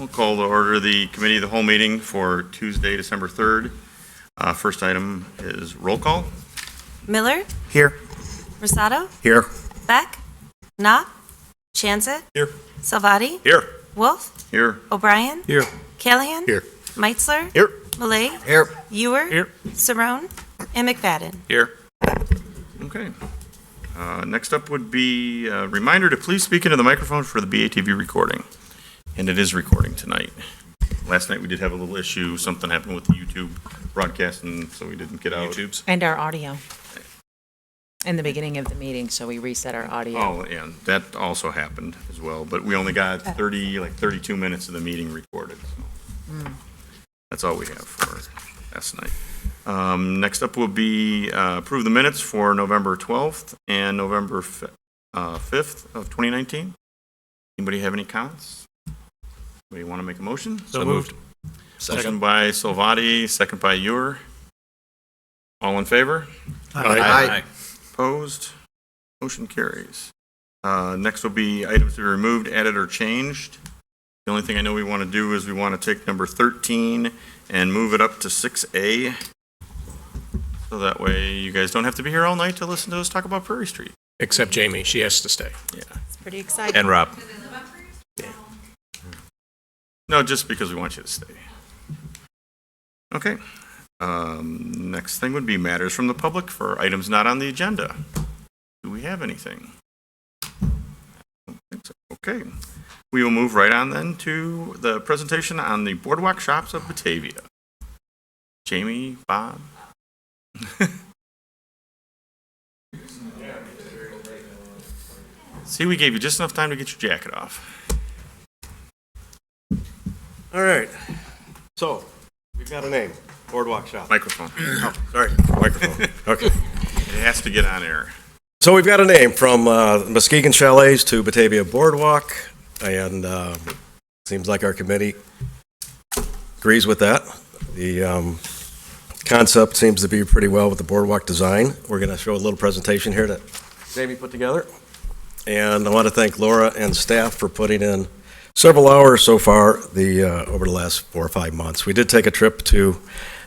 We'll call to order the committee of the whole meeting for Tuesday, December 3rd. First item is roll call. Miller, Here. Rosado, Here. Beck, Knopf, Chanzit, Here. Salvati, Here. Wolf, Here. O'Brien, Here. Callahan, Here. Meitzler, Here. Malay, Here. Ewer, Here. Cerrone, and McFadden. Here. Okay. Next up would be a reminder to please speak into the microphone for the BATV recording. And it is recording tonight. Last night we did have a little issue. Something happened with the YouTube broadcast, and so we didn't get out. YouTube's. And our audio in the beginning of the meeting, so we reset our audio. Oh, yeah, that also happened as well, but we only got 32 minutes of the meeting recorded. So. That's all we have for last night. Next up will be approve the minutes for November 12th and November 5th of 2019. Anybody have any comments? Anybody want to make a motion? So moved. Motion by Salvati, second by Ewer. All in favor? Aye. Opposed? Motion carries. Next will be items to be removed, added, or changed. The only thing I know we want to do is we want to take number 13 and move it up to 6A. So that way you guys don't have to be here all night to listen to us talk about Prairie Street. Except Jamie, she has to stay. Yeah. It's pretty exciting. And Rob. No, just because we want you to stay. Okay. Next thing would be matters from the public for items not on the agenda. Do we have anything? I don't think so. Okay. We will move right on then to the presentation on the Boardwalk Shops of Batavia. Jamie, Bob? See, we gave you just enough time to get your jacket off. All right, so we've got a name, Boardwalk Shop. Microphone. Oh, sorry, microphone. Okay. It has to get on air. So we've got a name from Muskegon Chalets to Batavia Boardwalk, and seems like our committee agrees with that. The concept seems to be pretty well with the boardwalk design. We're going to show a little presentation here that Jamie put together, and I want to thank Laura and staff for putting in several hours so far over the last 4 or 5 months. We did take a trip to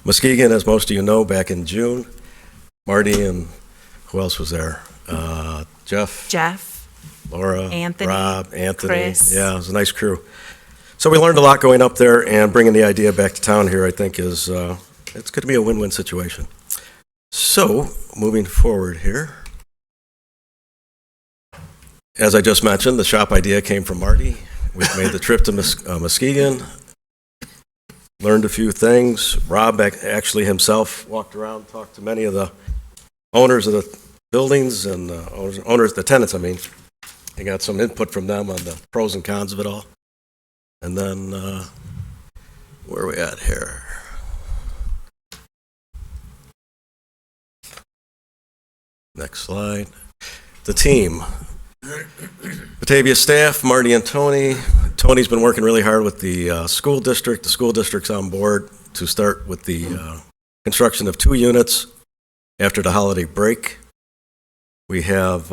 Muskegon, as most of you know, back in June. Marty and who else was there? Jeff, Laura, Anthony, Rob, Anthony. Chris. Yeah, it was a nice crew. So we learned a lot going up there, and bringing the idea back to town here, I think, is it's going to be a win-win situation. So moving forward here. As I just mentioned, the shop idea came from Marty. We've made the trip to Muskegon, learned a few things. Rob actually himself walked around, talked to many of the owners of the buildings and the tenants, I mean. He got some input from them on the pros and cons of it all. And then, where are we at here? Next slide. The team. Batavia staff, Marty and Tony. Tony's been working really hard with the school district. The school district's on board to start with the construction of 2 units after the holiday break. We have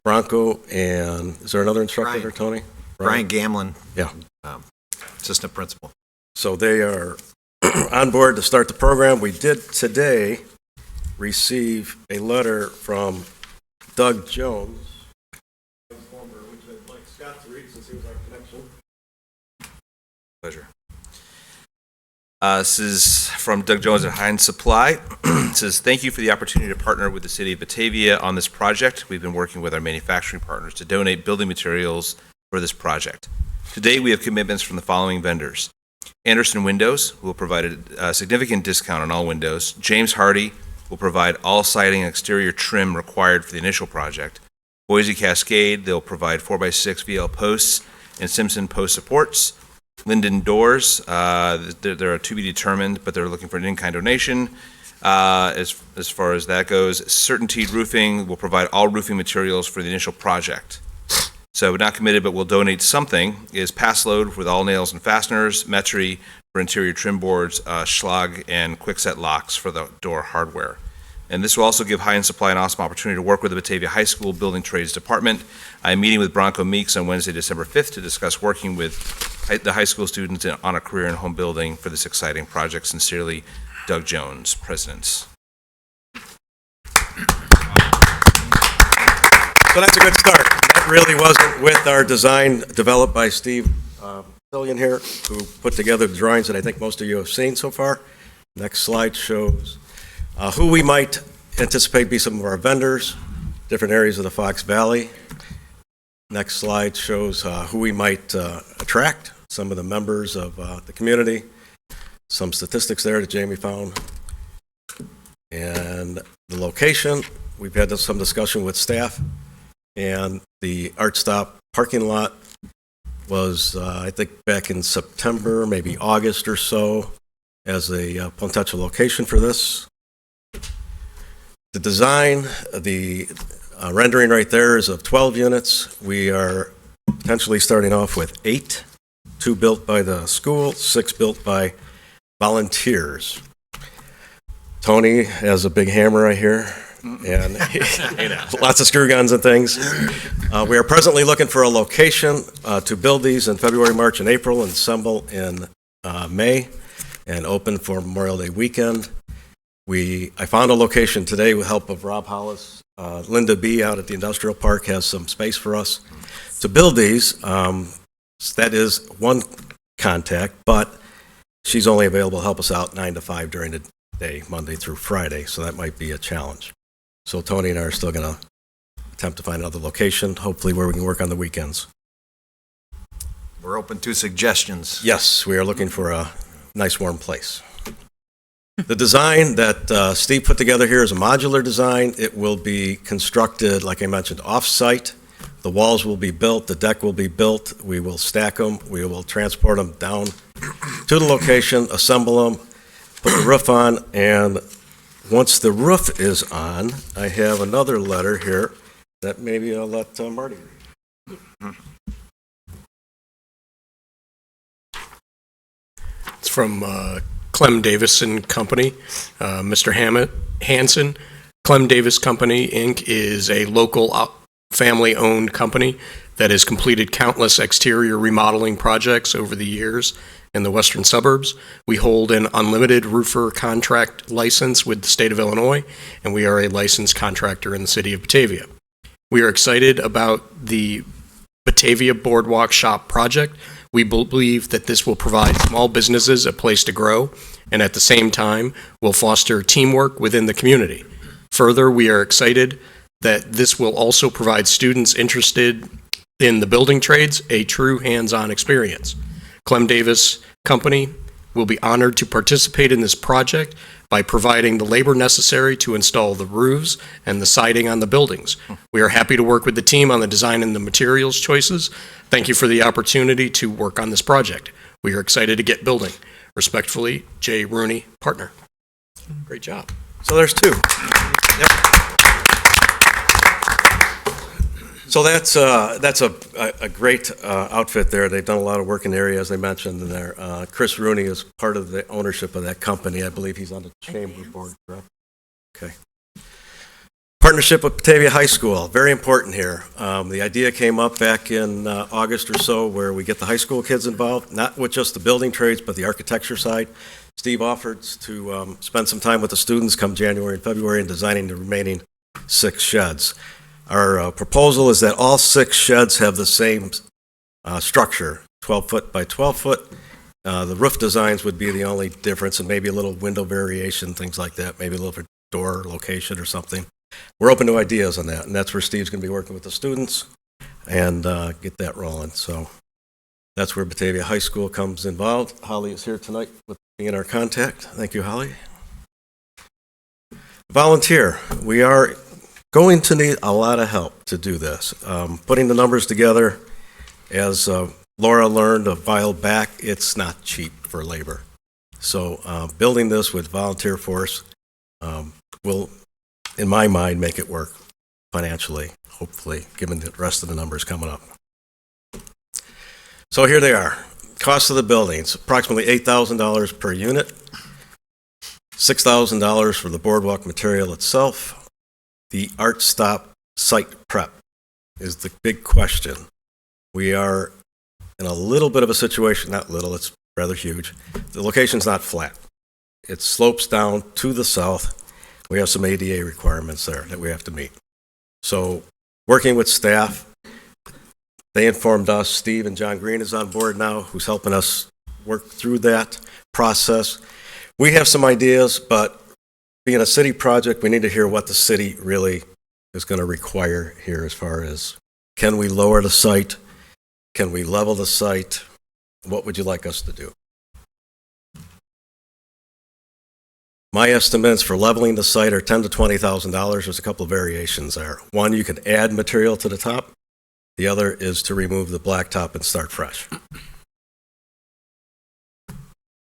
Bronco and, is there another instructor there, Tony? Brian Gamlin. Yeah. Assistant principal. So they are on board to start the program. We did today receive a letter from Doug Jones, which I'd like Scott to read since he was our connection. Pleasure. This is from Doug Jones at Heinz Supply. It says, thank you for the opportunity to partner with the City of Batavia on this project. We've been working with our manufacturing partners to donate building materials for this project. Today, we have commitments from the following vendors. Anderson Windows will provide a significant discount on all windows. James Hardy will provide all siding and exterior trim required for the initial project. Boise Cascade, they'll provide 4x6 VL posts and Simpson post supports. Linden Doors, they're to be determined, but they're looking for an in-kind donation. As far as that goes, Certainty Roofing will provide all roofing materials for the initial project. So not committed, but we'll donate something, is Pass Load with all nails and fasteners, Metri for interior trim boards, Schlag and Quickset locks for the door hardware. And this will also give High End Supply an awesome opportunity to work with the Batavia High School Building Trades Department. I'm meeting with Bronco Meeks on Wednesday, December 5th to discuss working with the high school students on a career in home building for this exciting project. Sincerely, Doug Jones, Presidents. So that's a good start. That really wasn't with our design developed by Steve Fillion here, who put together the drawings that I think most of you have seen so far. Next slide shows who we might anticipate be some of our vendors, different areas of the Fox Valley. Next slide shows who we might attract, some of the members of the community, some statistics there that Jamie found. And the location, we've had some discussion with staff, and the Art Stop parking lot was, I think, back in September, maybe August or so, as a potential location for this. The design, the rendering right there is of 12 units. We are potentially starting off with 8, 2 built by the school, 6 built by volunteers. Tony has a big hammer right here, and lots of screw guns and things. We are presently looking for a location to build these in February, March, and April, and assemble in May, and open for Memorial Day weekend. I found a location today with help of Rob Hollis. Linda B. out at the Industrial Park has some space for us to build these. That is one contact, but she's only available to help us out 9 to 5 during the day, Monday through Friday, so that might be a challenge. So Tony and I are still going to attempt to find another location, hopefully where we can work on the weekends. We're open to suggestions. Yes, we are looking for a nice warm place. The design that Steve put together here is a modular design. It will be constructed, like I mentioned, off-site. The walls will be built, the deck will be built, we will stack them, we will transport them down to the location, assemble them, put the roof on, and once the roof is on, I have another letter here that maybe I'll let Marty read. It's from Clem Davis and Company, Mr. Hanson. Clem Davis Company, Inc. is a local family-owned company that has completed countless exterior remodeling projects over the years in the western suburbs. We hold an unlimited roofer contract license with the state of Illinois, and we are a licensed contractor in the city of Batavia. We are excited about the Batavia Boardwalk Shop project. We believe that this will provide small businesses a place to grow, and at the same time will foster teamwork within the community. Further, we are excited that this will also provide students interested in the building trades a true hands-on experience. Clem Davis Company will be honored to participate in this project by providing the labor necessary to install the roofs and the siding on the buildings. We are happy to work with the team on the design and the materials choices. Thank you for the opportunity to work on this project. We are excited to get building. Respectfully, Jay Rooney, partner. Great job. So there's 2. Yep. So that's a great outfit there. They've done a lot of work in the area, as they mentioned in there. Chris Rooney is part of the ownership of that company. I believe he's on the chamber board, correct? Okay. Partnership with Batavia High School, very important here. The idea came up back in August or so where we get the high school kids involved, not with just the building trades, but the architecture side. Steve offered to spend some time with the students come January and February in designing the remaining 6 sheds. Our proposal is that all 6 sheds have the same structure, 12 foot by 12 foot. The roof designs would be the only difference, and maybe a little window variation, things like that, maybe a little door location or something. We're open to ideas on that, and that's where Steve's going to be working with the students and get that rolling. So that's where Batavia High School comes involved. Holly is here tonight with being our contact. Thank you, Holly. Volunteer. We are going to need a lot of help to do this. Putting the numbers together, as Laura learned a while back, it's not cheap for labor. So building this with volunteer force will, in my mind, make it work financially, hopefully, given the rest of the numbers coming up. So here they are. Cost of the buildings, approximately $8,000 per unit. $6,000 for the boardwalk material itself. The Art Stop site prep is the big question. We are in a little bit of a situation, not little, it's rather huge. The location's not flat. It slopes down to the south. We have some ADA requirements there that we have to meet. So working with staff, they informed us, Steve and John Green is on board now, who's helping us work through that process. We have some ideas, but being a city project, we need to hear what the city really is going to require here as far as, can we lower the site? Can we level the site? What would you like us to do? My estimates for leveling the site are $10,000 to $20,000. There's a couple of variations there. One, you can add material to the top. The other is to remove the blacktop and start fresh.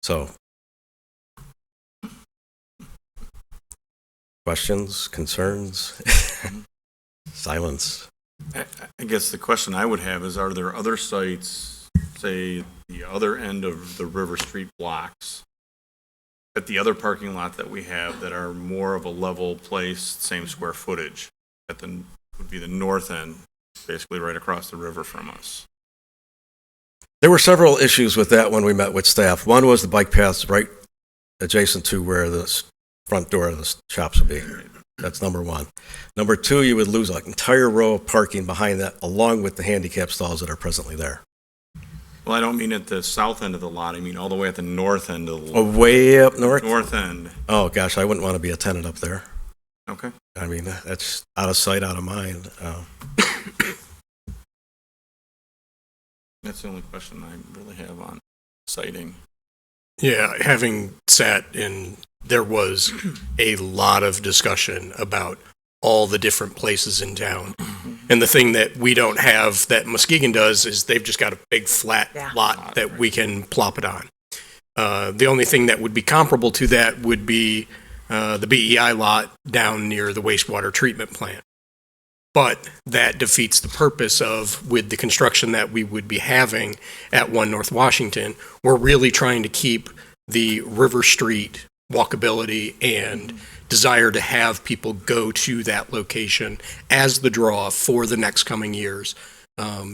So, questions, concerns, silence. I guess the question I would have is, are there other sites, say, the other end of the River Street blocks, at the other parking lot that we have that are more of a level place, same square footage, would be the north end, basically right across the river from us? There were several issues with that when we met with staff. One was the bike paths right adjacent to where the front door of the shops would be. That's number one. Number two, you would lose an entire row of parking behind that, along with the handicap stalls that are presently there. Well, I don't mean at the south end of the lot, I mean all the way at the north end of the Oh, lot. way up north? North end. Oh, gosh, I wouldn't want to be a tenant up there. Okay. I mean, that's out of sight, out of mind. That's the only question I really have on siting. Yeah, having sat in, there was a lot of discussion about all the different places in town. And the thing that we don't have that Muskegon does is they've just got a big flat lot that we can plop it on. The only thing that would be comparable to that would be the BEI lot down near the wastewater treatment plant. But that defeats the purpose of, with the construction that we would be having at 1 North Washington, we're really trying to keep the River Street walkability and desire to have people go to that location as the draw for the next coming years,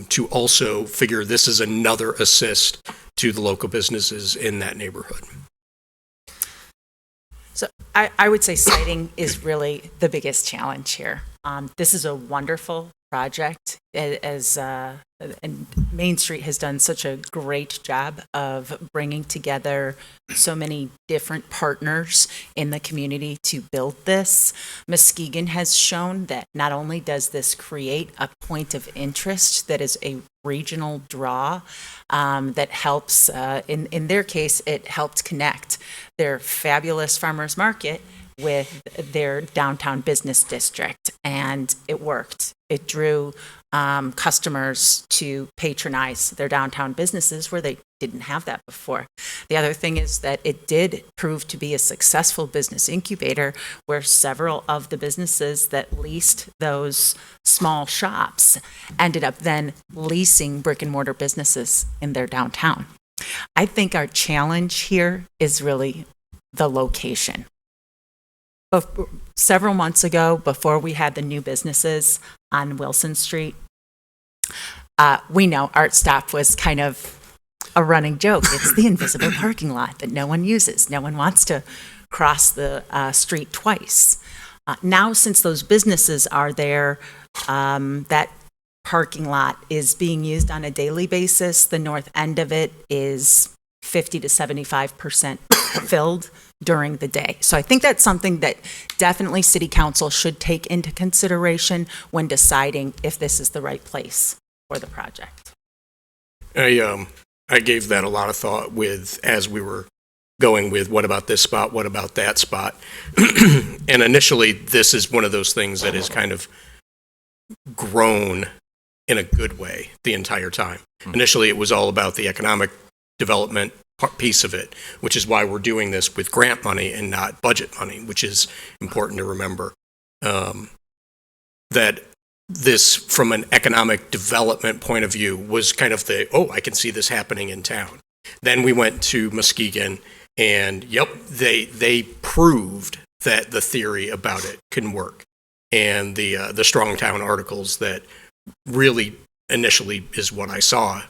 to also figure this is another assist to the local businesses in that neighborhood. So I would say siting is really the biggest challenge here. This is a wonderful project, and Main Street has done such a great job of bringing together so many different partners in the community to build this. Muskegon has shown that not only does this create a point of interest that is a regional draw, that helps, in their case, it helped connect their fabulous farmers market with their downtown business district, and it worked. It drew customers to patronize their downtown businesses where they didn't have that before. The other thing is that it did prove to be a successful business incubator where several of the businesses that leased those small shops ended up then leasing brick and mortar businesses in their downtown. I think our challenge here is really the location. Several months ago, before we had the new businesses on Wilson Street, we know Art Stop was kind of a running joke. It's the invisible parking lot that no one uses. No one wants to cross the street twice. Now, since those businesses are there, that parking lot is being used on a daily basis. The north end of it is 50 to 75% filled during the day. So I think that's something that definitely City Council should take into consideration when deciding if this is the right place for the project. I gave that a lot of thought as we were going with what about this spot, what about that spot. And initially, this is one of those things that has kind of grown in a good way the entire time. Initially, it was all about the economic development piece of it, which is why we're doing this with grant money and not budget money, which is important to remember. That this, from an economic development point of view, was kind of I can see this happening in town. Then we went to Muskegon, and yep, they proved that the theory about it can work. And the Strongtown articles that really initially is what I saw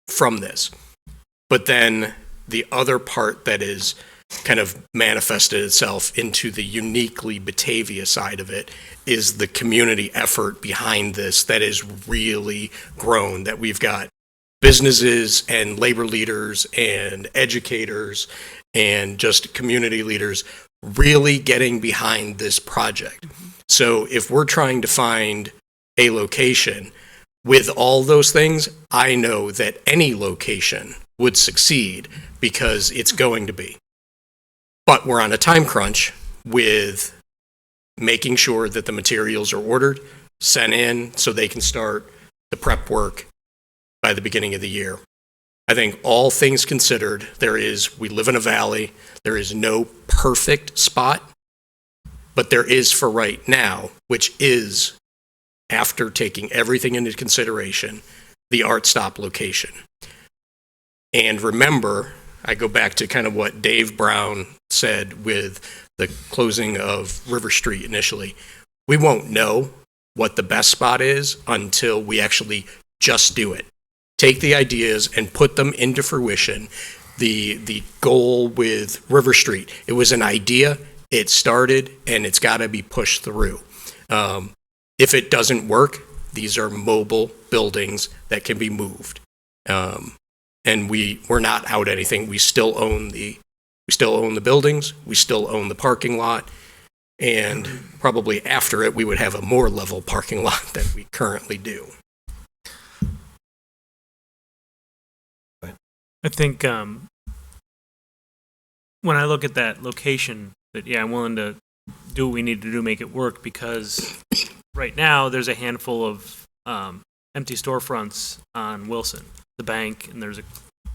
from this. But then the other part that is kind of manifested itself into the uniquely Batavia side of it is the community effort behind this that is really grown, that we've got businesses and labor leaders and educators and just community leaders really getting behind this project. So if we're trying to find a location with all those things, I know that any location would succeed because it's going to be. But we're on a time crunch with making sure that the materials are ordered, sent in, so they can start the prep work by the beginning of the year. I think all things considered, we live in a valley, there is no perfect spot, but there is for right now, which is, after taking everything into consideration, the Art Stop location. And remember, I go back to kind of what Dave Brown said with the closing of River Street initially. We won't know what the best spot is until we actually just do it. Take the ideas and put them into fruition. The goal with River Street, it was an idea, it started, and it's got to be pushed through. If it doesn't work, these are mobile buildings that can be moved. And we're not out anything. We still own the buildings, we still own the parking lot, and probably after it, we would have a more level parking lot than we currently do. I think when I look at that location, I'm willing to do what we need to do to make it work, because right now there's a handful of empty storefronts on Wilson, the bank, and there's a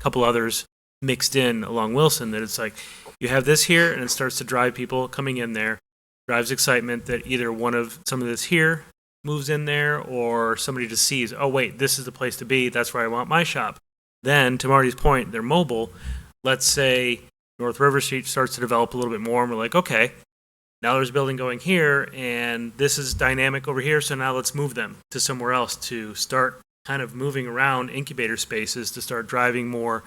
couple others mixed in along Wilson that it's like you have this here and it starts to drive people coming in there, drives excitement that either some of this here moves in there or somebody just sees, oh wait, this is the place to be, that's where I want my shop. Then, to Marty's point, they're mobile. Let's say North River Street starts to develop a little bit more, and we're like, okay, now there's a building going here, and this is dynamic over here, so now let's move them to somewhere else to start kind of moving around incubator spaces to start driving more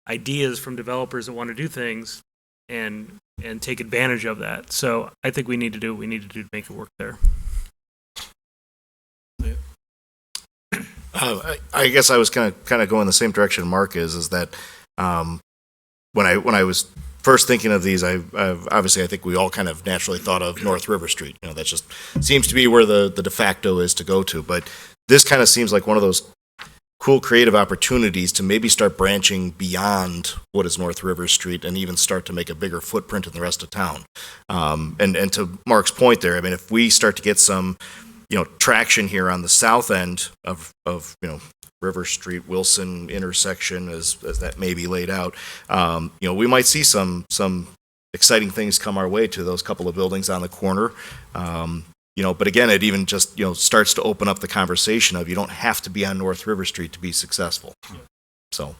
ideas from developers that want to do things and take advantage of that. So I think we need to do what we need to do to make it work there. I guess I was kind of going the same direction Mark is that when I was first thinking of these, I obviously I think we all kind of naturally thought of North River Street. You know, that just seems to be where the de facto is to go to. But this kind of seems like one of those cool creative opportunities to maybe start branching beyond what is North River Street and even start to make a bigger footprint in the rest of town. And to Mark's point there, I mean, if we start to get some traction here on the south end of River Street, Wilson intersection, as that may be laid out, we might see some exciting things come our way to those couple of buildings on the corner. But again, it even just starts to open up the conversation of you don't have to be on North River Street to be successful. So,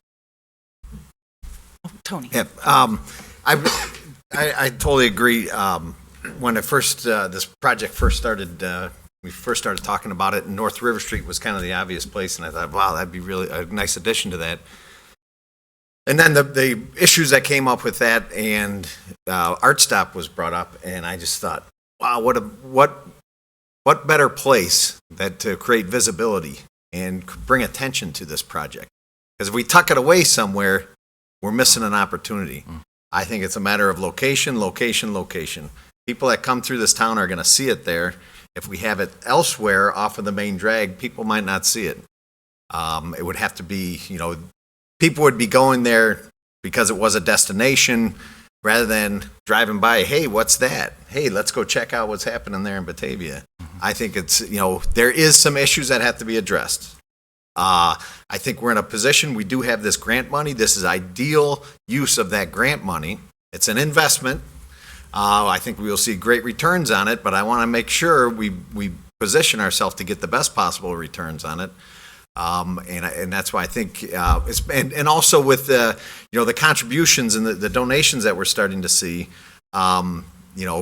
Tony. yeah, I totally agree. When this project first started. We first started talking about it, and North River Street was kind of the obvious place, and I thought, wow, that'd be really a nice addition to that. And then the issues that came up with that, and Art Stop was brought up, and I just thought, wow, what better place to create visibility and bring attention to this project? Because if we tuck it away somewhere, we're missing an opportunity. I think it's a matter of location, location, location. People that come through this town are going to see it there. If we have it elsewhere off of the main drag, people might not see it. It would have to be, people would be going there because it was a destination rather than driving by, hey, what's that? Hey, let's go check out what's happening there in Batavia. I think it's, there is some issues that have to be addressed. I think we're in a position, we do have this grant money. This is ideal use of that grant money. It's an investment. I think we will see great returns on it, but I want to make sure we position ourselves to get the best possible returns on it. And that's why I think, and also with the contributions and the donations that we're starting to see,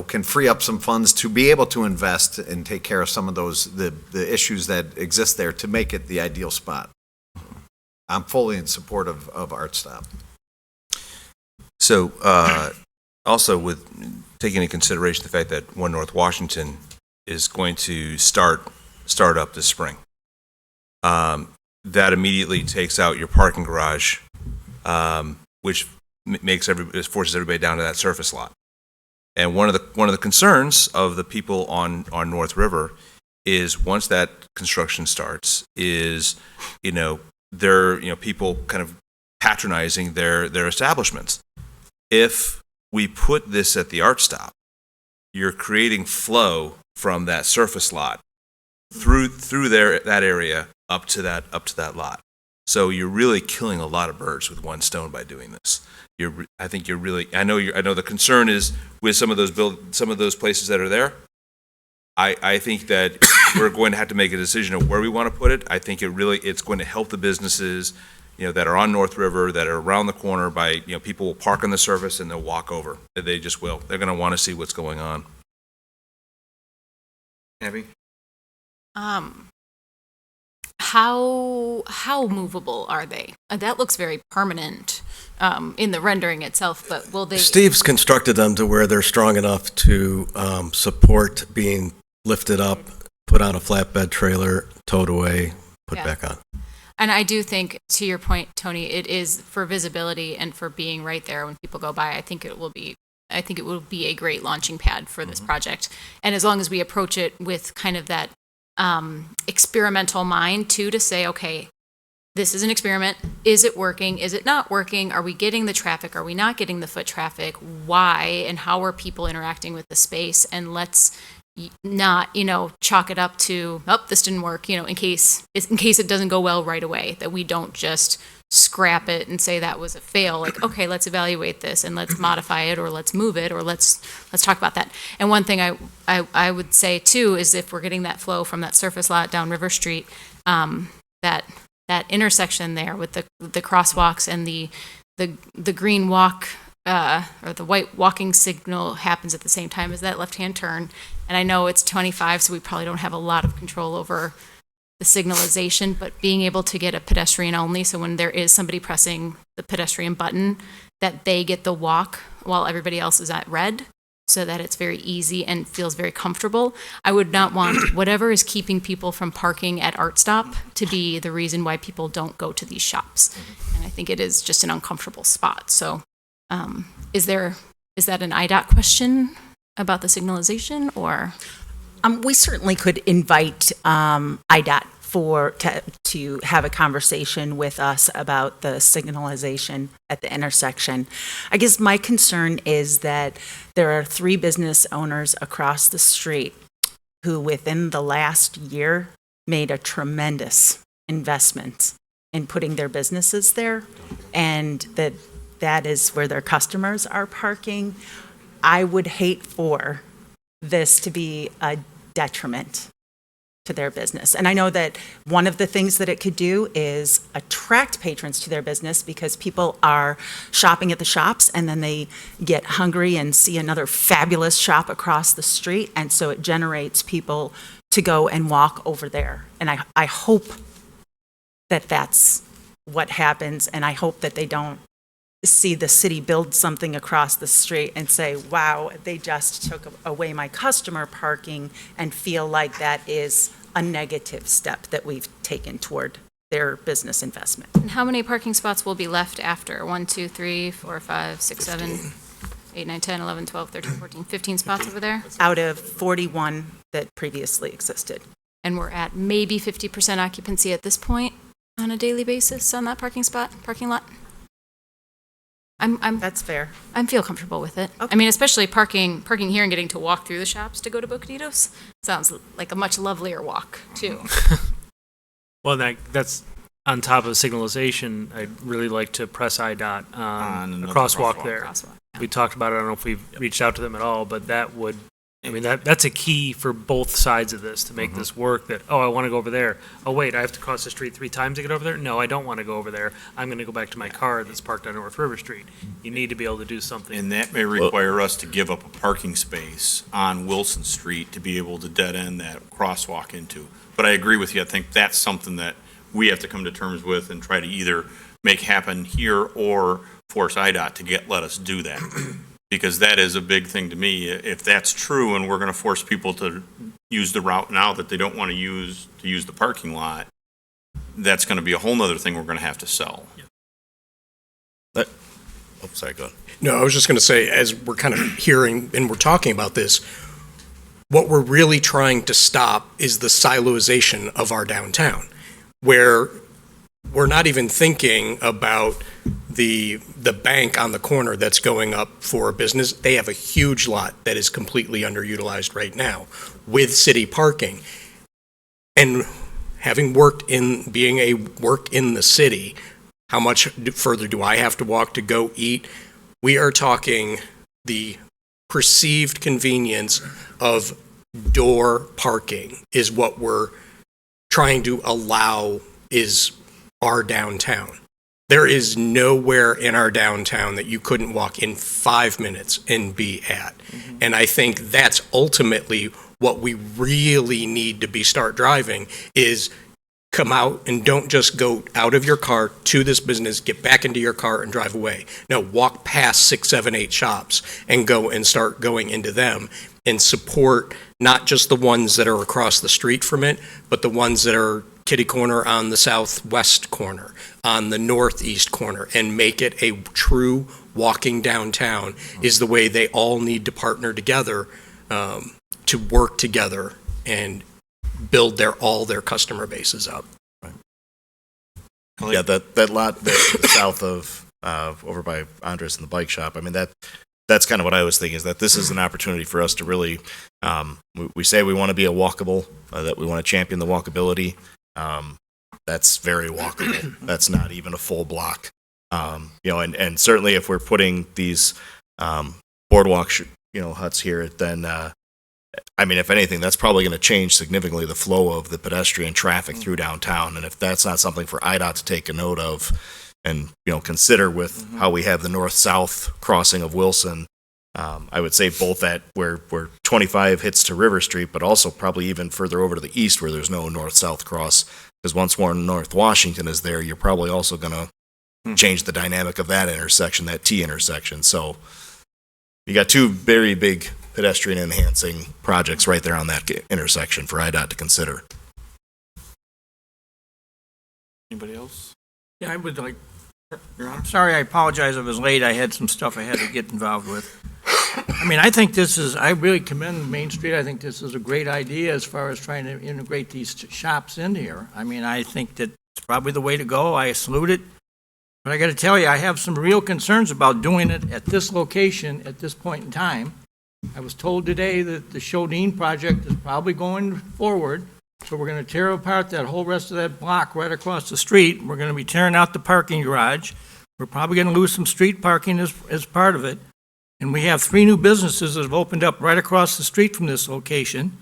can free up some funds to be able to invest and take care of some of the issues that exist there to make it the ideal spot. I'm fully in support of Art Stop. So, also with taking into consideration the fact that One North Washington is going to start up this spring, that immediately takes out your parking garage, which forces everybody down to that surface lot. And one of the concerns of the people on North River is once that construction starts, is people kind of patronizing their establishments. If we put this at the Art Stop, you're creating flow from that surface lot through that area up to that lot. So you're really killing a lot of birds with one stone by doing this. I know the concern is with some of those places that are there. I think that we're going to have to make a decision of where we want to put it. I think it's going to help the businesses, that are on North River, that are around the corner by, people will park on the surface and they'll walk over. They just will. They're going to want to see what's going on. Abby? How movable are they? That looks very permanent in the rendering itself, but will they? Steve's constructed them to where they're strong enough to support being lifted up, put on a flatbed trailer, towed away, put back on. And I do think, to your point, Tony, it is for visibility and for being right there when people go by. I think it will be a great launching pad for this project. And as long as we approach it with kind of that experimental mind too, to say, okay, this is an experiment. Is it working? Is it not working? Are we getting the traffic? Are we not getting the foot traffic? Why? And how are people interacting with the space? And let's not, chalk it up to, this didn't work, in case it doesn't go well right away, that we don't just scrap it and say that was a fail. Like, okay, let's evaluate this and let's modify it, or let's move it, or let's talk about that. And one thing I would say too is if we're getting that flow from that surface lot down River Street, that intersection there with the crosswalks and the green walk or the white walking signal happens at the same time as that left-hand turn. And I know it's 25, so we probably don't have a lot of control over the signalization, but being able to get a pedestrian only, so when there is somebody pressing the pedestrian button, that they get the walk while everybody else is at red, so that it's very easy and feels very comfortable. I would not want whatever is keeping people from parking at Art Stop to be the reason why people don't go to these shops. And I think it is just an uncomfortable spot. So is that an IDOT question about the signalization, or? We certainly could invite IDOT to have a conversation with us about the signalization at the intersection. I guess my concern is that there are 3 business owners across the street who within the last year made a tremendous investment in putting their businesses there, and that is where their customers are parking. I would hate for this to be a detriment to their business. And I know that one of the things that it could do is attract patrons to their business, because people are shopping at the shops and then they get hungry and see another fabulous shop across the street. And so it generates people to go and walk over there. And I hope that that's what happens. And I hope that they don't see the city build something across the street and say, wow, they just took away my customer parking, and feel like that is a negative step that we've taken toward their business investment. And how many parking spots will be left after? 1, 2, 3, 4, 5, 6, 7, 8, 9, 10, 11, 12, 13, 14, 15 spots over there? Out of 41 that previously existed. And we're at maybe 50% occupancy at this point on a daily basis on that parking lot? That's fair. I feel comfortable with it. Okay. I mean, especially parking here and getting to walk through the shops to go to Bocaditos sounds like a much lovelier walk too. Well, that's on top of signalization. I'd really like to press IDOT on a another crosswalk crosswalk. there. Crosswalk. We talked about it. I don't know if we've reached out to them at all, but that would I mean, that's a key for both sides of this, to make this work, that, oh, I want to go over there. Oh, wait, I have to cross the street 3 times to get over there? No, I don't want to go over there. I'm going to go back to my car that's parked on North River Street. You need to be able to do something. And that may require us to give up a parking space on Wilson Street to be able to dead end that crosswalk into. But I agree with you. I think that's something that we have to come to terms with and try to either make happen here or force IDOT to let us do that. Because that is a big thing to me. If that's true and we're going to force people to use the route now that they don't want to use the parking lot, that's going to be a whole nother thing we're going to have to sell. Sorry, go ahead. No, I was just going to say, as we're kind of hearing and we're talking about this, what we're really trying to stop is the siloization of our downtown, where we're not even thinking about the bank on the corner that's going up for a business. They have a huge lot that is completely underutilized right now with city parking. And having worked in, work in the city, how much further do I have to walk to go eat? We are talking the perceived convenience of door parking is what we're trying to allow is our downtown. There is nowhere in our downtown that you couldn't walk in 5 minutes and be at. And I think that's ultimately what we really need to start driving is come out and don't just go out of your car to this business, get back into your car and drive away. No, walk past 6, 7, 8 shops and go and start going into them and support not just the ones that are across the street from it, but the ones that are kitty corner on the southwest corner, on the northeast corner, and make it a true walking downtown is the way they all need to partner together to work together and build all their customer bases up. Yeah, that lot there to the south of over by Andres and the bike shop. I mean, that's kind of what I was thinking, is that this is an opportunity for us to really, we say we want to be a walkable, that we want to champion the walkability. That's very walkable. That's not even a full block. And certainly if we're putting these boardwalk huts here, then I mean, if anything, that's probably going to change significantly the flow of the pedestrian traffic through downtown. And if that's not something for IDOT to take a note of and, consider with how we have the north-south crossing of Wilson, I would say both that where 25 hits to River Street, but also probably even further over to the east where there's no north-south cross. Because once more North Washington is there, you're probably also going to change the dynamic of that intersection, that T intersection. So you got two very big pedestrian enhancing projects right there on that intersection for IDOT to consider. Anybody else? Yeah, I would like, I'm sorry, I apologize, I was late, I had some stuff I had to get involved with. I mean, I really commend Main Street, I think this is a great idea as far as trying to integrate these shops in here. I mean, I think that it's probably the way to go, I salute it. But I gotta tell you, I have some real concerns about doing it at this location at this point in time. I was told today that the Shodine project is probably going forward, so we're going to tear apart that whole rest of that block right across the street. We're going to be tearing out the parking garage. We're probably going to lose some street parking as part of it. And we have 3 new businesses that have opened up right across the street from this location,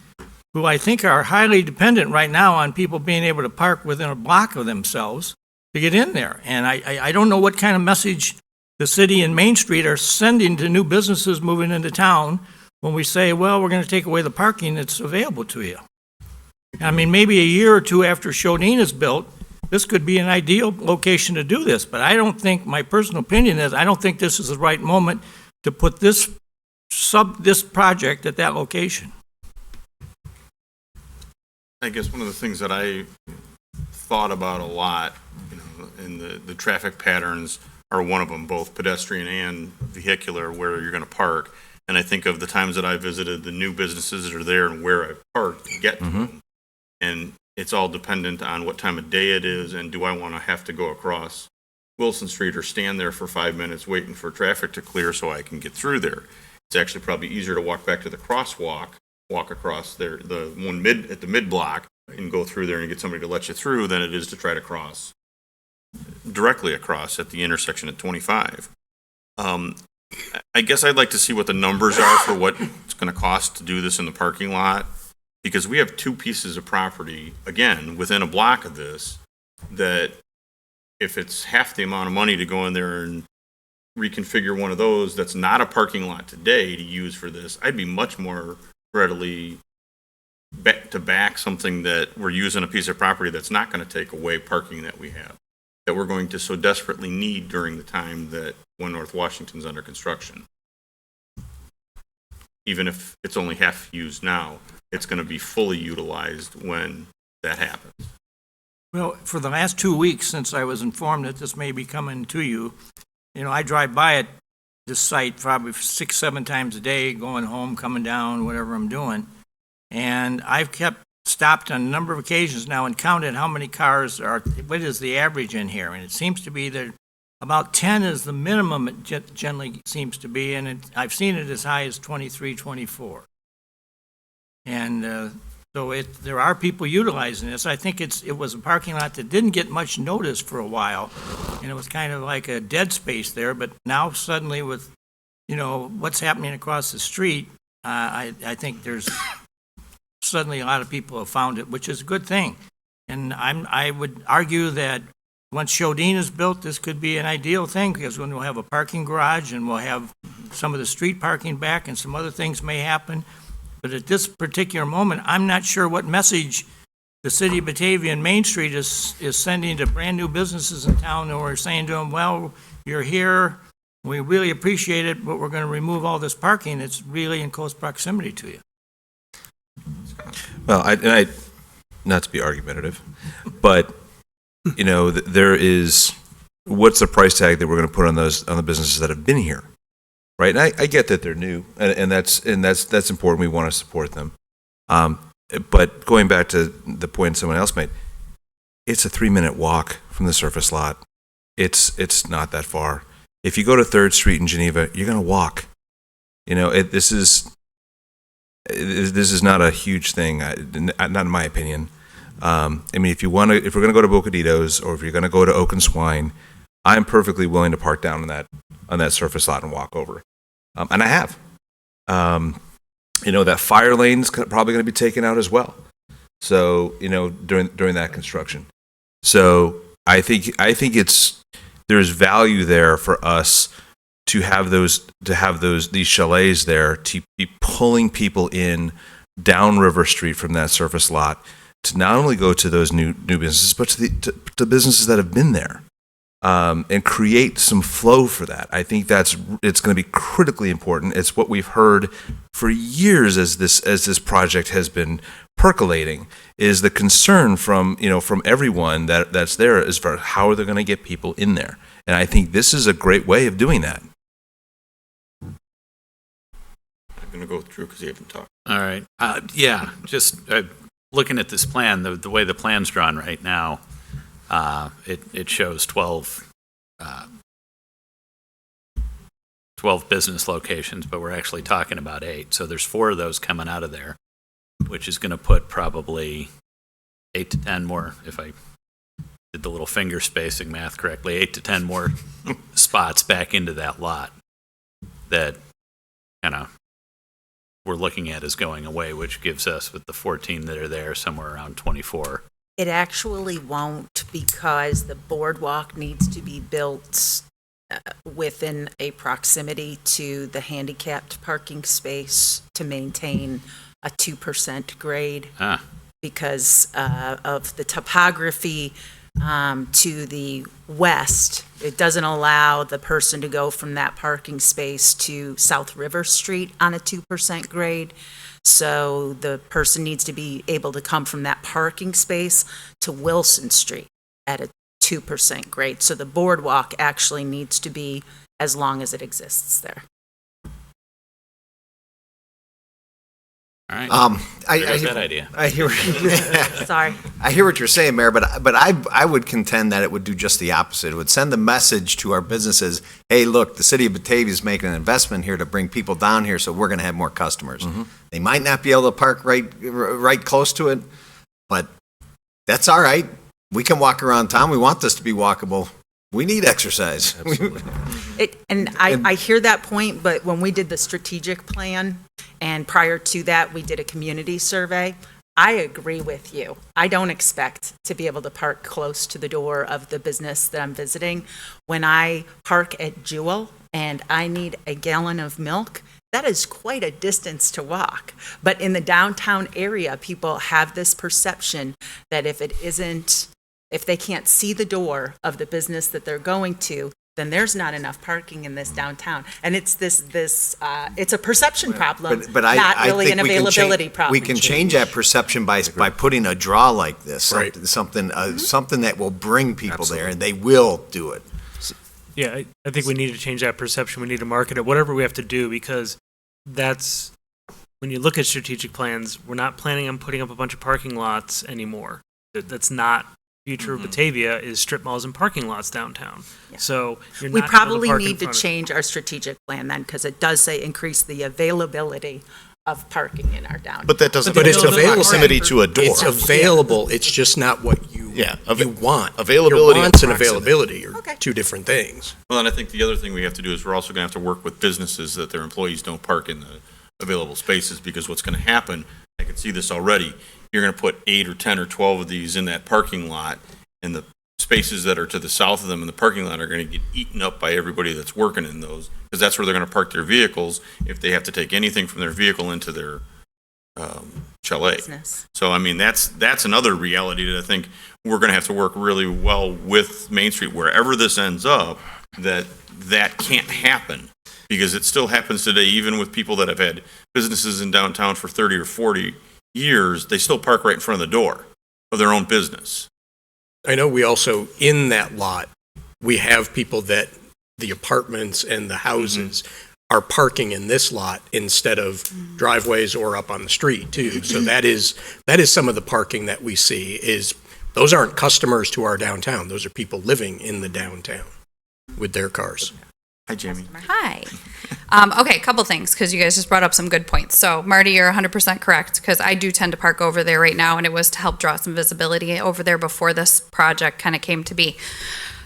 who I think are highly dependent right now on people being able to park within a block of themselves to get in there. And I don't know what kind of message the city and Main Street are sending to new businesses moving into town when we say, well, we're going to take away the parking that's available to you. I mean, maybe a year or two after Shodine is built, this could be an ideal location to do this. But I don't think, my personal opinion is, I don't think this is the right moment to put this project at that location. I guess one of the things that I thought about a lot, and the traffic patterns are one of them, both pedestrian and vehicular, where you're going to park. And I think of the times that I visited the new businesses that are there and where I parked to get to them. And it's all dependent on what time of day it is and do I want to have to go across Wilson Street or stand there for 5 minutes waiting for traffic to clear so I can get through there. It's actually probably easier to walk back to the crosswalk, walk across there, the one at the mid block and go through there and get somebody to let you through than it is to try to cross directly across at the intersection at 25. I guess I'd like to see what the numbers are for what it's going to cost to do this in the parking lot, because we have two pieces of property, again, within a block of this, that if it's half the amount of money to go in there and reconfigure one of those that's not a parking lot today to use for this, I'd be much more readily to back something that we're using a piece of property that's not going to take away parking that we have, that we're going to so desperately need during the time that when North Washington's under construction. Even if it's only half used now, it's going to be fully utilized when that happens. Well, for the last 2 weeks, since I was informed that this may be coming to you, I drive by it, this site probably 6, 7 times a day, going home, coming down, whatever I'm doing. And I've stopped on a number of occasions now and counted how many cars what is the average in here? And it seems to be that about 10 is the minimum it generally seems to be, and I've seen it as high as 23, 24. And so there are people utilizing this. I think it was a parking lot that didn't get much notice for a while, and it was kind of like a dead space there, but now suddenly with, what's happening across the street, I think there's suddenly a lot of people have found it, which is a good thing. And I would argue that once Shodine is built, this could be an ideal thing, because when we'll have a parking garage and we'll have some of the street parking back and some other things may happen. But at this particular moment, I'm not sure what message the city of Batavia and Main Street is sending to brand-new businesses in town, or saying to them, well, you're here, we really appreciate it, but we're going to remove all this parking that's really in close proximity to you. Well, I not to be argumentative, but there is, what's the price tag that we're going to put on the businesses that have been here, right? And I get that they're new, and that's important. We want to support them, but going back to the point someone else made, it's a 3-minute walk from the surface lot. It's not that far. If you go to 3rd Street in Geneva, you're going to walk. This is not a huge thing, not in my opinion. If we're going to go to Bocadito's, or if you're going to go to Oak and Swine, I'm perfectly willing to park down on that surface lot and walk over. And I have. That fire lane's probably going to be taken out as well. So, during that construction. So I think there's value there for us to have these chalets there, to be pulling people in down River Street from that surface lot, to not only go to those new businesses, but to businesses that have been there, and create some flow for that. I think it's going to be critically important. It's what we've heard for years as this project has been percolating, is the concern from everyone that's there as far as how are they going to get people in there. And I think this is a great way of doing that. I'm going to go through because you haven't talked. All right. Just looking at this plan, the way the plan's drawn right now, it shows 12 business locations, but we're actually talking about 8. So there's 4 of those coming out of there, which is going to put probably 8 to 10 more, if I did the little finger spacing math correctly, 8 to 10 more spots back into that lot that we're looking at as going away, which gives us, with the 14 that are there, somewhere around 24. It actually won't, because the boardwalk needs to be built within a proximity to the handicapped parking space to maintain a 2% grade. Because of the topography to the west. It doesn't allow the person to go from that parking space to South River Street on a 2% grade. So the person needs to be able to come from that parking space to Wilson Street at a 2% grade. So the boardwalk actually needs to be as long as it exists there. All right. I that idea. I hear. Sorry. I hear what you're saying, Mayor, but I would contend that it would do just the opposite. It would send the message to our businesses: hey, look, the city of Batavia is making an investment here to bring people down here, so we're going to have more customers. Mm-hmm. They might not be able to park right close to it, but that's all right. We can walk around town. We want this to be walkable. We need exercise. Absolutely. I hear that point, but when we did the strategic plan, and prior to that, we did a community survey, I agree with you. I don't expect to be able to park close to the door of the business that I'm visiting. When I park at Jewel and I need a gallon of milk, that is quite a distance to walk. But in the downtown area, people have this perception that if they can't see the door of the business that they're going to, then there's not enough parking in this downtown. And it's it's a perception problem, But not really think an we can availability problem. We can change that perception by putting a draw like this, Right. something that will bring people there, and they will do it. Yeah, I think we need to change that perception. We need to market it, whatever we have to do, because that's, when you look at strategic plans, we're not planning on putting up a bunch of parking lots anymore. That's not future of Batavia, is strip malls and parking lots downtown. Yeah. So you're We not gonna probably park in need to front of- change our strategic plan then, because it does say increase the availability of parking in our downtown. But that doesn't But mean it's it's available. proximity to a door. It's available, it's just not what you want. Availability Your and wants and proximity. availability are Okay. two different things. Well, and I think the other thing we have to do is we're also going to have to work with businesses that their employees don't park in the available spaces, because what's going to happen, I can see this already, you're going to put 8 or 10 or 12 of these in that parking lot, and the spaces that are to the south of them in the parking lot are going to get eaten up by everybody that's working in those, because that's where they're going to park their vehicles if they have to take anything from their vehicle into their chalet. Business. So, I mean, that's another reality that I think we're going to have to work really well with Main Street, wherever this ends up, that can't happen, because it still happens today, even with people that have had businesses in downtown for 30 or 40 years, they still park right in front of the door of their own business. I know we also, in that lot, we have people that the apartments and the houses are parking in this lot instead of driveways or up on the street too. So that is some of the parking that we see is, those aren't customers to our downtown. Those are people living in the downtown with their cars. Hi, Jamie. Hi. Okay, a couple things, because you guys just brought up some good points. So Marty, you're 100% correct, because I do tend to park over there right now, and it was to help draw some visibility over there before this project kind of came to be.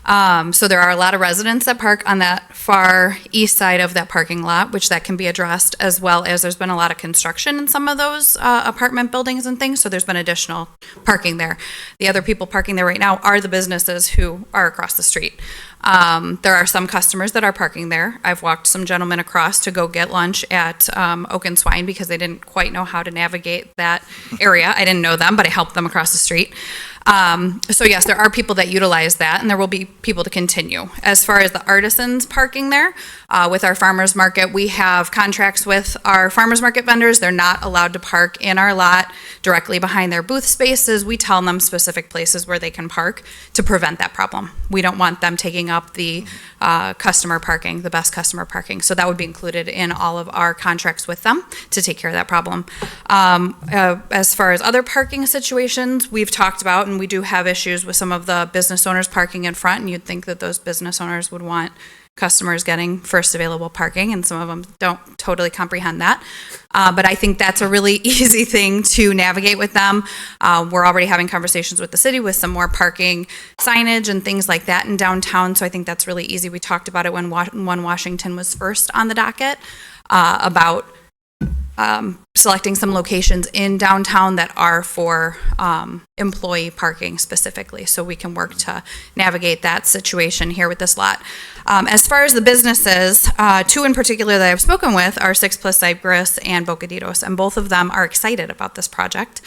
So there are a lot of residents that park on that far east side of that parking lot, which that can be addressed, as well as there's been a lot of construction in some of those apartment buildings and things, so there's been additional parking there. The other people parking there right now are the businesses who are across the street. There are some customers that are parking there. I've walked some gentlemen across to go get lunch at Oak and Swine because they didn't quite know how to navigate that area. I didn't know them, but I helped them across the street. So yes, there are people that utilize that, and there will be people to continue. As far as the artisans parking there, with our farmers market, we have contracts with our farmers market vendors. They're not allowed to park in our lot directly behind their booth spaces. We tell them specific places where they can park to prevent that problem. We don't want them taking up the customer parking, the best customer parking. So that would be included in all of our contracts with them to take care of that problem. As far as other parking situations, we've talked about, and we do have issues with some of the business owners parking in front, and you'd think that those business owners would want customers getting first available parking, and some of them don't totally comprehend that. But I think that's a really easy thing to navigate with them. We're already having conversations with the city with some more parking signage and things like that in downtown, so I think that's really easy. We talked about it when Washington was first on the docket, about selecting some locations in downtown that are for employee parking specifically, so we can work to navigate that situation here with this lot. As far as the businesses, two in particular that I've spoken with are 6 Plus Cypress and Bocaditos, and both of them are excited about this project.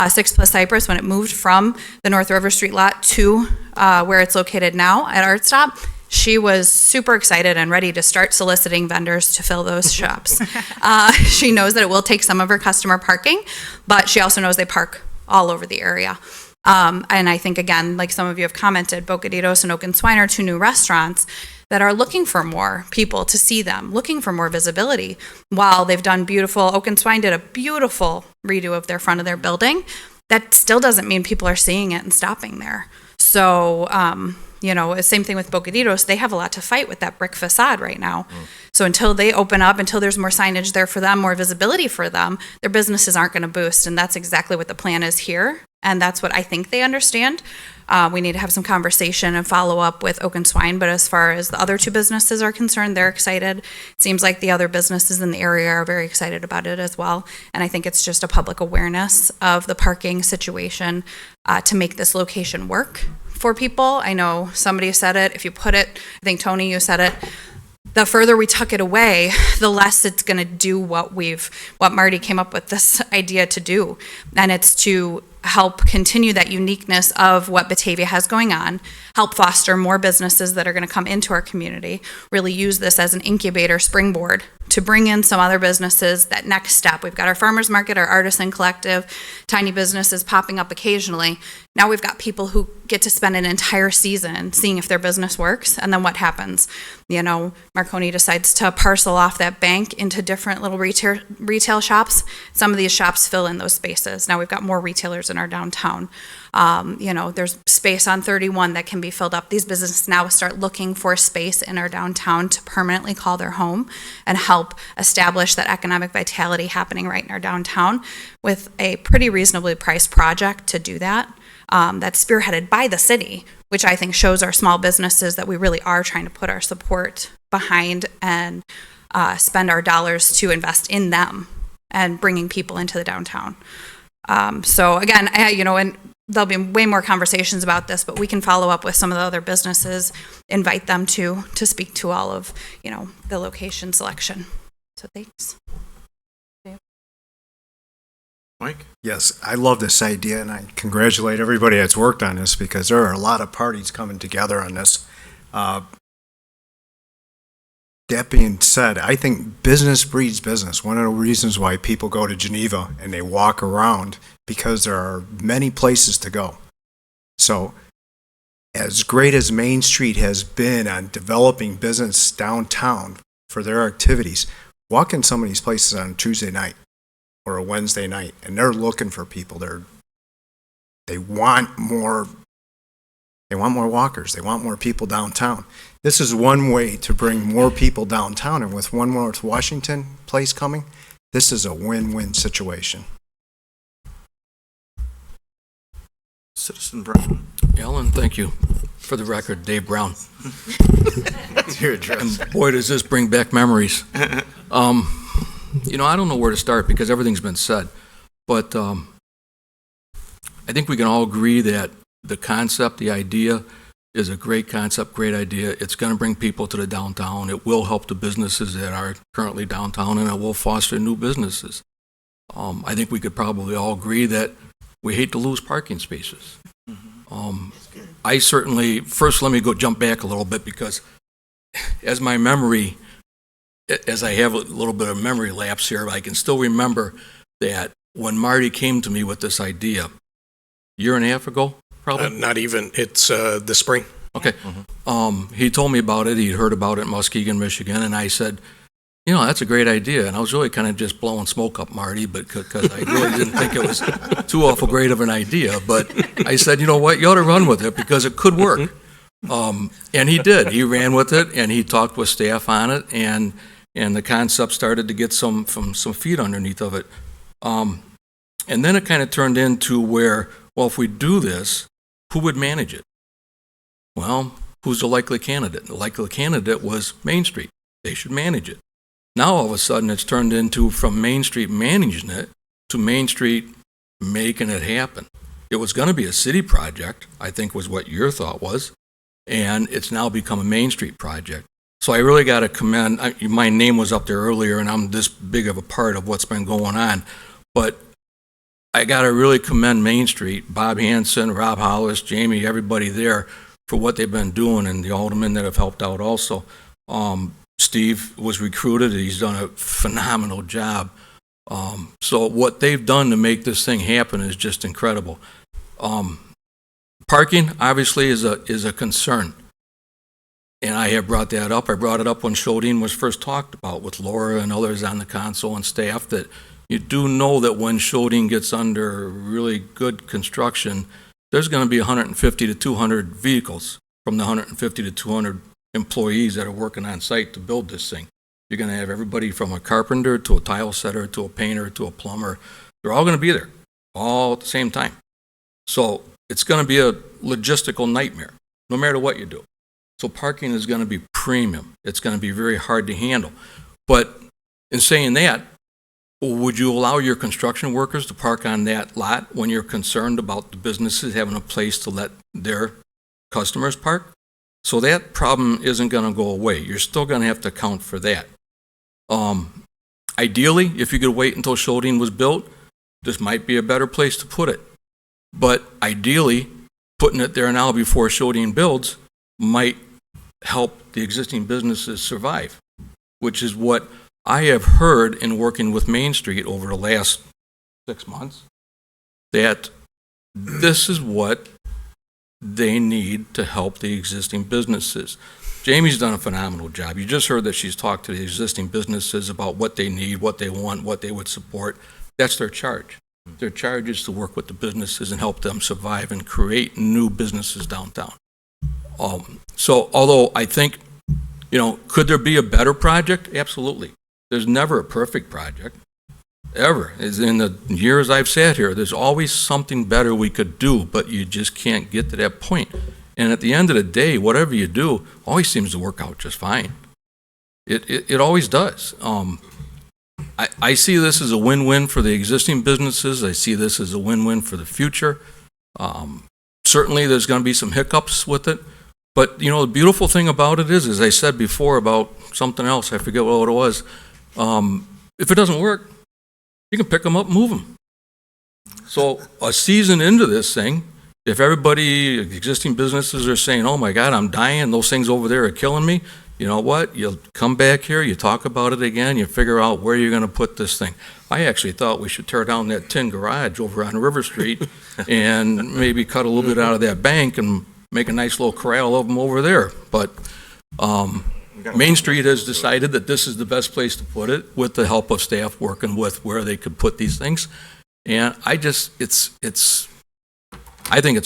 6 Plus Cypress, when it moved from the North River Street lot to where it's located now at Art Stop, she was super excited and ready to start soliciting vendors to fill those shops. She knows that it will take some of her customer parking, but she also knows they park all over the area. And I think, again, like some of you have commented, Bocaditos and Oak and Swine are two new restaurants that are looking for more people to see them, looking for more visibility. While they've done beautiful, Oak and Swine did a beautiful redo of their front of their building, that still doesn't mean people are seeing it and stopping there. So, same thing with Bocaditos. They have a lot to fight with that brick facade right now. So until they open up, until there's more signage there for them, more visibility for them, their businesses aren't going to boost. And that's exactly what the plan is here And that's what I think they understand. We need to have some conversation and follow up with Oak and Swine, but as far as the other two businesses are concerned, they're excited. It seems like the other businesses in the area are very excited about it as well. And I think it's just a public awareness of the parking situation to make this location work for people. I know somebody said it, if you put it, I think Tony, you said it, the further we tuck it away, the less it's going to do what Marty came up with this idea to do. And it's to help continue that uniqueness of what Batavia has going on, help foster more businesses that are going to come into our community, really use this as an incubator springboard to bring in some other businesses. That next step, we've got our farmers market, our artisan collective, tiny businesses popping up occasionally. Now we've got people who get to spend an entire season seeing if their business works, and then what happens? You know, Marconi decides to parcel off that bank into different little retail shops. Some of these shops fill in those spaces. Now we've got more retailers in our downtown. There's space on 31 that can be filled up. These businesses now start looking for space in our downtown to permanently call their home and help establish that economic vitality happening right in our downtown with a pretty reasonably priced project to do that. That's spearheaded by the city, which I think shows our small businesses that we really are trying to put our support behind and spend our dollars to invest in them and bringing people into the downtown. So again, and there'll be way more conversations about this, but we can follow up with some of the other businesses, invite them to speak to all of, the location selection. So thanks. Mike? Yes, I love this idea, and I congratulate everybody that's worked on this because there are a lot of parties coming together on this. That being said, I think business breeds business. One of the reasons why people go to Geneva and they walk around because there are many places to go. So, as great as Main Street has been on developing business downtown for their activities, walk in some of these places on Tuesday night or a Wednesday night, and they're looking for people. They want more. They want more walkers. They want more people downtown. This is one way to bring more people downtown, and with One North Washington Place coming, this is a win-win situation. Citizen Brown. Ellen, thank you. For the record, Dave Brown. That's your address. And boy, does this bring back memories. I don't know where to start because everything's been said, but I think we can all agree that the concept, the idea, is a great concept, great idea. It's going to bring people to the downtown. It will help the businesses that are currently downtown, and it will foster new businesses. I think we could probably all agree that we hate to lose parking spaces. I certainly, first let me jump back a little bit because as I have a little bit of memory lapse here, I can still remember that when Marty came to me with this idea, year and a half ago, probably? Not even. It's the spring. Okay. He told me about it. He'd heard about it in Muskegon, Michigan, and I said, that's a great idea. And I was really kind of just blowing smoke up Marty, but because I really didn't think it was too awful great of an idea. But I said, you know what, you ought to run with it because it could work. And he did. He ran with it, and he talked with staff on it, and the concept started to get some feet underneath of it. And then it kind of turned into where, well, if we do this, who would manage it? Well, who's the likely candidate? The likely candidate was Main Street. They should manage it. Now, all of a sudden, it's turned into from Main Street managing it to Main Street making it happen. It was going to be a city project, I think was what your thought was, and it's now become a Main Street project. So I really got to commend, my name was up there earlier, and I'm this big of a part of what's been going on, but I got to really commend Main Street, Bob Hanson, Rob Hollis, Jamie, everybody there for what they've been doing, and the aldermen that have helped out also. Steve was recruited. He's done a phenomenal job. So what they've done to make this thing happen is just incredible. Parking, obviously, is a concern. And I have brought that up. I brought it up when Shodine was first talked about with Laura and others on the council and staff, that you do know that when Shodine gets under really good construction, there's going to be 150 to 200 vehicles from the 150 to 200 employees that are working on site to build this thing. You're going to have everybody from a carpenter to a tile setter to a painter to a plumber. They're all going to be there all at the same time. So it's going to be a logistical nightmare, no matter what you do. So parking is going to be premium. It's going to be very hard to handle. But in saying that, would you allow your construction workers to park on that lot when you're concerned about the businesses having a place to let their customers park? So that problem isn't going to go away. You're still going to have to account for that. Ideally, if you could wait until Shodine was built, this might be a better place to put it. But ideally, putting it there now before Shodine builds might help the existing businesses survive, which is what I have heard in working with Main Street over the last 6 months, that this is what they need to help the existing businesses. Jamie's done a phenomenal job. You just heard that she's talked to the existing businesses about what they need, what they want, what they would support. That's their charge. Their charge is to work with the businesses and help them survive and create new businesses downtown. So although I think, could there be a better project? Absolutely. There's never a perfect project, ever. As in the years I've sat here, there's always something better we could do, but you just can't get to that point. And at the end of the day, whatever you do always seems to work out just fine. It always does. I see this as a win-win for the existing businesses. I see this as a win-win for the future. Certainly, there's going to be some hiccups with it. But, the beautiful thing about it is, as I said before about something else, I forget what it was, if it doesn't work, you can pick them up and move them. So a season into this thing, if everybody, existing businesses are saying, oh my God, I'm dying, those things over there are killing me, you know what? You'll come back here, you talk about it again, you figure out where you're going to put this thing. I actually thought we should tear down that tin garage over on River Street and maybe cut a little bit out of that bank and make a nice little corral of them over there. But Main Street has decided that this is the best place to put it, with the help of staff working with where they could put these things. And I think it's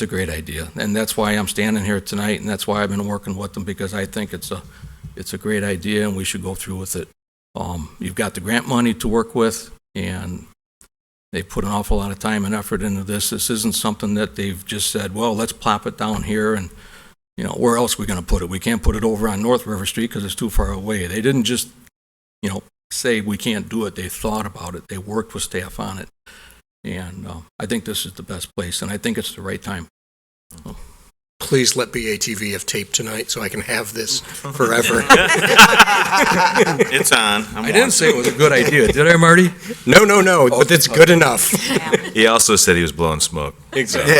a great idea, and that's why I'm standing here tonight, and that's why I've been working with them, because I think it's a great idea, and we should go through with it. You've got the grant money to work with, and they put an awful lot of time and effort into this. This isn't something that they've just said, well, let's plop it down here, and where else are we going to put it? We can't put it over on North River Street because it's too far away. They didn't just, say we can't do it. They thought about it. They worked with staff on it. And I think this is the best place, and I think it's the right time. Please let BATV have tape tonight so I can have this forever. It's on. I didn't say it was a good idea, did I, Marty? No, but it's good enough. He also said he was blowing smoke. Exactly.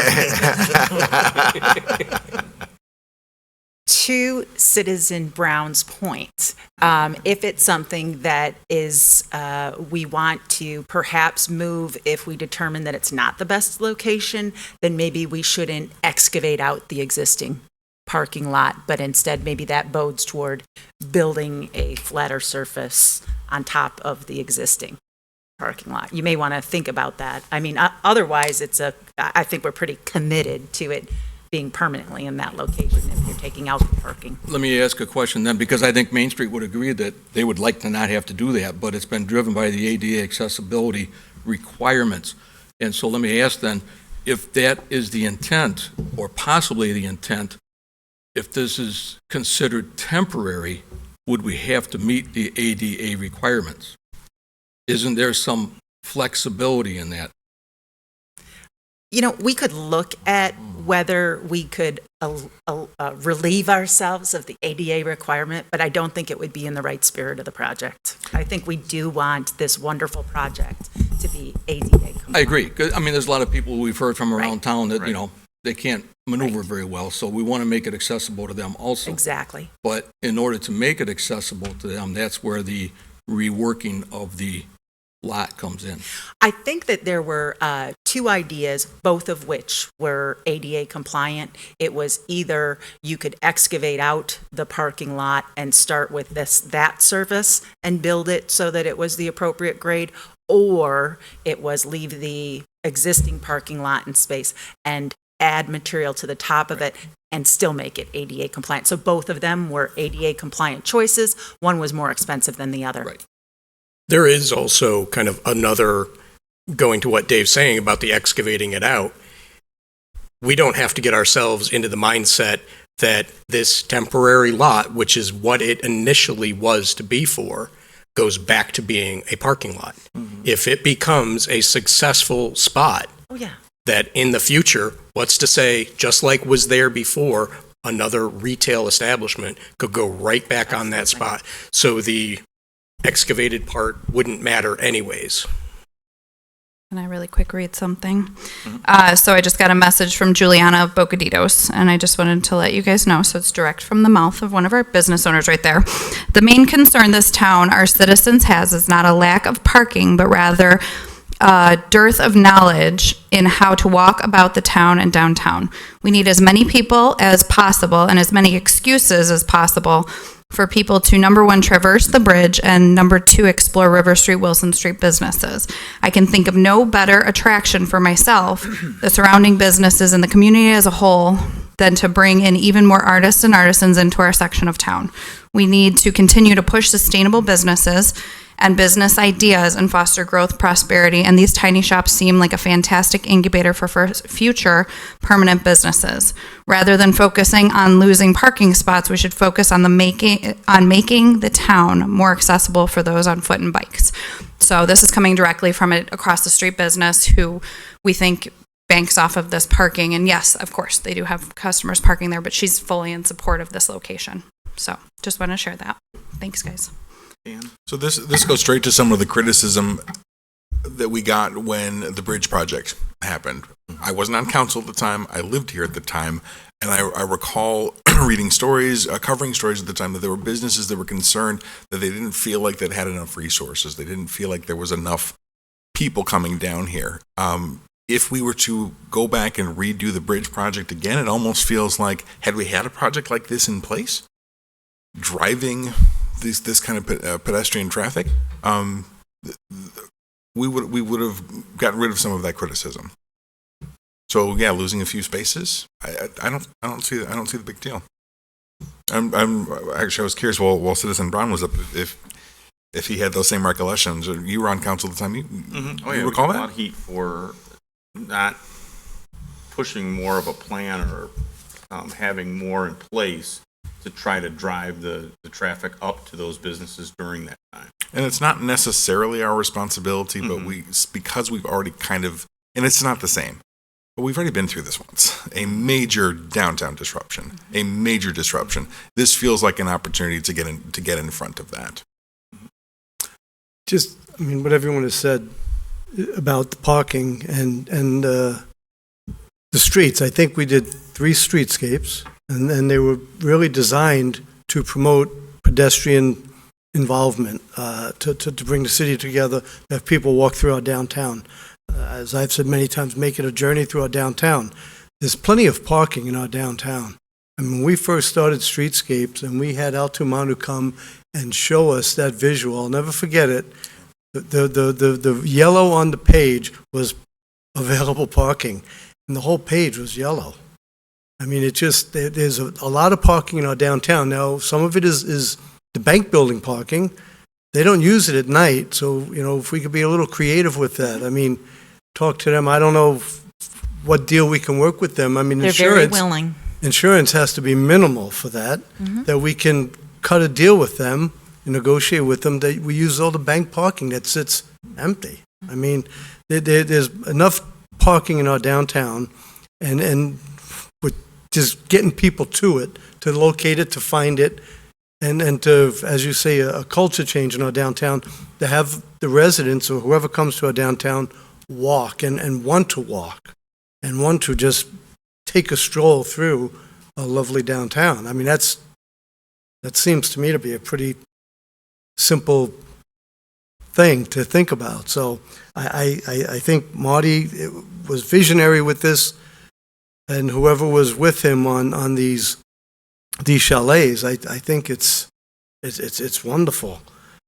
To Citizen Brown's point, if it's something that is, we want to perhaps move, if we determine that it's not the best location, then maybe we shouldn't excavate out the existing parking lot, but instead maybe that bodes toward building a flatter surface on top of the existing parking lot. You may want to think about that. I mean, otherwise I think we're pretty committed to it being permanently in that location if you're taking out the parking. Let me ask a question then, because I think Main Street would agree that they would like to not have to do that, but it's been driven by the ADA accessibility requirements. And so let me ask then, if that is the intent, or possibly the intent, if this is considered temporary, would we have to meet the ADA requirements? Isn't there some flexibility in that? We could look at whether we could relieve ourselves of the ADA requirement, but I don't think it would be in the right spirit of the project. I think we do want this wonderful project to be ADA compliant. I agree. 'Cause, I mean, there's a lot of people we've heard from around town that, they can't maneuver very well, so we want to make it accessible to them also. Exactly. But in order to make it accessible to them, that's where the reworking of the lot comes in. I think that there were two ideas, both of which were ADA compliant. It was either you could excavate out the parking lot and start with that surface and build it so that it was the appropriate grade, or it was leave the existing parking lot in space and add material to the top of it and still make it ADA compliant. So both of them were ADA compliant choices. One was more expensive than the other. Right. There is also kind of another, going to what Dave's saying about the excavating it out. we don't have to get ourselves into the mindset that this temporary lot, which is what it initially was to be for, goes back to being a parking lot. If it becomes a successful spot, Oh, yeah. that in the future, what's to say, just like was there before, another retail establishment could go right back on that spot. So the excavated part wouldn't matter anyways. Can I really quick read something? So I just got a message from Juliana of Bocaditos, and I just wanted to let you guys know, so it's direct from the mouth of one of our business owners right there. The main concern this town, our citizens has, is not a lack of parking, but rather a dearth of knowledge in how to walk about the town and downtown. We need as many people as possible and as many excuses as possible for people to, number one, traverse the bridge, and number two, explore River Street, Wilson Street businesses. I can think of no better attraction for myself, the surrounding businesses, and the community as a whole than to bring in even more artists and artisans into our section of town. We need to continue to push sustainable businesses and business ideas and foster growth, prosperity, and these tiny shops seem like a fantastic incubator for future permanent businesses. Rather than focusing on losing parking spots, we should focus on making the town more accessible for those on foot and bikes. So this is coming directly from an across the street business who we think banks off of this parking. And yes, of course, they do have customers parking there, but she's fully in support of this location. So just want to share that. Thanks, guys. So this goes straight to some of the criticism that we got when the bridge project happened. I wasn't on council at the time. I lived here at the time, and I recall reading stories, covering stories at the time that there were businesses that were concerned that they didn't feel like they had enough resources. They didn't feel like there was enough people coming down here. If we were to go back and redo the bridge project again, it almost feels like, had we had a project like this in place, driving this kind of pedestrian traffic, we would have gotten rid of some of that criticism. So yeah, losing a few spaces, I don't see the big deal. Actually, I was curious while Citizen Brown was up if he had those same recollections. You were on council at the time. You recall that? A lot of heat for not pushing more of a plan or having more in place to try to drive the traffic up to those businesses during that time. And it's not necessarily our responsibility, but because we've already kind of, and it's not the same, but we've already been through this once, a major downtown disruption, a major disruption. This feels like an opportunity to get in front of that. Just, I mean, what everyone has said about the parking and the streets. I think we did 3 streetscapes, and they were really designed to promote pedestrian involvement, to bring the city together, have people walk through our downtown. As I've said many times, make it a journey through our downtown. There's plenty of parking in our downtown. I mean, when we first started Streetscapes and we had Al Tumanu come and show us that visual, I'll never forget it. The yellow on the page was available parking, and the whole page was yellow. I mean, it just, there's a lot of parking in our downtown. Now, some of it is the bank building parking. They don't use it at night, so, you know, if we could be a little creative with that. I mean, talk to them. I don't know what deal we can work with them. I mean, They're very willing. Insurance has to be minimal for that, that we can cut a deal with them and negotiate with them that we use all the bank parking that sits empty. I mean, there's enough parking in our downtown, and with just getting people to it, to locate it, to find it, and to, as you say, a culture change in our downtown, to have the residents or whoever comes to our downtown walk and want to walk and want to just take a stroll through a lovely downtown. I mean, that seems to me to be a pretty simple thing to think about. So I think Marty was visionary with this, and whoever was with him on these chalets, I think it's wonderful,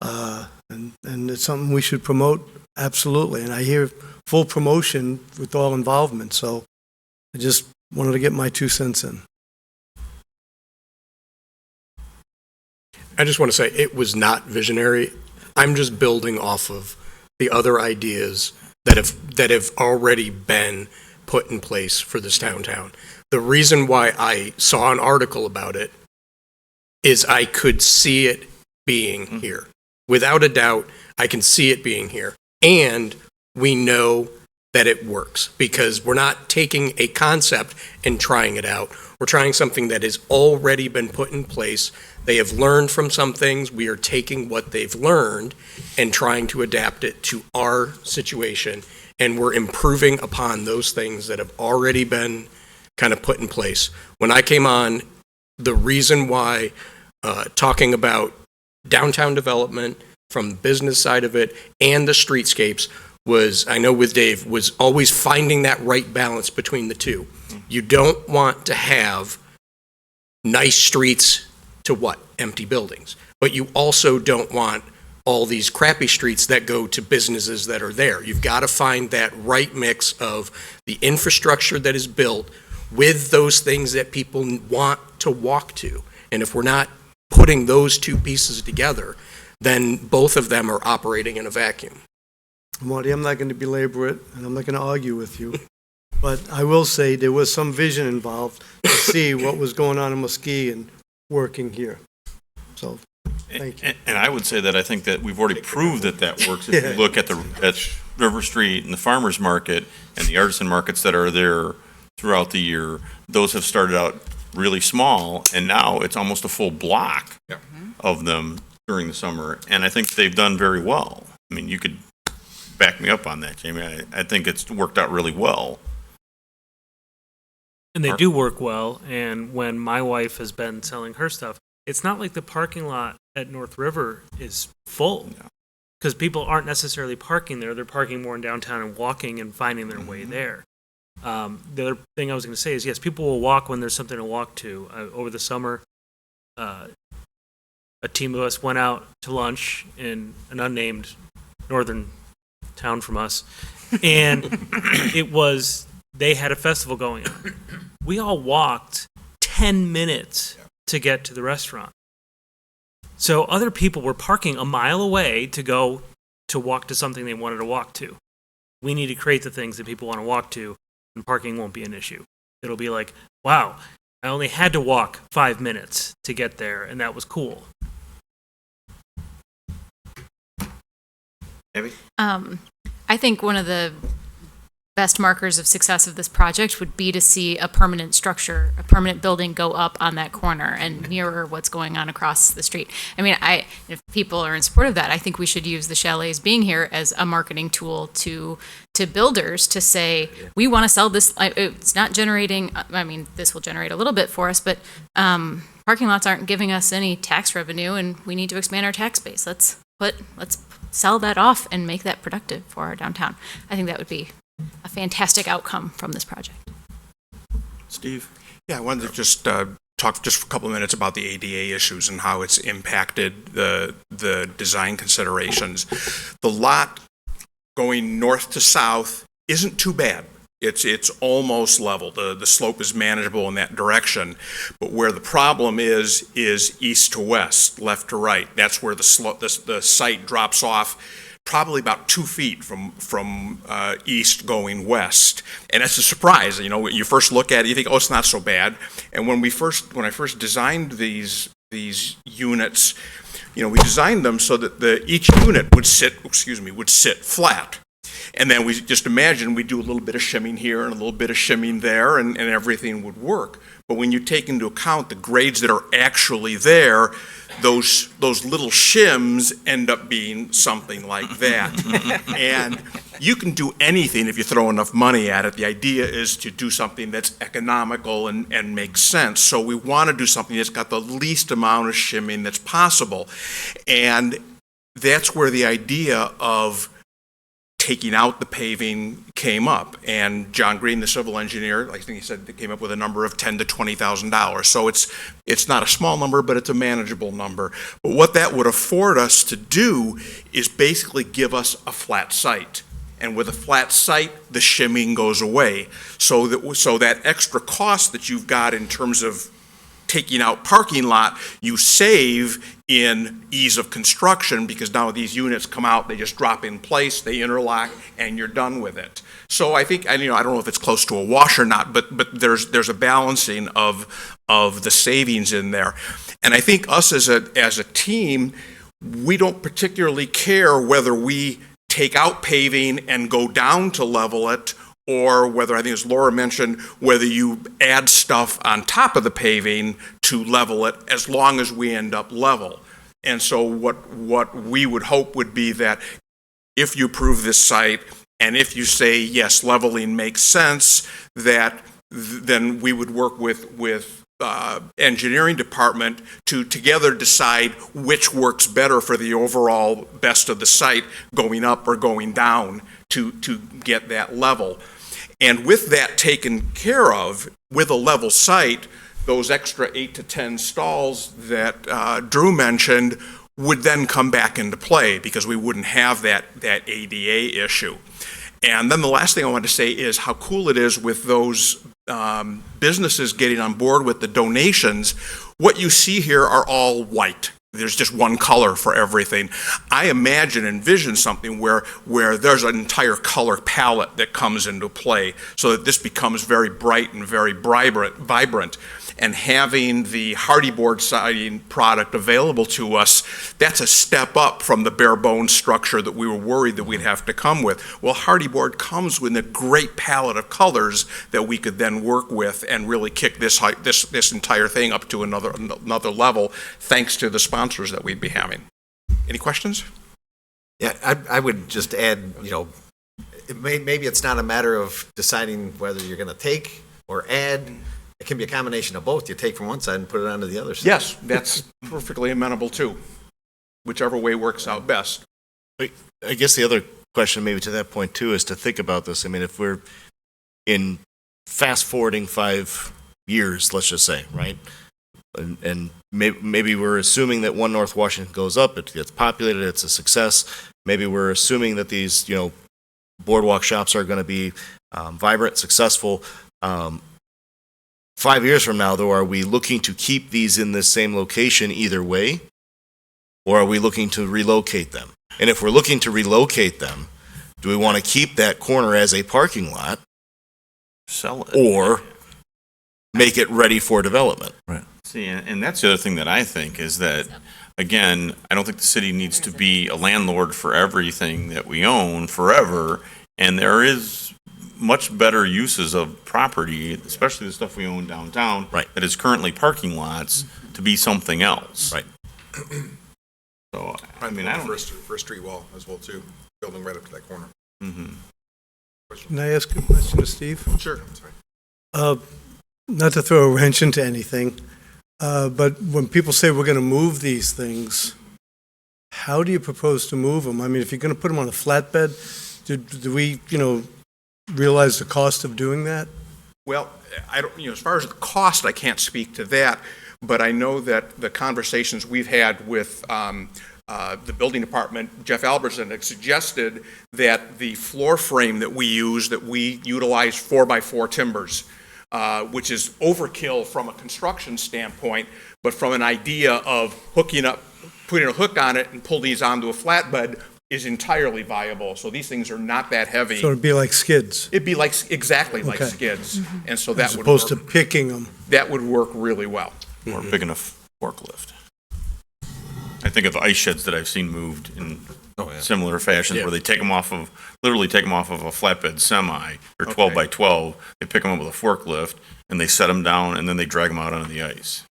and it's something we should promote absolutely. And I hear full promotion with all involvement. So I just wanted to get my 2 cents in. I just want to say it was not visionary. I'm just building off of the other ideas that have already been put in place for this downtown. The reason why I saw an article about it is I could see it being here. Without a doubt, I can see it being here. And we know that it works because we're not taking a concept and trying it out. We're trying something that has already been put in place. They have learned from some things. We are taking what they've learned and trying to adapt it to our situation. And we're improving upon those things that have already been kind of put in place. When I came on, the reason why talking about downtown development from the business side of it and the streetscapes was, I know with Dave, was always finding that right balance between the two. You don't want to have nice streets to what? Empty buildings. But you also don't want all these crappy streets that go to businesses that are there. You've got to find that right mix of the infrastructure that is built with those things that people want to walk to. And if we're not putting those two pieces together, then both of them are operating in a vacuum. Marty, I'm not going to belabor it, and I'm not going to argue with you, but I will say there was some vision involved to see what was going on in Muskegon working here. So, thank you. And I would say that I think that we've already proved that that works. If you look at River Street and the farmers market and the artisan markets that are there throughout the year, those have started out really small, and now it's almost a full block of them during the summer, and I think they've done very well. I mean, you could back me up on that, Jamie. I think it's worked out really well. And they do work well, and when my wife has been selling her stuff, it's not like the parking lot at North River is full, because people aren't necessarily parking there. They're parking more in downtown and walking and finding their way there. The other thing I was going to say is, yes, people will walk when there's something to walk to. Over the summer, a team of us went out to lunch in an unnamed northern town from us, and they had a festival going on. We all walked 10 minutes to get to the restaurant. So other people were parking a mile away to go to walk to something they wanted to walk to. We need to create the things that people want to walk to, and parking won't be an issue. It'll be like, wow, I only had to walk 5 minutes to get there, and that was cool. Abby? I think one of the best markers of success of this project would be to see a permanent structure, a permanent building go up on that corner and mirror what's going on across the street. I mean, if people are in support of that, I think we should use the chalets being here as a marketing tool to builders to say, we want to sell this. It's not generating, I mean, this will generate a little bit for us, but parking lots aren't giving us any tax revenue, and we need to expand our tax base. Let's sell that off and make that productive for our downtown. I think that would be a fantastic outcome from this project. Steve? Yeah, I wanted to just talk just for a couple of minutes about the ADA issues and how it's impacted the design considerations. The lot going north to south isn't too bad. It's almost level. The slope is manageable in that direction. But where the problem is east to west, left to right. That's where the site drops off probably about 2 feet from east going west. And that's a surprise. You know, when you first look at it, you think, oh, it's not so bad. And when I first designed these units, you know, we designed them so that each unit would sit flat. And then we just imagine we do a little bit of shimming here and a little bit of shimming there, and everything would work. But when you take into account the grades that are actually there, those little shims end up being something like that. And you can do anything if you throw enough money at it. The idea is to do something that's economical and makes sense. So we want to do something that's got the least amount of shimming that's possible. And that's where the idea of taking out the paving came up, and John Green, the civil engineer, I think he said they came up with a number of $10,000 to $20,000. So it's not a small number, but it's a manageable number. But what that would afford us to do is basically give us a flat site. And with a flat site, the shimming goes away. So that extra cost that you've got in terms of taking out parking lot, you save in ease of construction because now these units come out, they just drop in place, they interlock, and you're done with it. So I think, and I don't know if it's close to a wash or not, but there's a balancing of the savings in there. And I think us as a team, we don't particularly care whether we take out paving and go down to level it, or whether, I think as Laura mentioned, whether you add stuff on top of the paving to level it, as long as we end up level. And so what we would hope would be that if you approve this site, and if you say, yes, leveling makes sense, that then we would work with engineering department to together decide which works better for the overall best of the site, going up or going down to get that level. And with that taken care of, with a level site, those extra 8 to 10 stalls that Drew mentioned would then come back into play because we wouldn't have that ADA issue. And then the last thing I wanted to say is how cool it is with those businesses getting on board with the donations. What you see here are all white. There's just one color for everything. I envision something where there's an entire color palette that comes into play so that this becomes very bright and very vibrant. And having the hardy board siding product available to us, that's a step up from the bare bones structure that we were worried that we'd have to come with. Well, hardy board comes with a great palette of colors that we could then work with and really kick this entire thing up to another level, thanks to the sponsors that we'd be having. Any questions? Yeah, I would just add, maybe it's not a matter of deciding whether you're going to take or add. It can be a combination of both. You take from one side and put it onto the other side. Yes, that's perfectly amenable too. Whichever way works out best. I guess the other question maybe to that point too is to think about this. I mean, if we're in fast forwarding 5 years, let's just say, right? And maybe we're assuming that One North Washington goes up, it gets populated, it's a success. Maybe we're assuming that these, boardwalk shops are going to be vibrant, successful. 5 years from now, though, are we looking to keep these in the same location either way? Or are we looking to relocate them? And if we're looking to relocate them, do we want to keep that corner as a parking lot? Sell it. Or make it ready for development? Right. See, and that's the other thing that I think is that, again, I don't think the city needs to be a landlord for everything that we own forever. And there is much better uses of property, especially the stuff we own downtown, right, that is currently parking lots, to be something else. Right. So, I mean, for a street wall as well, too, building right up to that corner. Mm-hmm. Can I ask a question to Steve? Sure. I'm sorry. Not to throw a wrench into anything, but when people say we're going to move these things, how do you propose to move them? I mean, if you're going to put them on a flatbed, do we, realize the cost of doing that? Well, I don't, as far as the cost, I can't speak to that, but I know that the conversations we've had with the building department, Jeff Albertson, had suggested that the floor frame that we utilize 4x4 timbers, which is overkill from a construction standpoint, but from an idea of hooking up, putting a hook on it and pull these onto a flatbed is entirely viable. So these things are not that heavy. So it'd be like skids? It'd be exactly like Okay. skids. Mhm. And so that As would opposed to work. picking them. That would work really well. Or big enough forklift. I think of ice sheds that I've seen moved in similar fashions Yeah. where they literally take them off of a flatbed semi or 12 by 12. They pick them up with a forklift and they set them down and then they drag them out onto the ice.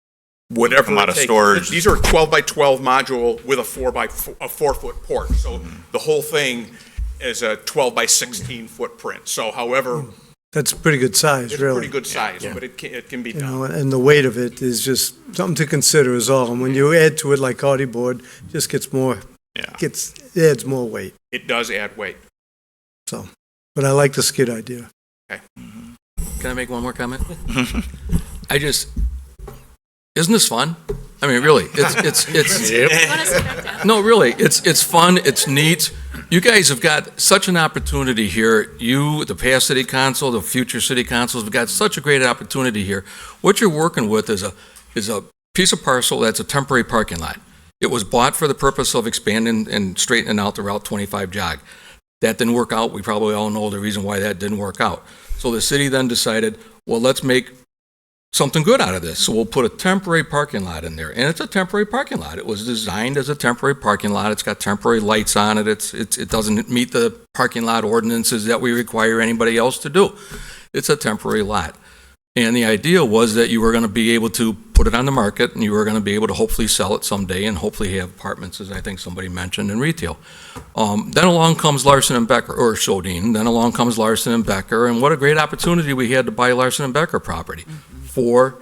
Whatever Come out it of takes. storage. These are a 12 by 12 module with a 4-foot porch. So the whole thing is a 12 by 16 footprint. So however, That's a pretty good size, it's a really. pretty good size, but it can be done. And the weight of it is just something to consider is all. And when you add to it like hardy board, it just gets more, it adds more weight. It does add weight. So, but I like the skid idea. Okay. Can I make one more comment? Isn't this fun? I mean, really, no, really, it's fun, it's neat. You guys have got such an opportunity here. You, the past city council, the future city councils, have got such a great opportunity here. What you're working with is is a piece of parcel that's a temporary parking lot. It was bought for the purpose of expanding and straightening out the Route 25 jog. That didn't work out. We probably all know the reason why that didn't work out. So the city then decided, well, let's make something good out of this. So we'll put a temporary parking lot in there. And it's a temporary parking lot. It was designed as a temporary parking lot. It's got temporary lights on it. It doesn't meet the parking lot ordinances that we require anybody else to do. It's a temporary lot. And the idea was that you were going to be able to put it on the market, and you were going to be able to hopefully sell it someday and hopefully have apartments, as I think somebody mentioned, in retail. Then along comes Larson and Becker, or Shodine. Then along comes Larson and Becker, and what a great opportunity we had to buy Larson and Becker property for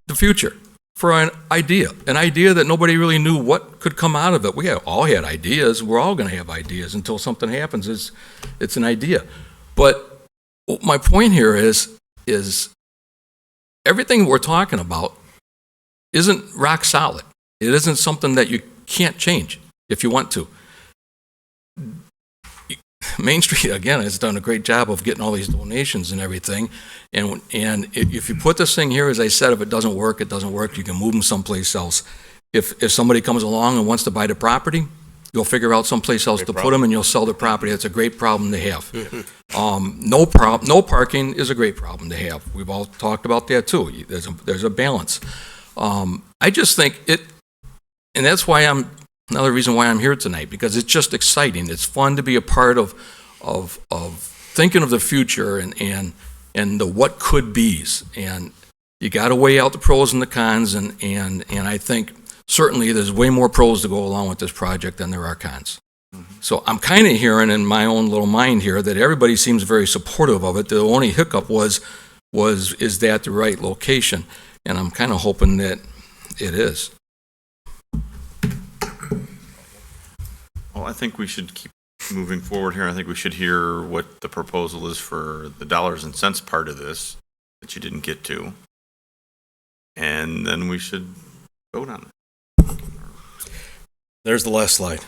the future, for an idea that nobody really knew what could come out of it. We all had ideas. We're all going to have ideas until something happens. It's an idea. But my point here is everything we're talking about isn't rock solid. It isn't something that you can't change if you want to. Main Street, again, has done a great job of getting all these donations and everything. And if you put this thing here, as I said, if it doesn't work, it doesn't work. You can move them someplace else. If somebody comes along and wants to buy the property, you'll figure out someplace else to put them, and you'll sell the property. That's a great problem to have. No parking is a great problem to have. We've all talked about that too. There's a balance. I just think and that's why another reason why I'm here tonight, because it's just exciting. It's fun to be a part of thinking of the future and the what could be's. And you got to weigh out the pros and the cons, and I think certainly there's way more pros to go along with this project than there are cons. So I'm kind of hearing in my own little mind here that everybody seems very supportive of it. The only hiccup was is that the right location? And I'm kind of hoping that it is. Well, I think we should keep moving forward here. I think we should hear what the proposal is for the dollars and cents part of this that you didn't get to. And then we should vote on it. There's the last slide.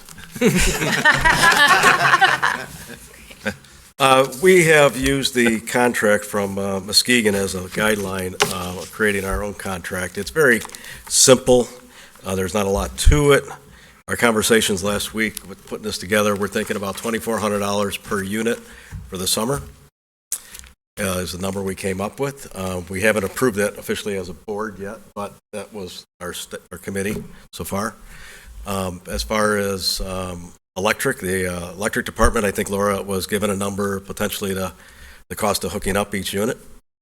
We have used the contract from Muskegon as a guideline of creating our own contract. It's very simple. There's not a lot to it. Our conversations last week with putting this together, we're thinking about $2,400 per unit for the summer is the number we came up with. We haven't approved that officially as a board yet, but that was our committee so far. As far as the electric department, I think Laura was given a number potentially to the cost of hooking up each unit,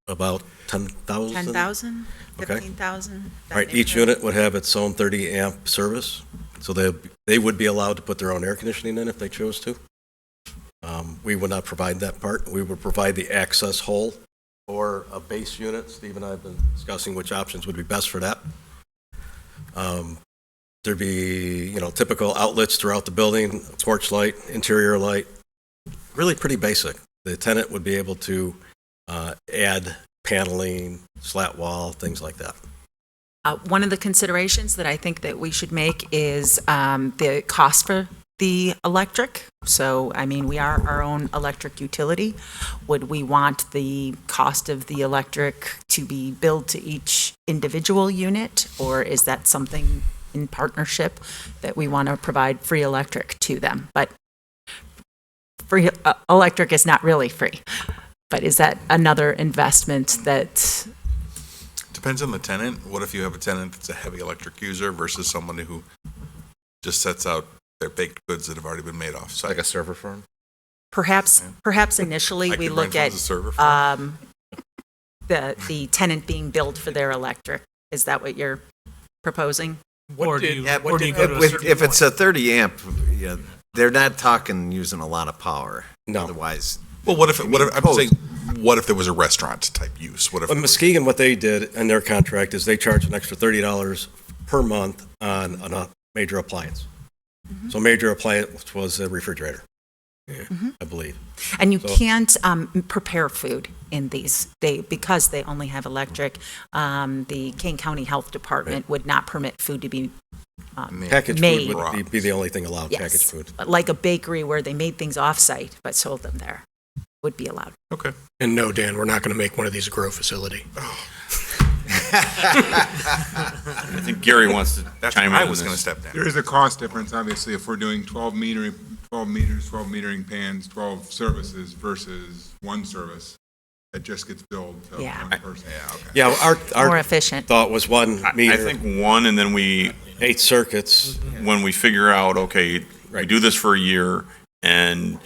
about $10,000. 10,000, Okay. 15,000. All right, each unit would have its own 30 amp service, so they would be allowed to put their own air conditioning in if they chose to. We would not provide that part. We would provide the access hole or a base unit. Steve and I have been discussing which options would be best for that. There'd be, typical outlets throughout the building, porch light, interior light, really pretty basic. The tenant would be able to add paneling, slat wall, things like that. One of the considerations that I think that we should make is the cost for the electric. So, we are our own electric utility. Would we want the cost of the electric to be billed to each individual unit, or is that something in partnership that we want to provide free electric to them? But free electric is not really free. But is that another investment that... Depends on the tenant. What if you have a tenant that's a heavy electric user versus someone who just sets out their baked goods that have already been made off site? Like a server firm? Perhaps initially Like we your look at rentals, a server firm? the tenant being billed for their electric. Is that what you're proposing? If it's a 30 amp, they're not talking using a lot of power. No. Otherwise. Well, what if there was a restaurant type use? What if Muskegon, what they did in their contract is they charge an extra $30 per month on a major appliance. Mm-hmm. So major appliance was a refrigerator, Mm-hmm. I believe. And you So- can't prepare food in these, because they only have electric. The Kane County Health Department would not permit food to be Packaged made. food would be the only thing allowed, Yes. packaged food. Like a bakery where they made things off-site but sold them there would be allowed. Okay. And no, Dan, we're not going to make one of these a grow facility. I think Gary wants to That's chime in. where I on was this. going to step down. There is a cost difference, obviously, if we're doing 12 meters, 12 metering pans, 12 services versus one service that just gets billed to Yeah. one person. Yeah, okay. Yeah, our More efficient. thought was one meter. I think one, and then we, 8 circuits. when we figure out, okay, we do this for a year, and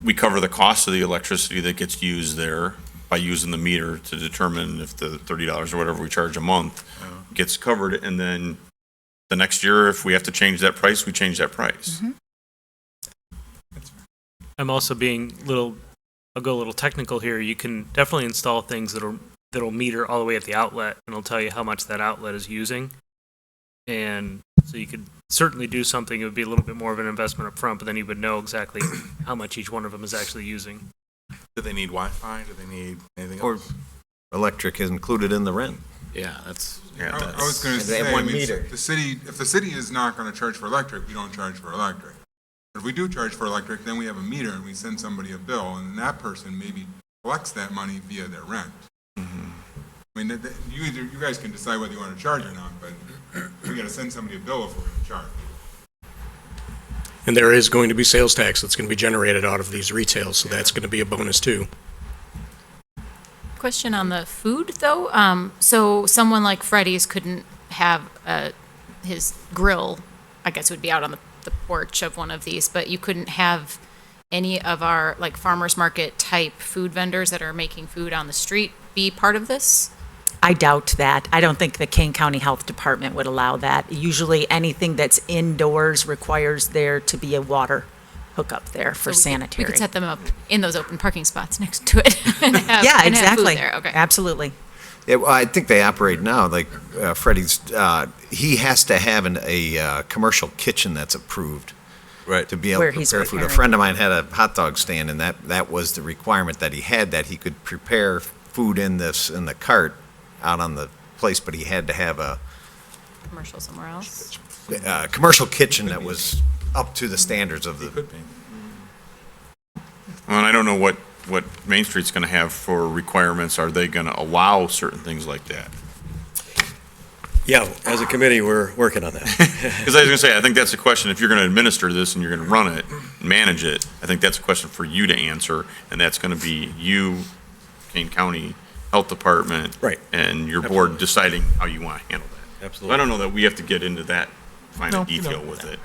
we cover the cost of the electricity that gets used there by using the meter to determine if the $30 or whatever we charge a month gets covered, and then the next year, if we have to change that price, we change that price. I'm also I'll go a little technical here. You can definitely install things that'll meter all the way at the outlet, and it'll tell you how much that outlet is using. And so you could certainly do something. It would be a little bit more of an investment up front, but then you would know exactly how much each one of them is actually using. Do they need Wi-Fi? Do they need anything Or else? electric is included in the rent. Yeah, that's. I was going to They have say, one I mean, meter. if the city is not going to charge for electric, we don't charge for electric. But if we do charge for electric, then we have a meter and we send somebody a bill, and that person maybe collects that money via their rent. I mean, you guys can decide whether you want to charge or not, but we got to send somebody a bill if we're going to charge. And there is going to be sales tax that's going to be generated out of these retails, so that's going to be a bonus too. Question on the food, though. So someone like Freddie's couldn't have his grill, I guess would be out on the porch of one of these, but you couldn't have any of our like farmers market type food vendors that are making food on the street be part of this? I doubt that. I don't think the Kane County Health Department would allow that. Usually anything that's indoors requires there to be a water hookup there for sanitary. We could set them up in those open parking spots next to it and have, Yeah, and have food exactly. there. Okay. Absolutely. Yeah, well, I think they operate now, like Freddie's, he has to have a commercial kitchen that's approved. Right. To be able Where to he's prepare food. A preparing. friend of mine had a hot dog stand, and that was the requirement that he had, that he could prepare food in the cart out on the place, but he had to have a Commercial somewhere else. commercial kitchen that was up to the standards of the. Well, and I don't know what Main Street's going to have for requirements. Are they going to allow certain things like that? Yeah, as a committee, we're working on that. Because I was going to say, I think that's a question, if you're going to administer this and you're going to run it, manage it, I think that's a question for you to answer, and that's going to be you, Kane County Health Department. Right. And your board deciding how you want to handle that. Absolutely. I don't know that we have to get into that fine No, of detail no. with it.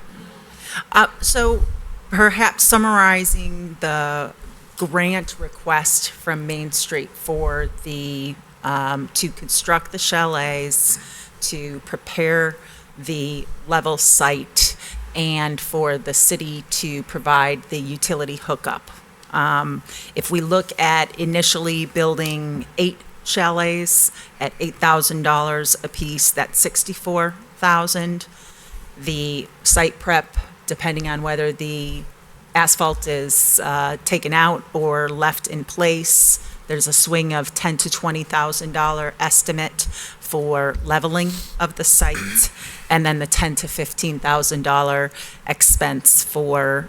So perhaps summarizing the grant request from Main Street for the, to construct the chalets, to prepare the level site, and for the city to provide the utility hookup. If we look at initially building 8 chalets at $8,000 apiece, that's $64,000. The site prep, depending on whether the asphalt is taken out or left in place, there's a swing of $10,000 to $20,000 estimate for leveling of the site, and then the $10,000 to $15,000 expense for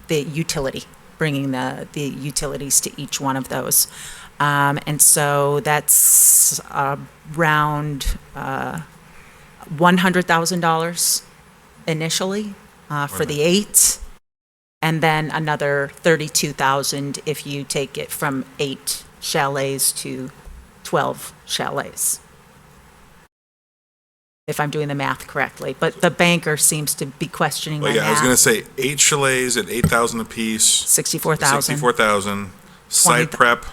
the utility, bringing the utilities to each one of those. And so that's around $100,000 initially for the 8, and then another $32,000 if you take it from 8 chalets to 12 chalets. If I'm doing the math correctly, but the banker seems to be questioning my Well, yeah, I was going to math. say 8 chalets at 8,000 apiece. 64,000. 64,000. Site prep,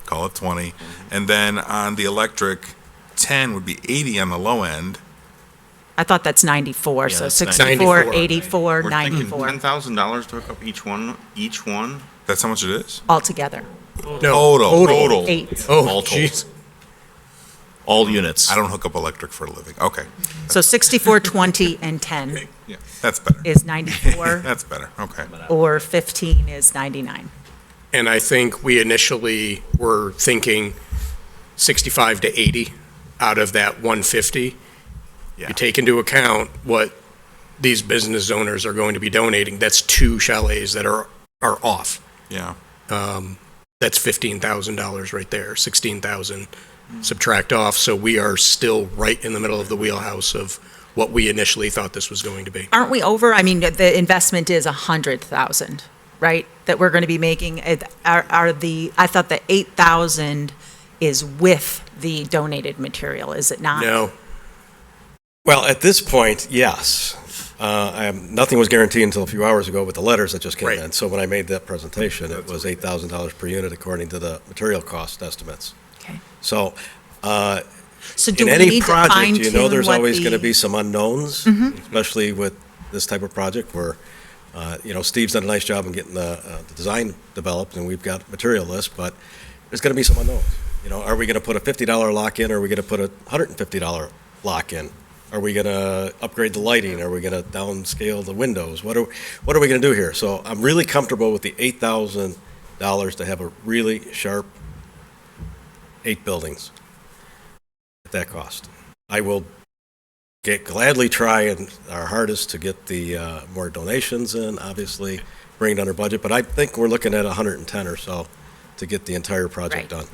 call it 20. And then on the electric, 10 would be 80 on the low end. I thought that's 94, so that's 64, 94. 84, We're thinking 94 $10,000 to hook up each one? That's how much it is? altogether. Total. 8. Oh, jeez. All units. I don't hook up electric for a living. Okay. So 64, 20, and 10 Yeah, that's better. is 94, That's better. Okay. or 15 is 99. And I think we initially were thinking 65 to 80 out of that 150. You take into account what these business owners are going to be donating. That's 2 chalets that are off. Yeah. That's $15,000 right there, 16,000 subtract off, so we are still right in the middle of the wheelhouse of what we initially thought this was going to be. Aren't we over? I mean, the investment is 100,000, right? That we're going to be making. I thought the 8,000 is with the donated material, is it not? No. Well, at this point, yes. Nothing was guaranteed until a few hours ago with the letters that just came in. So when I made that presentation, it was $8,000 per unit according to the material cost estimates. Okay. So, So do in we any need to project, you know fine-tune there's what always the- going to be some unknowns, Mhm. especially with this type of project where, Steve's done a nice job in getting the design developed, and we've got material lists, but there's going to be some unknowns. Are we going to put a $50 lock in, or are we going to put a $150 lock in? Are we going to upgrade the lighting? Are we going to downscale the windows? What are we going to do here? So I'm really comfortable with the $8,000 to have a really sharp 8 buildings at that cost. I will gladly try and our hardest to get the more donations in, obviously, bring it under budget, but I think we're looking at 110 or so to get the entire project done.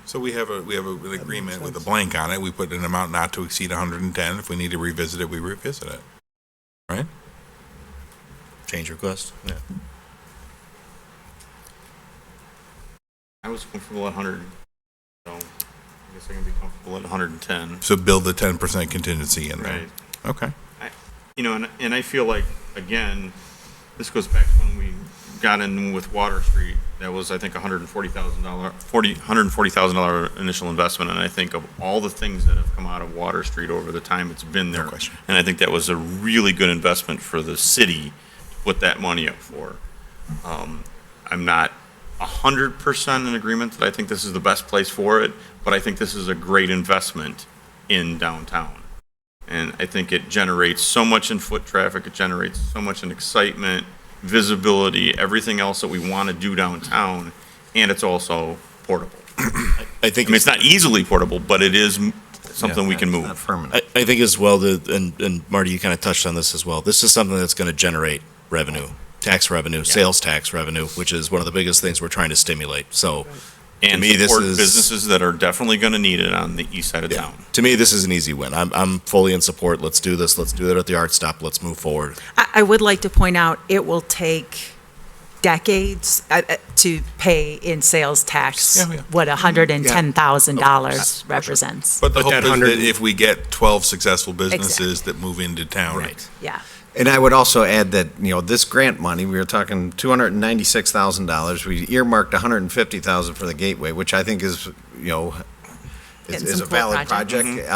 So we have an agreement with a blank on it. We put an amount not to exceed 110. If we need to revisit it, we revisit it. Right? Change request? Yeah. I was comfortable at 100, so I guess I can be comfortable at 110. So build the 10% contingency in there. Right. Okay. And I feel like, again, this goes back to when we got in with Water Street. That was, I think, $140,000 initial investment, and I think of all the things that have come out of Water Street over the time it's been there. And I think that was a really good investment for the city to put that money up for. I'm not 100% in agreement that I think this is the best place for it, but I think this is a great investment in downtown. And I think it generates so much in foot traffic, it generates so much in excitement, visibility, everything else that we want to do downtown, and it's also portable. I think it's not easily portable, but it is something we can move. I think as well, and Marty, you kind of touched on this as well. This is something that's going to generate revenue, tax revenue, sales tax revenue, which is one of the biggest things we're trying to stimulate. So, to And me, this support is businesses that are definitely going to need it on the east side of town. To me, this is an easy win. I'm fully in support. Let's do this. Let's do it at the art stop. Let's move forward. I would like to point out, it will take decades to pay in sales tax what $110,000 represents. But the hope is that if we get 12 successful businesses that move into town. Right. Yeah. And I would also add that, this grant money, we were talking $296,000. We earmarked $150,000 for the gateway, which I think is, is a valid project.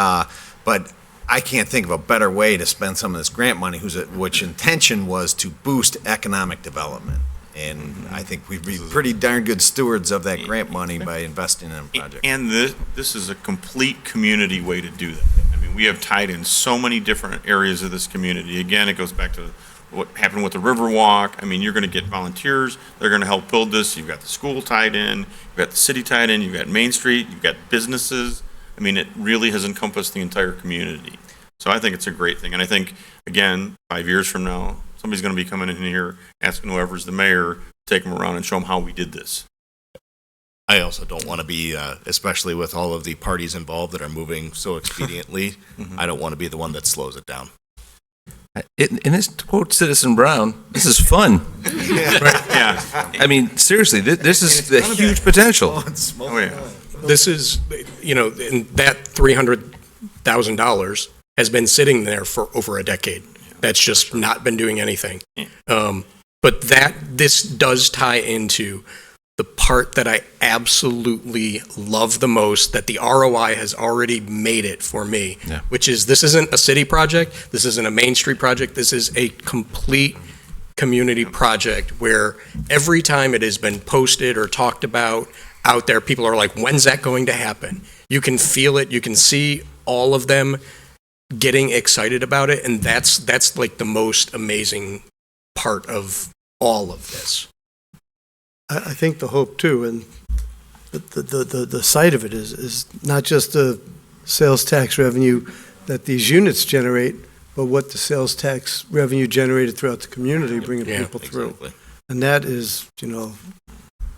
But I can't think of a better way to spend some of this grant money, which intention was to boost economic development. And I think we'd be pretty darn good stewards of that grant money by investing in a project. And this is a complete community way to do that. I mean, we have tied in so many different areas of this community. Again, it goes back to what happened with the Riverwalk. I mean, you're going to get volunteers. They're going to help build this. You've got the school tied in. You've got the city tied in. You've got Main Street. You've got businesses. I mean, it really has encompassed the entire community. So I think it's a great thing. And I think, again, 5 years from now, somebody's going to be coming in here asking whoever's the mayor to take them around and show them how we did this. I also don't want to be, especially with all of the parties involved that are moving so expediently, I don't want to be the one that slows it down. In this, to quote Citizen Brown, this is fun. Yeah. I mean, seriously, this is the huge potential. Oh, yeah. This is, and that $300,000 has been sitting there for over a decade. That's just not been doing anything. But this does tie into the part that I absolutely love the most, that the ROI has already made it for me, which is this isn't a city project, this isn't a Main Street project, this is a complete community project where every time it has been posted or talked about out there, people are like, when's that going to happen? You can feel it, you can see all of them getting excited about it, and that's like the most amazing part of all of this. I think the hope too, and the sight of it is not just the sales tax revenue that these units generate, but what the sales tax revenue generated throughout the community, bringing people through. Exactly. And that is,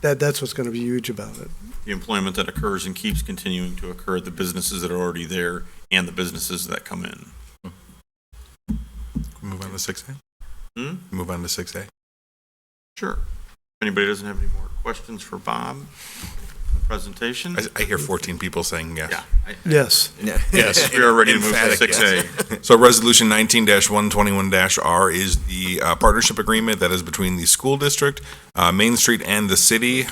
That's what's going to be huge about it. The employment that occurs and keeps continuing to occur, the businesses that are already there and the businesses that come in. Move on to 6A? Hmm? Move on to 6A? Sure. If anybody doesn't have any more questions for Bob, the presentation? I hear 14 people saying yes. Yeah. Yes. Yes. We are ready to move to Emphatic 6A. yes. So Resolution 19-121-R is the partnership agreement that is between the school district, Main Street, and the city.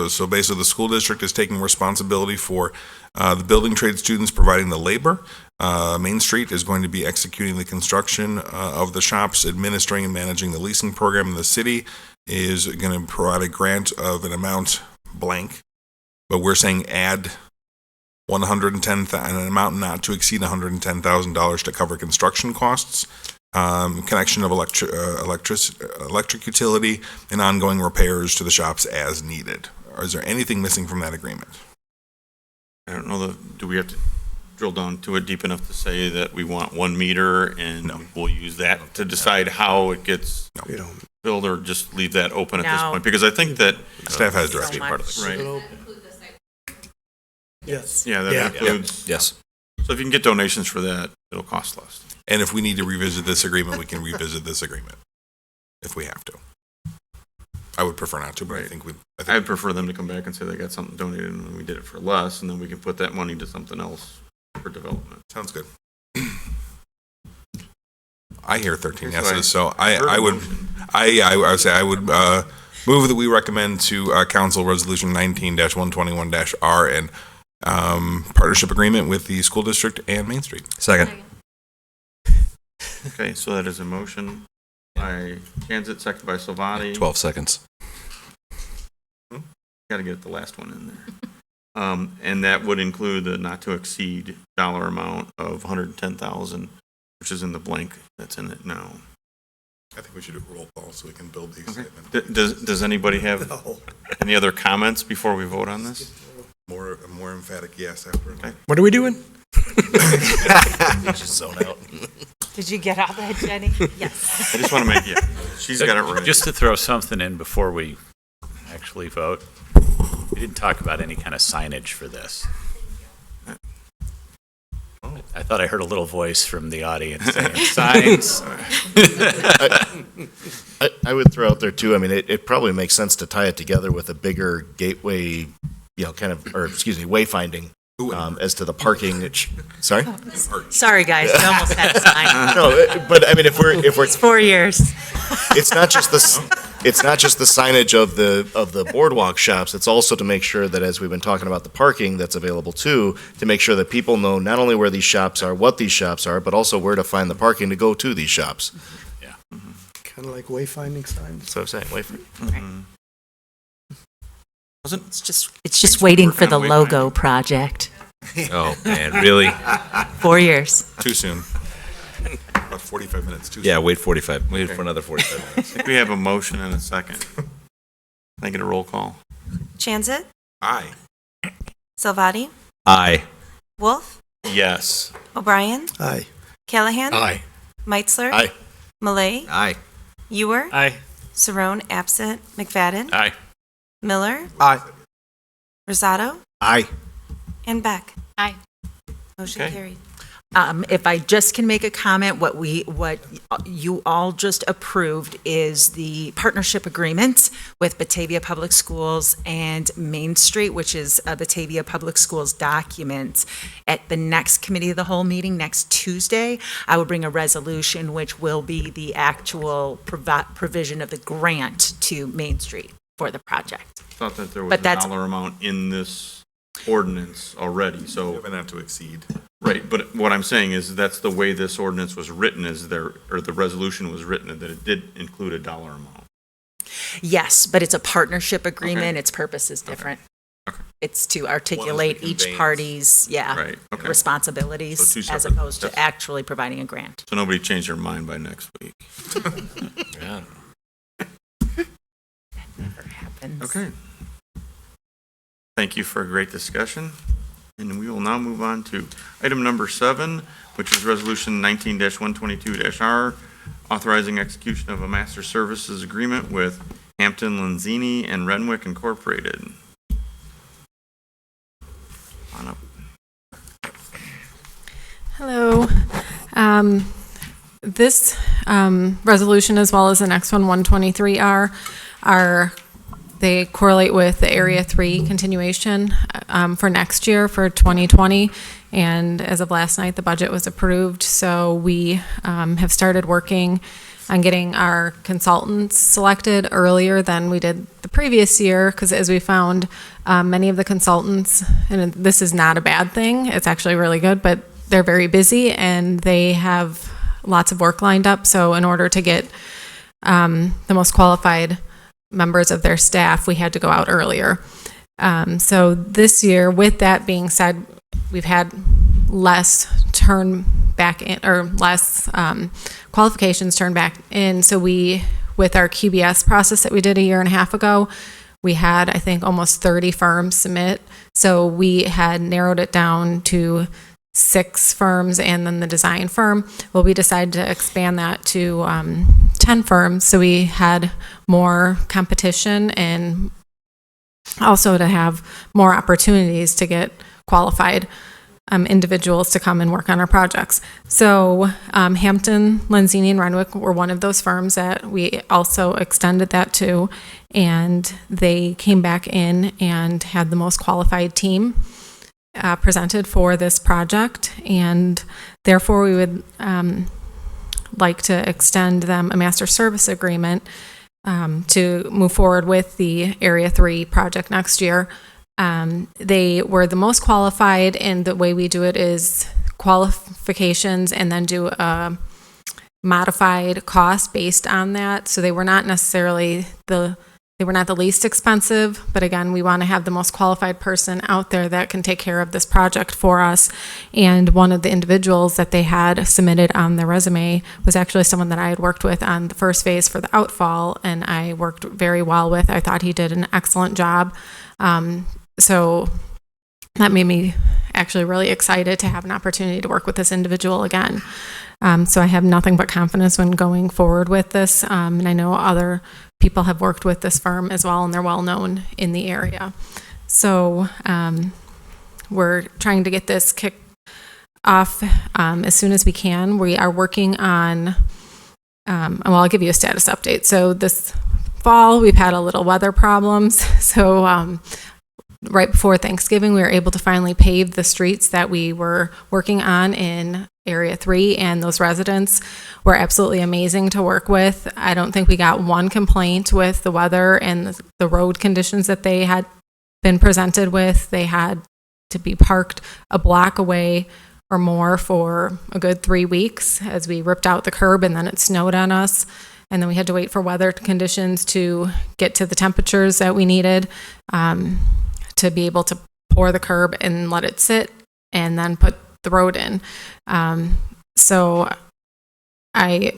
So basically, the school district is taking responsibility for the building trade students providing the labor. Main Street is going to be executing the construction of the shops, administering and managing the leasing program, and the city is going to provide a grant of an amount blank, but we're saying add an amount not to exceed $110,000 to cover construction costs, connection of electric utility, and ongoing repairs to the shops as needed. Is there anything missing from that agreement? I don't know, do we have to drill down to it deep enough to say that we want 1 meter and we'll use that to decide how it gets built, or just leave that open at this No. point? Because I think that staff has So directed part of much. it. Right. Yes. Yeah, that includes. Yes. So if you can get donations for that, it'll cost less. And if we need to revisit this agreement, we can revisit this agreement if we have to. I would prefer not to, but I think I'd prefer them to come back and say they got something donated and we did it for less, and then we can put that money to something else for development. Sounds good. I hear 13 Okay, so yeses, so I heard I a would, motion. I would say I would move that we recommend to council resolution 19-121-R and partnership agreement with the school district and Main Street. Second. Okay, so that is a motion by Jansit, second by Salvati. 12 seconds. Got to get the last one in there. And that would include the not to exceed dollar amount of 110,000, which is in the blank that's in it now. I think we should do a roll call so we can build these Okay. statements. Does anybody have any other comments before we vote on this? More emphatic yes after. Okay. What are we doing? Just zone out. Did you get all that, Jenny? Yes. I just want to make she's got it right. Just to throw something in before we actually vote, we didn't talk about any kind of signage for this. I thought I heard a little voice from the audience saying signs. I would throw out there too, I mean, it probably makes sense to tie it together with a bigger gateway, wayfinding as to the parking. Sorry? Sorry, guys, we almost had a sign. No, but I mean, if we're It's 4 years. it's not just the signage of the boardwalk shops. It's also to make sure that, as we've been talking about the parking that's available too, to make sure that people know not only where these shops are, what these shops are, but also where to find the parking to go to these shops. Yeah. Kind of like wayfinding signs. So I'm saying, wayfinding. It's just waiting for the logo project. Oh, man, really? 4 years. Too soon. About 45 minutes too soon. Yeah, wait for another 45 minutes. I think we have a motion and a second. Can I get a roll call? Jansit, Aye. Salvati, Aye. Wolf, Yes. O'Brien, Aye. Callahan, Aye. Meitzler, Aye. Malay, Aye. Ewer, Aye. Saron, absent, McFadden, Aye. Miller, Aye. Rosado, Aye. and Beck. Aye. Motion Okay. carried. If I just can make a comment, what you all just approved is the partnership agreement with Batavia Public Schools and Main Street, which is a Batavia Public Schools document. At the next committee of the whole meeting next Tuesday, I will bring a resolution which will be the actual provision of the grant to Main Street for the project. Thought that there was But a that's- dollar amount in this ordinance already, so. Not to exceed. Right, but what I'm saying is that's the way this ordinance was written, or the resolution was written, that it did include a dollar amount. Yes, but it's a partnership agreement. Okay. Its purpose is different. Okay. It's to articulate each conveyance. party's, Right, okay. responsibilities So two as separate- opposed to that's- actually providing a grant. So nobody changed their mind by next week. Yeah. Never happens. Okay. Thank you for a great discussion. And we will now move on to item number 7, which is resolution 19-122-R, authorizing execution of a master services agreement with Hampton, Lanzini, and Renwick Incorporated. On up. Hello. This resolution, as well as the next one, 123R, they correlate with the Area 3 continuation for next year, for 2020. And as of last night, the budget was approved. So we have started working on getting our consultants selected earlier than we did the previous year, because as we found, many of the consultants, and this is not a bad thing, it's actually really good, but they're very busy and they have lots of work lined up. So in order to get the most qualified members of their staff, we had to go out earlier. So this year, with that being said, we've had less turn back in, or less qualifications turned back in. So we, with our QBS process that we did a year and a half ago, we had, I think, almost 30 firms submit. So we had narrowed it down to 6 firms and then the design firm. Well, we decided to expand that to 10 firms. So we had more competition and also to have more opportunities to get qualified individuals to come and work on our projects. So Hampton, Lanzini, and Renwick were one of those firms that we also extended that to, and they came back in and had the most qualified team presented for this project, and therefore we would like to extend them a master service agreement to move forward with the Area 3 project next year. They were the most qualified, and the way we do it is qualifications and then do a modified cost based on that. So they were not necessarily they were not the least expensive, but again, we want to have the most qualified person out there that can take care of this project for us. And one of the individuals that they had submitted on their resume was actually someone that I had worked with on the first phase for the outfall, and I worked very well with. I thought he did an excellent job. So that made me actually really excited to have an opportunity to work with this individual again. So I have nothing but confidence when going forward with this. And I know other people have worked with this firm as well, and they're well known in the area. So we're trying to get this kicked off as soon as we can. We are working on, well, I'll give you a status update. So this fall, we've had a little weather problems. So right before Thanksgiving, we were able to finally pave the streets that we were working on in Area 3, and those residents were absolutely amazing to work with. I don't think we got one complaint with the weather and the road conditions that they had been presented with. They had to be parked a block away or more for a good 3 weeks as we ripped out the curb, and then it snowed on us. And then we had to wait for weather conditions to get to the temperatures that we needed to be able to pour the curb and let it sit and then put the road in. So I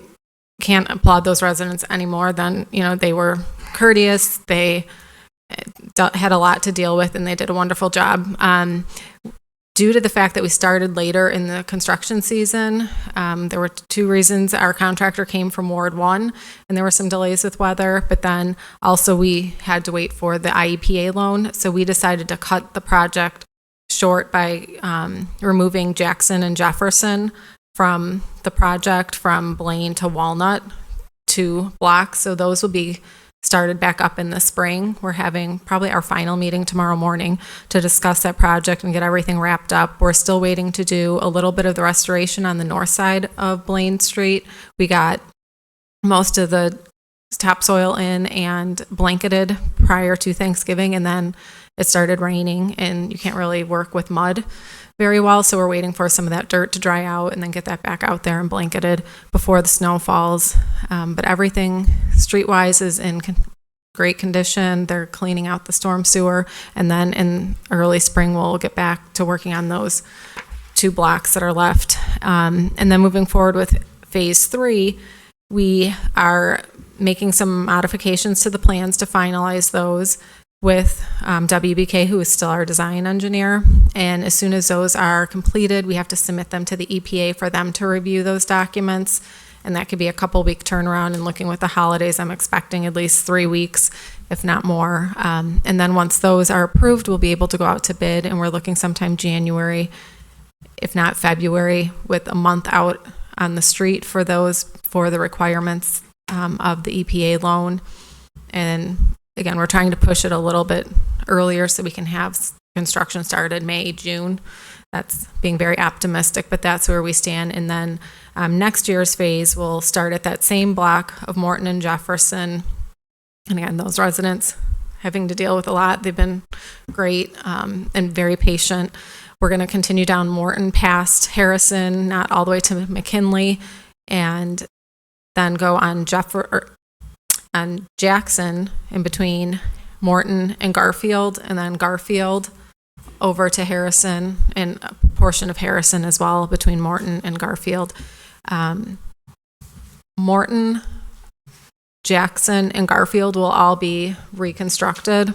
can't applaud those residents any more than, they were courteous. They had a lot to deal with, and they did a wonderful job. Due to the fact that we started later in the construction season, there were 2 reasons. Our contractor came from Ward 1, and there were some delays with weather, but then also we had to wait for the IEPA loan, so we decided to cut the project short by removing Jackson and Jefferson from the project, from Blaine to Walnut, 2 blocks. So those will be started back up in the spring. We're having probably our final meeting tomorrow morning to discuss that project and get everything wrapped up. We're still waiting to do a little bit of the restoration on the north side of Blaine Street. We got most of the topsoil in and blanketed prior to Thanksgiving, and then it started raining, and you can't really work with mud very well, so we're waiting for some of that dirt to dry out and then get that back out there and blanketed before the snow falls. But everything streetwise is in great condition. They're cleaning out the storm sewer, and then in early spring we'll get back to working on those 2 blocks that are left. And then moving forward with phase 3, we are making some modifications to the plans to finalize those with WBK, who is still our design engineer. And as soon as those are completed, we have to submit them to the EPA for them to review those documents. and that could be a couple-week turnaround. And looking with the holidays, I'm expecting at least 3 weeks, if not more. And then once those are approved, we'll be able to go out to bid, and we're looking sometime January, if not February, with a month out on the street for the requirements of the EPA loan. And again, we're trying to push it a little bit earlier so we can have construction started May, June. That's being very optimistic, but that's where we stand. And then next year's phase will start at that same block of Morton and Jefferson. And again, those residents having to deal with a lot. They've been great and very patient. We're going to continue down Morton past Harrison, not all the way to McKinley, and then go on Jackson in between Morton and Garfield, and then Garfield over to Harrison, and a portion of Harrison as well between Morton and Garfield. Morton, Jackson, and Garfield will all be reconstructed,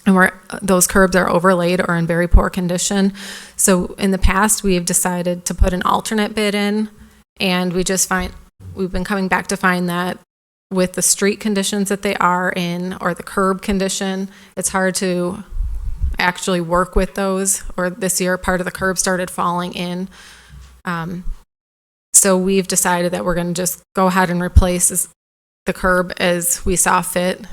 and those curbs are overlaid or in very poor condition. So in the past, we've decided to put an alternate bid in, and we've been coming back to find that with the street conditions that they are in, or the curb condition, it's hard to actually work with those. Or this year, part of the curb started falling in. So we've decided that we're going to just go ahead and replace the curb as we saw fit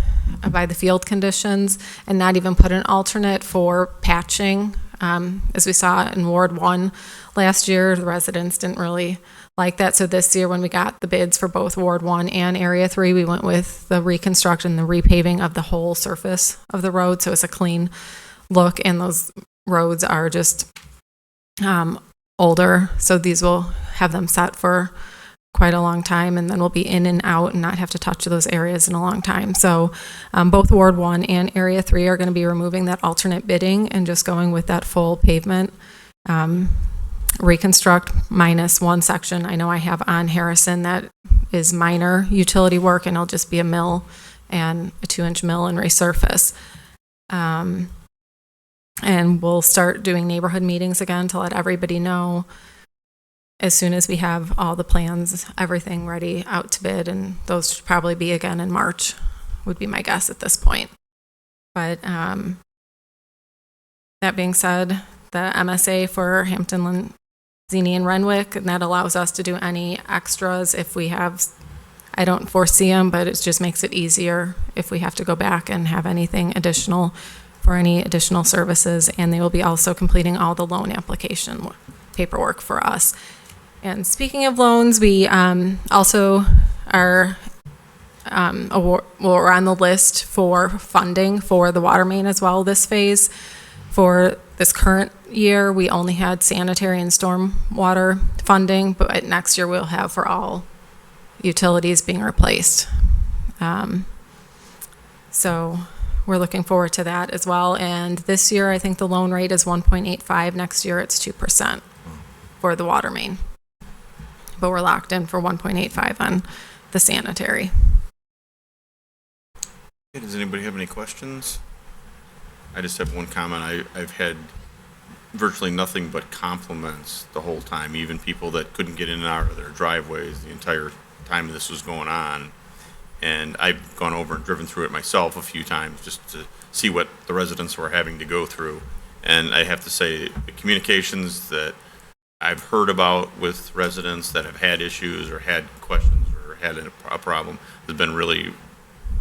by the field conditions, and not even put an alternate for patching. As we saw in Ward 1 last year, the residents didn't really like that. So this year, when we got the bids for both Ward 1 and Area 3, we went with the reconstruction, the repaving of the whole surface of the road. So it's a clean look, and those roads are just older. So these will have them set for quite a long time, and then we'll be in and out and not have to touch those areas in a long time. So both Ward 1 and Area 3 are going to be removing that alternate bidding and just going with that full pavement reconstruct, minus one section I know I have on Harrison that is minor utility work, and it'll just be a mill and a 2-inch mill and resurface. And we'll start doing neighborhood meetings again to let everybody know as soon as we have all the plans, everything ready out to bid, and those should probably be again in March, would be my guess at this point. But that being said, the MSA for Hampton, Zini, and Renwick, and that allows us to do any extras if we have, I don't foresee them, but it just makes it easier if we have to go back and have anything additional for any additional services. And they will be also completing all the loan application paperwork for us. And speaking of loans, we also are we're on the list for funding for the water main as well this phase. For this current year, we only had sanitary and storm water funding, but next year we'll have for all utilities being replaced. So we're looking forward to that as well. And this year, I think the loan rate is 1.85. Next year, it's 2% for the water main. But we're locked in for 1.85 on the sanitary. Okay, does anybody have any questions? I just have one comment. I've had virtually nothing but compliments the whole time, even people that couldn't get in and out of their driveways the entire time this was going on. And I've gone over and driven through it myself a few times just to see what the residents were having to go through. And I have to say, the communications that I've heard about with residents that have had issues or had questions or had a problem has been really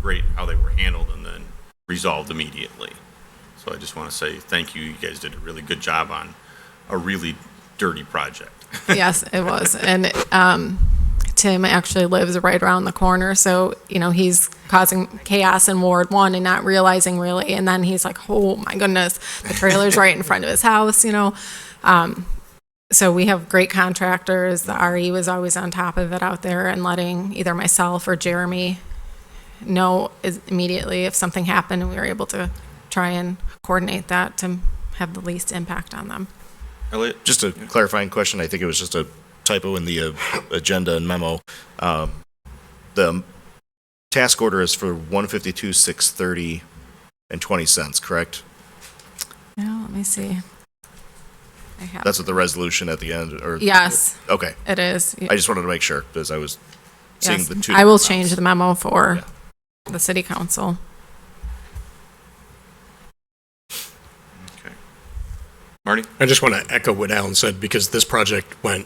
great how they were handled and then resolved immediately. So I just want to say thank you. You guys did a really good job on a really dirty project. Yes, it was. And Tim actually lives right around the corner, so he's causing chaos in Ward 1 and not realizing really. And then he's like, "Oh my goodness, the trailer's right in front of his house," So we have great contractors. The RE was always on top of it out there and letting either myself or Jeremy know immediately if something happened, and we were able to try and coordinate that to have the least impact on them. Elliot? Just a clarifying question. I think it was just a typo in the agenda and memo. The task order is for $152,630 and 20 cents, correct? Yeah, let me see. I have. That's what the resolution at the end, or? Yes. Okay. It is. I just wanted to make sure, because I was seeing Yes. the two. I will different change amounts. the memo for the city council. Marty? I just want to echo what Alan said, because this project went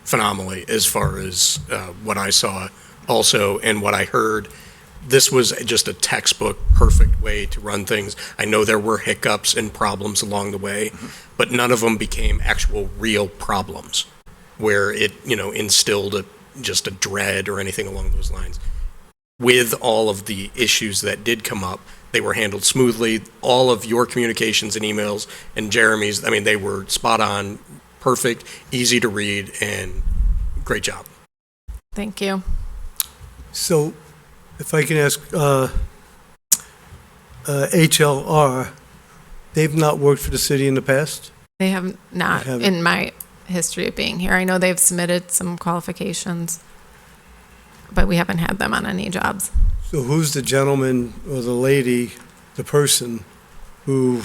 phenomenally as far as what I saw also and what I heard. This was just a textbook perfect way to run things. I know there were hiccups and problems along the way, but none of them became actual real problems where it, instilled just a dread or anything along those lines. With all of the issues that did come up, they were handled smoothly. All of your communications and emails and Jeremy's, I mean, they were spot on, perfect, easy to read, and great job. Thank you. So, if I can ask, HLR, they've not worked for the city in the past? They have not, They haven't. in my history of being here. I know they've submitted some qualifications, but we haven't had them on any jobs. So who's the gentleman or the lady, the person who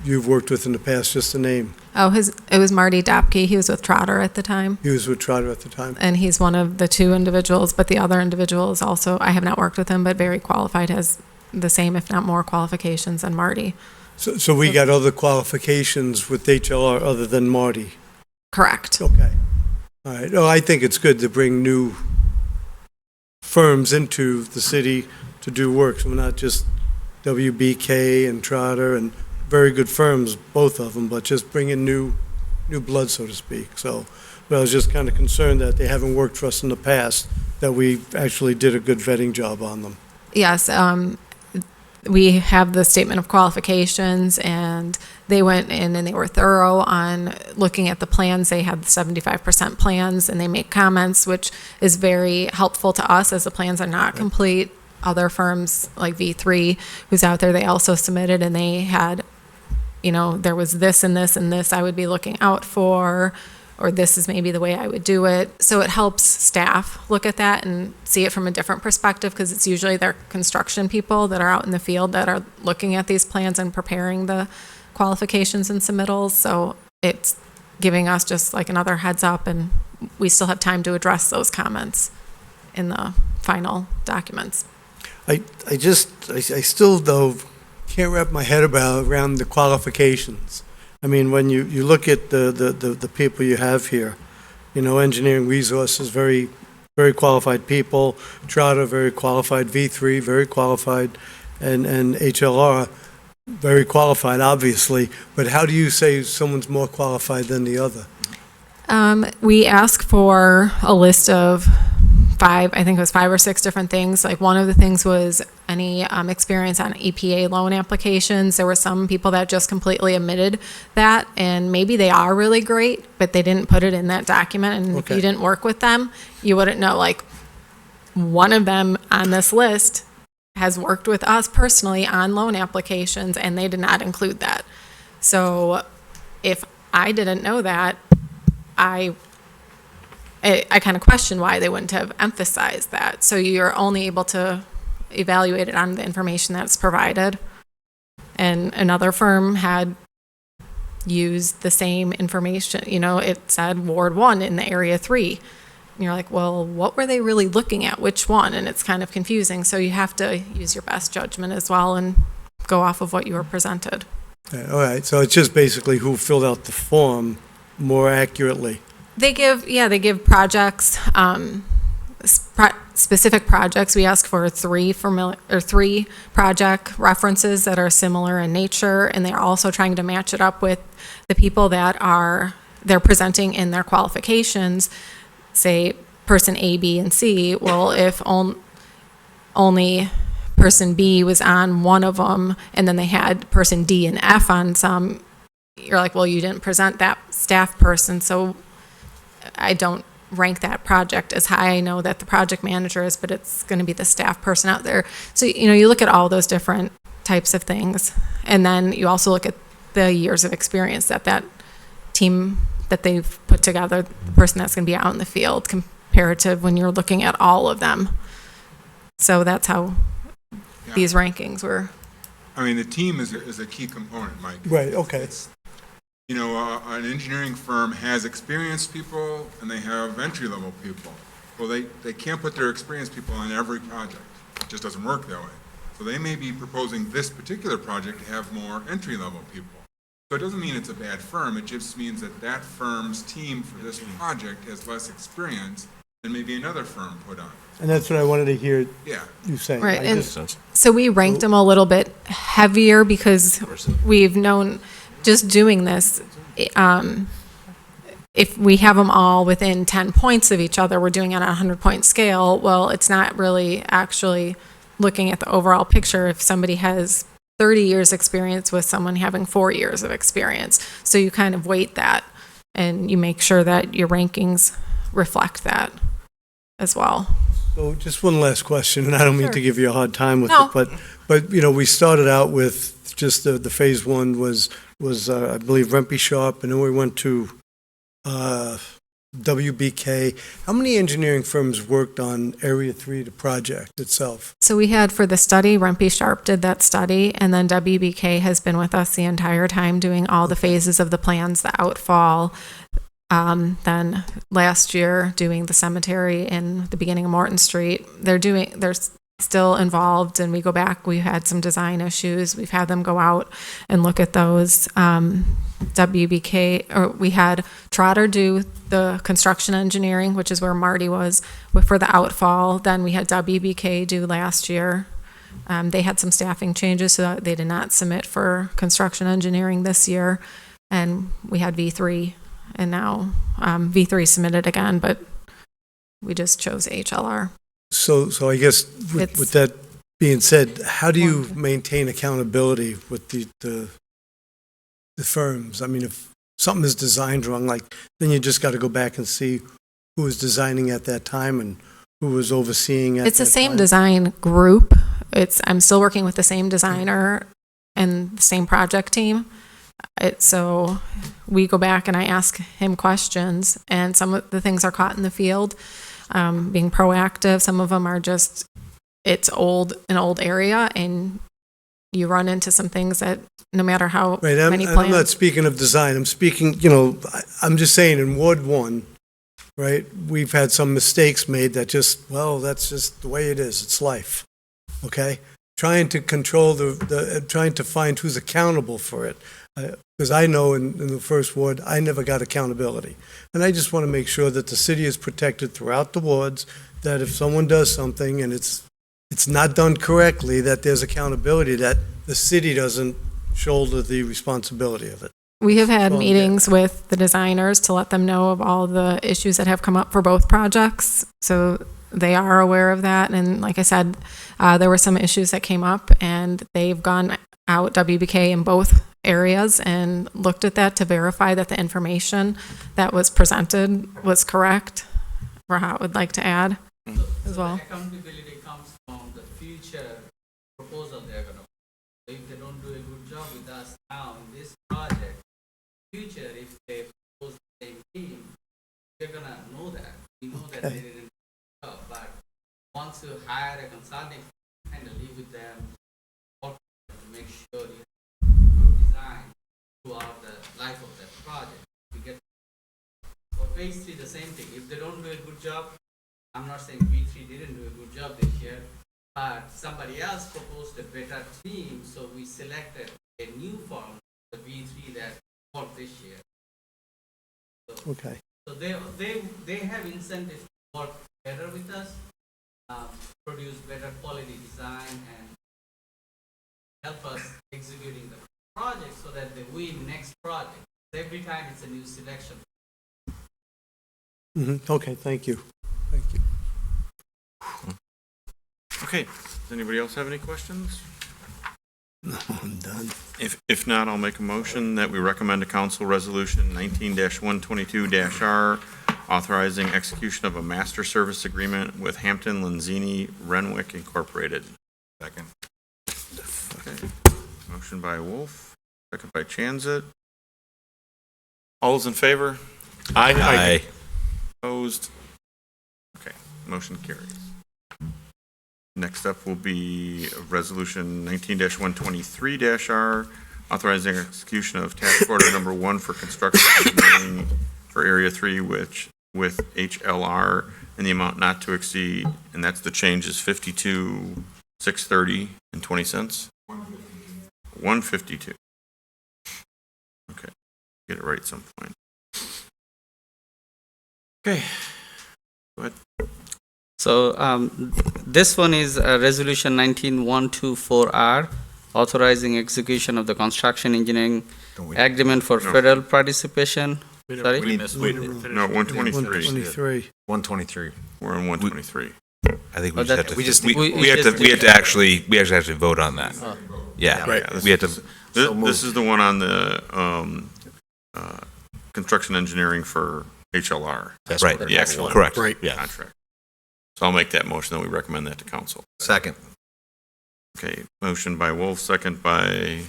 you've worked with in the past, just a name? Oh, it was Marty Dopke. He was with Trotter at the time. He was with Trotter at the time. And he's one of the two individuals, but the other individual is also, I have not worked with him, but very qualified, has the same, if not more, qualifications than Marty. So we got other qualifications with HLR other than Marty? Correct. Okay. All right. Oh, I think it's good to bring new firms into the city to do work. So we're not just WBK and Trotter, and very good firms, both of them, but just bring in new blood, so to speak. So, but I was just kind of concerned that they haven't worked for us in the past, that we actually did a good vetting job on them. Yes, we have the statement of qualifications, and they went in and they were thorough on looking at the plans. They had 75% plans, and they make comments, which is very helpful to us as the plans are not complete. Other firms like V3, who's out there, they also submitted, and they had, there was this and this and this I would be looking out for, or this is maybe the way I would do it. So it helps staff look at that and see it from a different perspective, because it's usually their construction people that are out in the field that are looking at these plans and preparing the qualifications and submittals. So it's giving us just like another heads up, and we still have time to address those comments in the final documents. I still, though, can't wrap my head around the qualifications. I mean, when you look at the people you have here, engineering resources, very, very qualified people, Trotter, very qualified, V3, very qualified, and HLR, very qualified, obviously. But how do you say someone's more qualified than the other? We ask for a list of I think it was 5 or 6 different things. Like one of the things was any experience on EPA loan applications. There were some people that just completely omitted that, and maybe they are really great, but they didn't put it in that document. And if you didn't work with them, you wouldn't know. Like one of them on this list has worked with us personally on loan applications, and they did not include that. So if I didn't know that, I kind of question why they wouldn't have emphasized that. So you're only able to evaluate it on the information that's provided. And another firm had used the same information. It said Ward 1 in the Area 3. And you're like, well, what were they really looking at? Which one? And it's kind of confusing. So you have to use your best judgment as well and go off of what you were presented. All right, so it's just basically who filled out the form more accurately. They give projects, specific projects. We ask for three project references that are similar in nature, and they're also trying to match it up with the people that they're presenting in their qualifications. Say person A, B, and C. Well, if only person B was on one of them, and then they had person D and F on some, you're like, well, you didn't present that staff person, so I don't rank that project as high. I know that the project manager is, but it's going to be the staff person out there. So, you look at all those different types of things. And then you also look at the years of experience that team that they've put together, the person that's going to be out in the field, comparative when you're looking at all of them. So that's how these rankings were. I mean, the team is a key component, Mike. Right, okay. you know, an engineering firm has experienced people and they have entry-level people. Well, they can't put their experienced people on every project. It just doesn't work that way. So they may be proposing this particular project to have more entry-level people. So it doesn't mean it's a bad firm. It just means that that firm's team for this project has less experience than maybe another firm put on. And that's what I wanted to hear Yeah. you saying. Right, I and just- so we ranked them a little bit heavier because we've known just doing this, if we have them all within 10 points of each other, we're doing it on a 100-point scale. Well, it's not really actually looking at the overall picture if somebody has 30 years experience with someone having 4 years of experience. So you kind of weight that and you make sure that your rankings reflect that as well. So just one last question, and I don't mean Sure. to give you a hard time with No. it, but you know, we started out with just the phase one was I believe Rempe Sharp, and then we went to WBK. How many engineering firms worked on Area 3, the project itself? So we had for the study, Rempe Sharp did that study, and then WBK has been with us the entire time doing all the phases of the plans, the outfall. Then last year doing the cemetery in the beginning of Morton Street. They're still involved, and we go back. We had some design issues. We've had them go out and look at those. WBK, or we had Trotter do the construction engineering, which is where Marty was for the outfall. Then we had WBK do last year. They had some staffing changes, so they did not submit for construction engineering this year. And we had V3, and now V3 submitted again, but we just chose HLR. So I guess with that being said, how do you maintain accountability with the firms? I mean, if something is designed wrong, then you just got to go back and see who was designing at that time and who was overseeing at It's the that same time. design group. I'm still working with the same designer and the same project team. So we go back and I ask him questions, and some of the things are caught in the field, being proactive. Some of them are just, it's an old area, and you run into some things that no matter how many plans. I'm not speaking of design. I'm speaking, I'm just saying in Ward 1, right, we've had some mistakes made that that's just the way it is. It's life, okay? Trying to control trying to find who's accountable for it. Because I know in the first ward, I never got accountability. And I just want to make sure that the city is protected throughout the wards, that if someone does something and it's not done correctly, that there's accountability, that the city doesn't shoulder the responsibility of it. We have had meetings with the designers to let them know of all the issues that have come up for both projects. So they are aware of that. And like I said, there were some issues that came up, and they've gone out, WBK, in both areas and looked at that to verify that the information that was presented was correct. Rahat would like to add as well. Accountability comes from the future proposal they're going to. So if they don't do a good job with us now in this project, future, if they propose the same team, we're going to know that. We know that they didn't do a job. But once you hire a consulting and live with them, work with them to make sure you have design throughout the life of that project. We get for phase 3 the same thing. If they don't do a good job, I'm not saying V3 didn't do a good job this year, but somebody else proposed a better team, so we selected a new firm, the V3 that worked this year. So, Okay. So they have incentive to work better with us, produce better quality design, and help us executing the project so that they win next project. Every time it's a new selection. Okay, thank you. Thank you. Okay, does anybody else have any questions? No, I'm done. If not, I'll make a motion that we recommend a council resolution 19-122-R authorizing execution of a master service agreement with Hampton Lenzini Renwick Incorporated. Second. Okay. Motion by Wolf, second by Chanzit. All those in favor? Aye. Opposed? Okay, motion carries. Next up will be resolution 19-123-R authorizing execution of task order number 1 for construction engineering for Area 3, which with HLR in the amount not to exceed, and that's the change is $52,630.20. 152. Okay, get it right at some point. Okay, go ahead. So this one is Resolution 19124R, authorizing execution of the construction engineering agreement for federal participation. Sorry? No, 123. 123. 123. We're on 123. I think Oh, we just have that- to, we just we need- have to actually vote on that. Yeah, Yeah, we have to, This is the one on the construction engineering for HLR. That's right, correct. The actual correct. Right. Yeah. contract. So I'll make that motion that we recommend that to council. Second. Okay, motion by Wolf, second by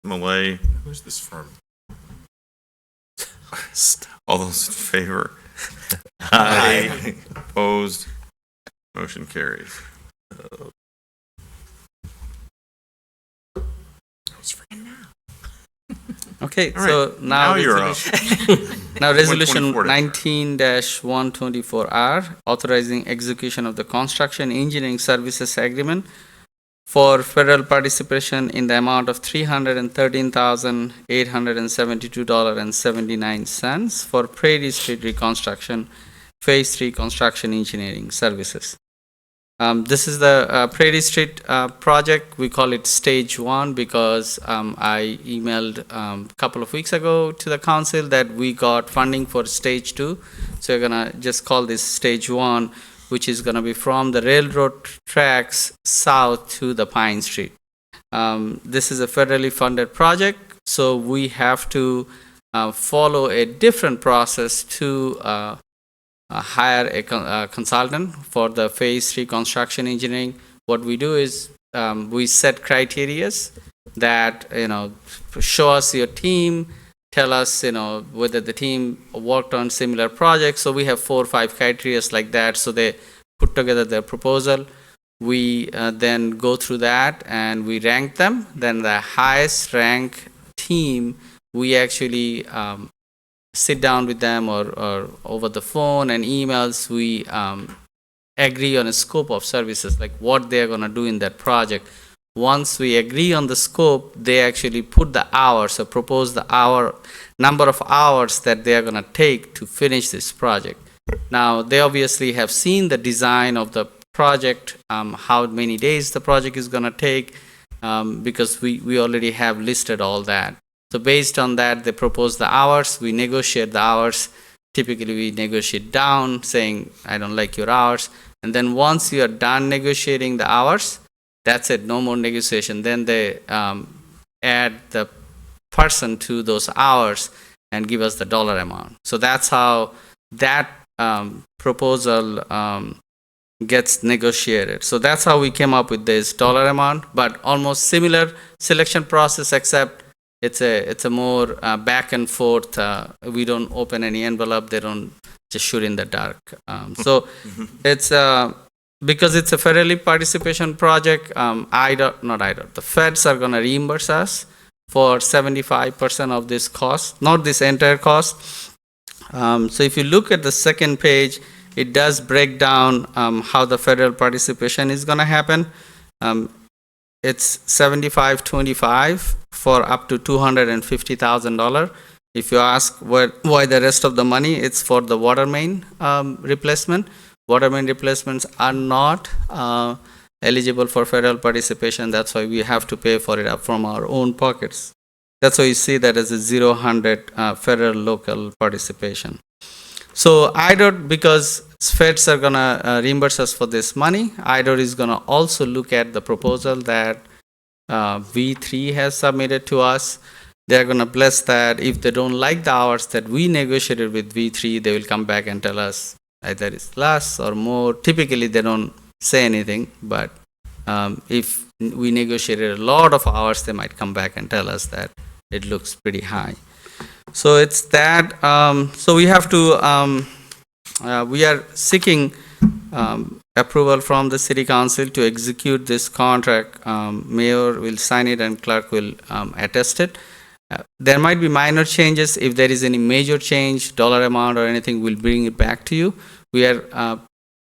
Malay. Who's this firm? All those in favor? Aye. Opposed? Motion carries. Okay, All right, so now you're up. now resolution 124. 19-124R, authorizing execution of the construction engineering services agreement for federal participation in the amount of $313,872.79 for Prairie Street reconstruction, Phase 3 construction engineering services. This is the Prairie Street project. We call it Stage 1 because I emailed a couple of weeks ago to the council that we got funding for Stage 2. So we're going to just call this Stage 1, which is going to be from the railroad tracks south to the Pine Street. This is a federally funded project, so we have to follow a different process to hire a consultant for the Phase 3 construction engineering. What we do is we set criterias that, show us your team, tell us, whether the team worked on similar projects. So we have 4 or 5 criterias like that. So they put together their proposal. We then go through that and we rank them. Then the highest rank team, we actually sit down with them or over the phone and emails, we agree on a scope of services, like what they're going to do in that project. Once we agree on the scope, they actually put the hours or propose the number of hours that they are going to take to finish this project. Now, they obviously have seen the design of the project, how many days the project is going to take, because we already have listed all that. So based on that, they propose the hours, we negotiate the hours. Typically, we negotiate down, saying, I don't like your hours. And then once you are done negotiating the hours, that's it, no more negotiation. Then they add the person to those hours and give us the dollar amount. So that's how that proposal gets negotiated. So that's how we came up with this dollar amount, but almost similar selection process, except it's a more back and forth. We don't open any envelope. They don't just shoot in the dark. So it's because it's a federally participation project. The feds are going to reimburse us for 75% of this cost, not this entire cost. So if you look at the second page, it does break down how the federal participation is going to happen. It's 75-25 for up to $250,000. If you ask why the rest of the money, it's for the water main replacement. Water main replacements are not eligible for federal participation. That's why we have to pay for it up from our own pockets. That's why you see that as a 0-100 federal local participation. So IDOT, because feds are going to reimburse us for this money, IDOT is going to also look at the proposal that V3 has submitted to us. They're going to bless that. If they don't like the hours that we negotiated with V3, they will come back and tell us either it's less or more. Typically, they don't say anything, but if we negotiated a lot of hours, they might come back and tell us that it looks pretty high. So it's that. So we have to, we are seeking approval from the city council to execute this contract. Mayor will sign it and clerk will attest it. There might be minor changes. If there is any major change, dollar amount or anything, we'll bring it back to you. We are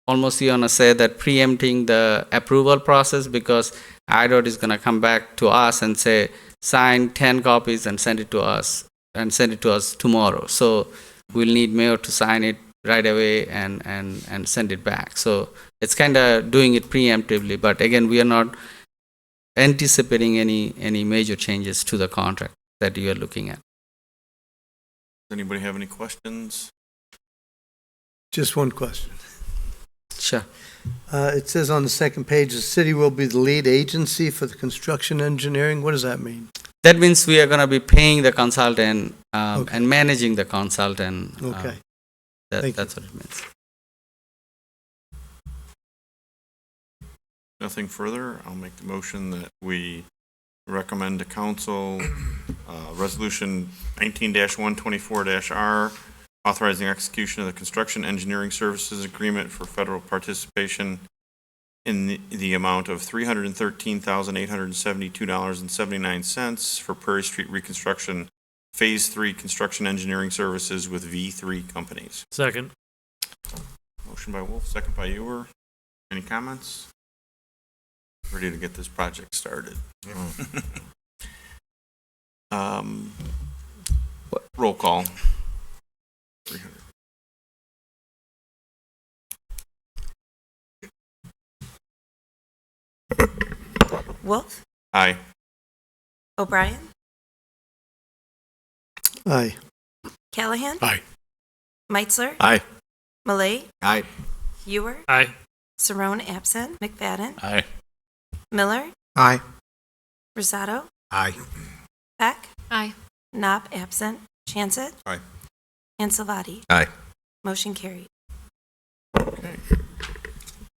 almost going to say that preempting the approval process, because IDOT is going to come back to us and say, sign 10 copies and send it to us tomorrow. So we'll need mayor to sign it right away and send it back. So it's kind of doing it preemptively, but again, we are not anticipating any major changes to the contract that you are looking at. Does anybody have any questions? Just one question. Sure. It says on the second page, the city will be the lead agency for the construction engineering. What does that mean? That means we are going to be paying the consultant and managing the consultant. Okay. That's what it means. Nothing further. I'll make the motion that we recommend to council resolution 19-124-R, authorizing execution of the construction engineering services agreement for federal participation in the amount of $313,872.79 for Prairie Street reconstruction, Phase 3 construction engineering services with V3 companies. Second. Motion by Wolf, second by Ewer. Any comments? Ready to get this project started. Roll call. 300. Wolf, Aye. O'Brien, Aye. Callahan. Aye. Meitzler. Aye. Malay. Aye. Ewer. Aye. Saron absent. McFadden. Aye. Miller. Aye. Rosado. Aye. Peck. Aye. Knopp absent. Chancet. Aye. And Salvati. Aye. Motion carried. Okay.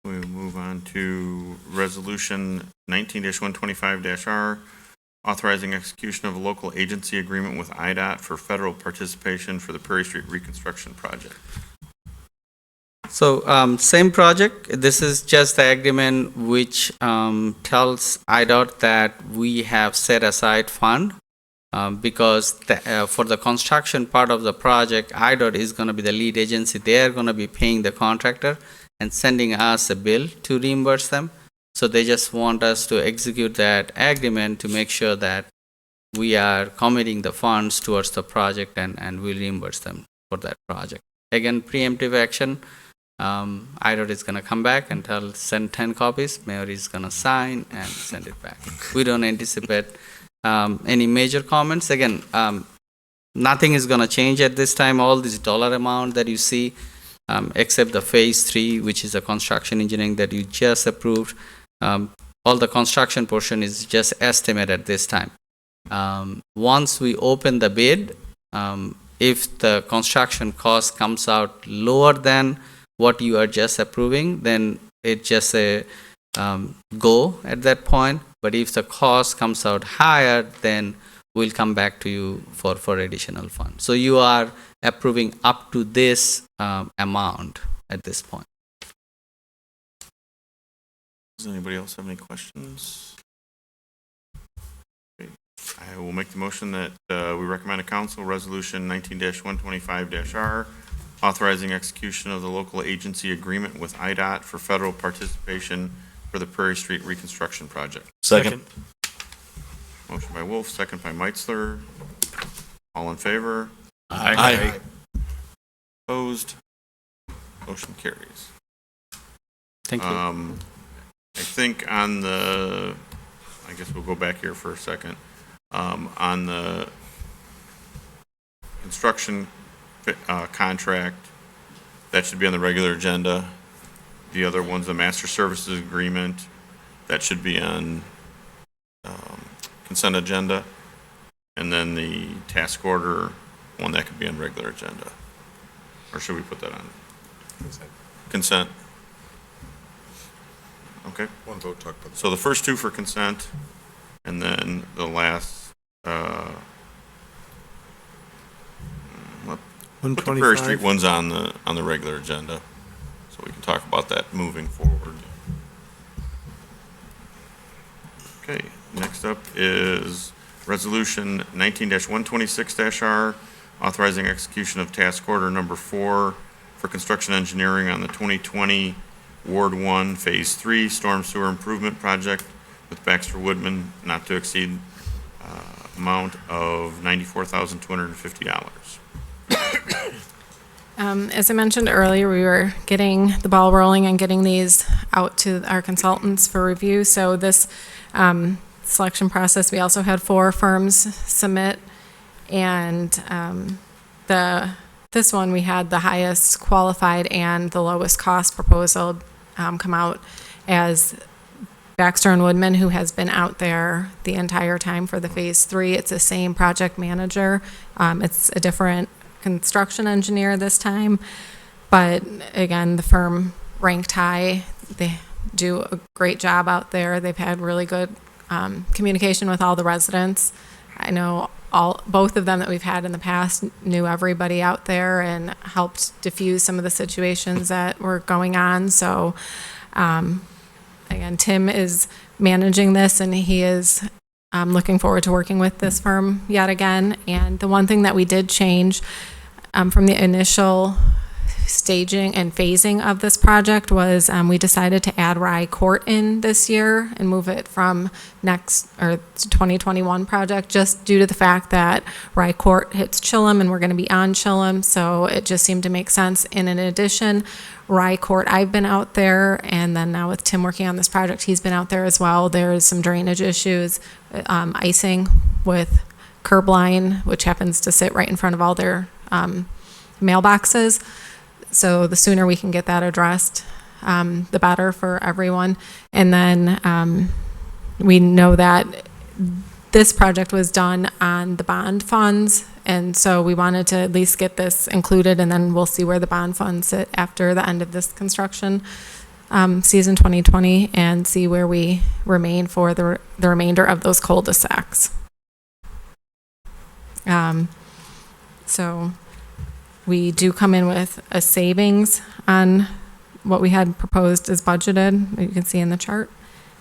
We'll move on to resolution 19-125-R, authorizing execution of a local agency agreement with IDOT for federal participation for the Prairie Street reconstruction project. So same project. This is just the agreement which tells IDOT that we have set aside fund because for the construction part of the project, IDOT is going to be the lead agency. They are going to be paying the contractor and sending us a bill to reimburse them. So they just want us to execute that agreement to make sure that we are committing the funds towards the project and we'll reimburse them for that project. Again, preemptive action. IDOT is going to come back and send 10 copies. Mayor is going to sign and send it back. We don't anticipate any major comments. Again, nothing is going to change at this time. All this dollar amount that you see, except the Phase 3, which is the construction engineering that you just approved. All the construction portion is just estimate at this time. Once we open the bid, if the construction cost comes out lower than what you are just approving, then it just a go at that point. But if the cost comes out higher, then we'll come back to you for additional funds. So you are approving up to this amount at this point. Does anybody else have any questions? Okay. I will make the motion that we recommend to council resolution 19-125-R, authorizing execution of the local agency agreement with IDOT for federal participation for the Prairie Street reconstruction project. Second. Motion by Wolf, second by Meitzler. All in favor? Aye. Opposed? Motion carries. Thank you. I think on the, I guess we'll go back here for a second. On the construction contract, that should be on the regular agenda. The other one's the master services agreement. That should be on consent agenda. And then the task order, one that could be on regular agenda. Or should we put that on? Consent. Okay. One vote, talk about. So the first two for consent, and then the last, the Prairie Street 125. one's on the regular agenda, so we can talk about about that moving forward. Okay, next up is Resolution 19-126-R, authorizing execution of task order number 4 for construction engineering on the 2020 Ward 1, Phase 3 Storm Sewer Improvement Project with Baxter Woodman, not to exceed amount of $94,250. As I mentioned earlier, we were getting the ball rolling and getting these out to our consultants for review. So this selection process, we also had 4 firms submit, and this one we had the highest qualified and the lowest cost proposal come out as Baxter and Woodman, who has been out there the entire time for the Phase 3. It's the same project manager. It's a different construction engineer this time, but again, the firm ranked high. They do a great job out there. They've had really good communication with all the residents. I know both of them that we've had in the past knew everybody out there and helped diffuse some of the situations that were going on. So again, Tim is managing this, and he is looking forward to working with this firm yet again. And the one thing that we did change from the initial staging and phasing of this project was we decided to add Rye Court in this year and move it from 2021 project, just due to the fact that Rye Court hits Chillum and we're going to be on Chillum, so it just seemed to make sense. And in addition, Rye Court, I've been out there, and then now with Tim working on this project, he's been out there as well. There's some drainage issues, icing with curb line, which happens to sit right in front of all their mailboxes. So the sooner we can get that addressed, the better for everyone. And then we know that this project was done on the bond funds, and so we wanted to at least get this included, and then we'll see where the bond funds sit after the end of this construction season 2020, and see where we remain for the remainder of those cul-de-sacs. So we do come in with a savings on what we had proposed as budgeted, you can see in the chart.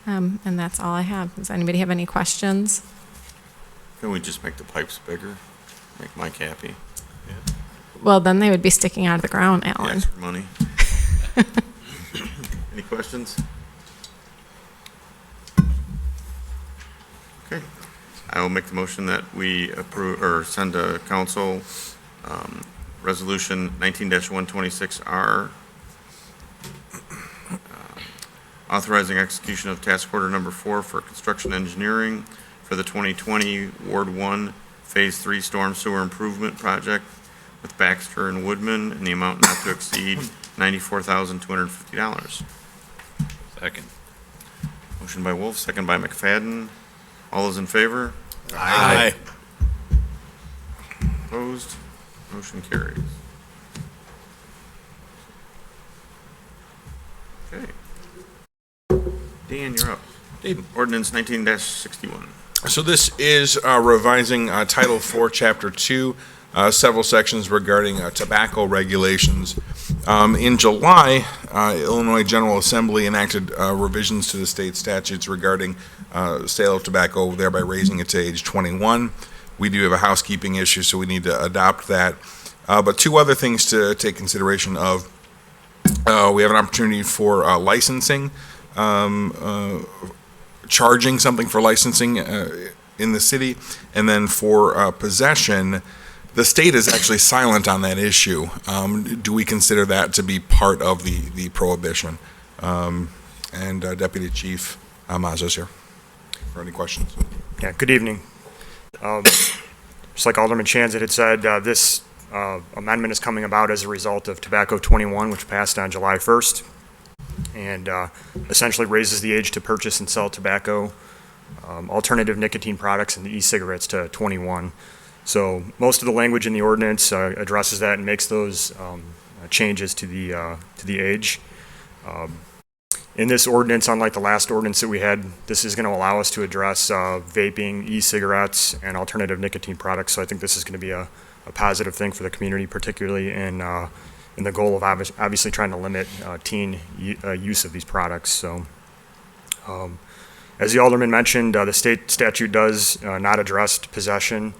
And that's all I have. Does anybody have any questions? Can we just make the pipes bigger? Make Mike happy? Well, then they would be sticking out of the ground, Alan. Extra money. Any questions? Okay. I will make the motion that we approve or send to council Resolution 19-126R, authorizing execution of task order number 4 for construction engineering for the 2020 Ward 1 Phase 3 Storm Sewer Improvement Project with Baxter and Woodman in the amount not to exceed $94,250. Second. Motion by Wolf, second by McFadden. All those in favor? Aye. Opposed? Motion carries. Okay. Dan, you're up. Ordinance 19-61. So this is revising Title 4, Chapter 2, several sections regarding tobacco regulations. In July, Illinois General Assembly enacted revisions to the state statutes regarding sale of tobacco, thereby raising it to age 21. We do have a housekeeping issue, so we need to adopt that. But 2 other things to take consideration of. We have an opportunity for licensing, charging something for licensing in the city, and then for possession, the state is actually silent on that issue. Do we consider that to be part of the prohibition? And Deputy Chief Mazza's here for any questions. Yeah, good evening. Just like Alderman Chanzit had said, this amendment is coming about as a result of Tobacco 21, which passed on July 1st, and essentially raises the age to purchase and sell tobacco, alternative nicotine products, and e-cigarettes to 21. So most of the language in the ordinance addresses that and makes those changes to the age. In this ordinance, unlike the last ordinance that we had, this is going to allow us to address vaping, e-cigarettes, and alternative nicotine products. So I think this is going to be a positive thing for the community, particularly in in the goal of obviously trying to limit teen use of these products. So, as the alderman mentioned, the state statute does not address possession.